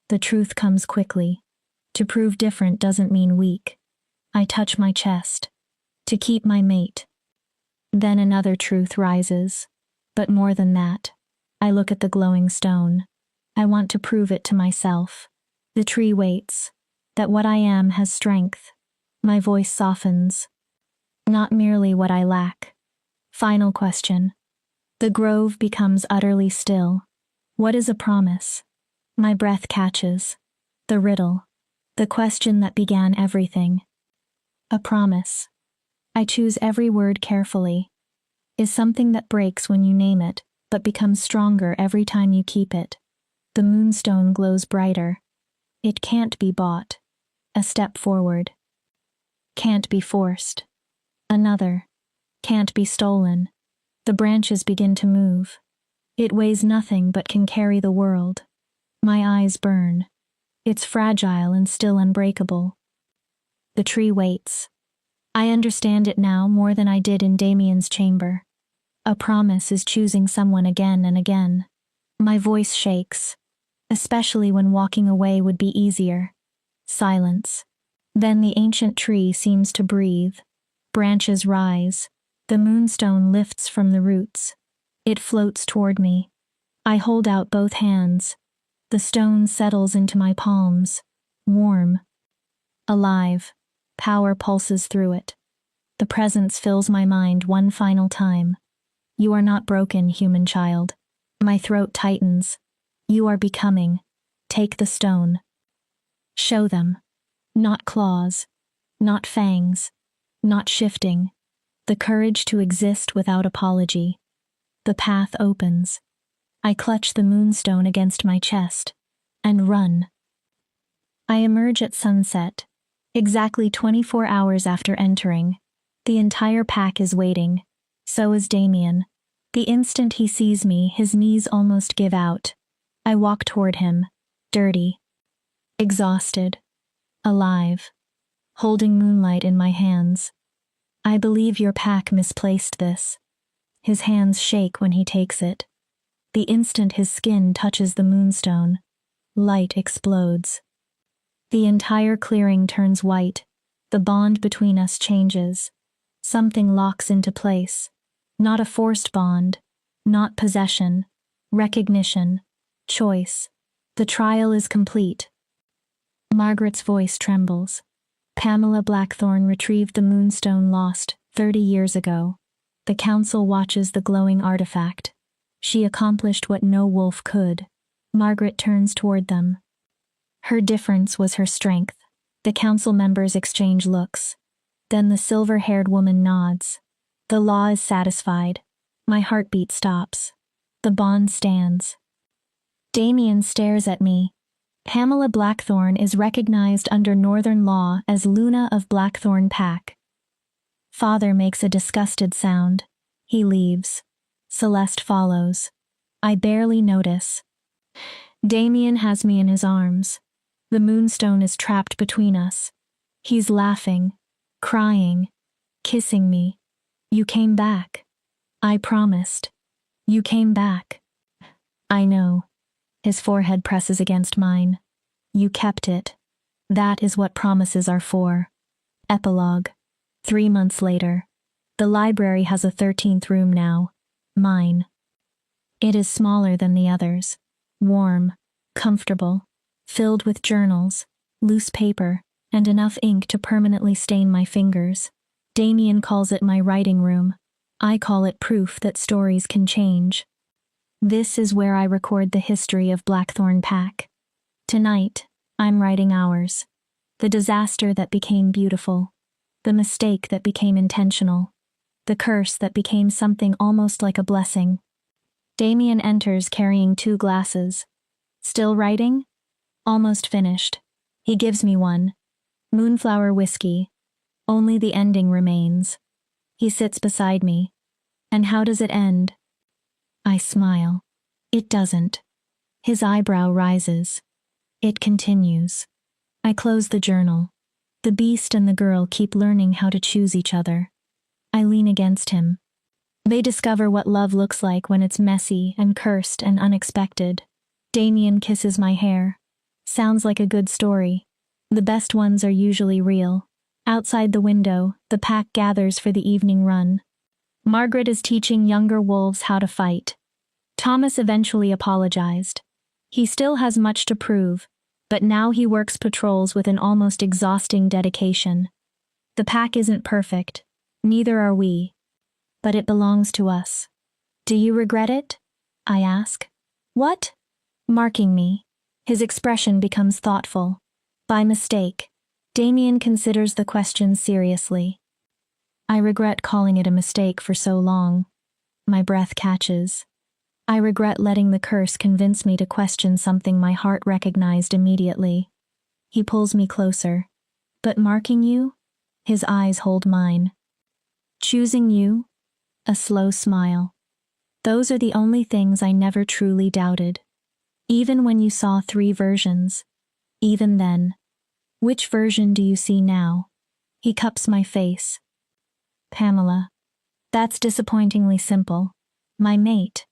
The truth comes quickly. To prove different doesn't mean weak. I touch my chest. To keep my mate. Then another truth rises. But more than that. I look at the glowing stone. I want to prove it to myself. The tree waits. That what I am has strength. My voice softens. Not merely what I lack. Final question. The grove becomes utterly still. What is a promise? My breath catches. The riddle. The question that began everything. A promise. I choose every word carefully. Is something that breaks when you name it, but becomes stronger every time you keep it. The moonstone glows brighter. It can't be bought. A step forward. Can't be forced. Another. Can't be stolen. The branches begin to move. It weighs nothing but can carry the world. My eyes burn. It's fragile and still unbreakable. The tree waits. I understand it now more than I did in Damien's chamber. A promise is choosing someone again and again. My voice shakes, especially when walking away would be easier. Silence. Then the ancient tree seems to breathe. Branches rise. The moonstone lifts from the roots. It floats toward me. I hold out both hands. The stone settles into my palms. Warm. Alive. Power pulses through it. The presence fills my mind one final time. You are not broken, human child. My throat tightens. You are becoming. Take the stone. Show them. Not claws. Not fangs. Not shifting. The courage to exist without apology. The path opens. I clutch the moonstone against my chest. And run. I emerge at sunset. Exactly 24 hours after entering. The entire pack is waiting. So is Damien. The instant he sees me, his knees almost give out. I walk toward him. Dirty. Exhausted. Alive. Holding moonlight in my hands. I believe your pack misplaced this. His hands shake when he takes it. The instant his skin touches the moonstone, light explodes. The entire clearing turns white. The bond between us changes. Something locks into place. Not a forced bond. Not possession. Recognition. Choice. The trial is complete. Margaret's voice trembles. Pamela Blackthorne retrieved the moonstone lost 30 years ago. The council watches the glowing artifact. She accomplished what no wolf could. Margaret turns toward them. Her difference was her strength. The council members exchange looks. Then the silver-haired woman nods. The law is satisfied. My heartbeat stops. The bond stands. Damien stares at me. Pamela Blackthorne is recognized under Northern law as Luna of Blackthorne Pack. Father makes a disgusted sound. He leaves. Celeste follows. I barely notice. Damien has me in his arms. The moonstone is trapped between us. He's laughing, crying, kissing me. You came back. I promised. You came back. I know. His forehead presses against mine. You kept it. That is what promises are for. Epilogue. 3 months later. The library has a 13th room now. Mine. It is smaller than the others. Warm. Comfortable. Filled with journals, loose paper, and enough ink to permanently stain my fingers. Damien calls it my writing room. I call it proof that stories can change. This is where I record the history of Blackthorne Pack. Tonight, I'm writing ours. The disaster that became beautiful. The mistake that became intentional. The curse that became something almost like a blessing. Damien enters carrying 2 glasses. Still writing? Almost finished. He gives me one. Moonflower whiskey. Only the ending remains. He sits beside me. And how does it end? I smile. It doesn't. His eyebrow rises. It continues. I close the journal. The beast and the girl keep learning how to choose each other. I lean against him. They discover what love looks like when it's messy and cursed and unexpected. Damien kisses my hair. Sounds like a good story. The best ones are usually real. Outside the window, the pack gathers for the evening run. Margaret is teaching younger wolves how to fight. Thomas eventually apologized. He still has much to prove, but now he works patrols with an almost exhausting dedication. The pack isn't perfect, neither are we, but it belongs to us. Do you regret it? I ask. What? Marking me. His expression becomes thoughtful. By mistake. Damien considers the question seriously. I regret calling it a mistake for so long. My breath catches. I regret letting the curse convince me to question something my heart recognized immediately. He pulls me closer. But marking you? His eyes hold mine. Choosing you? A slow smile. Those are the only things I never truly doubted. Even when you saw 3 versions. Even then. Which version do you see now? He cups my face. Pamela. That's disappointingly simple. My mate.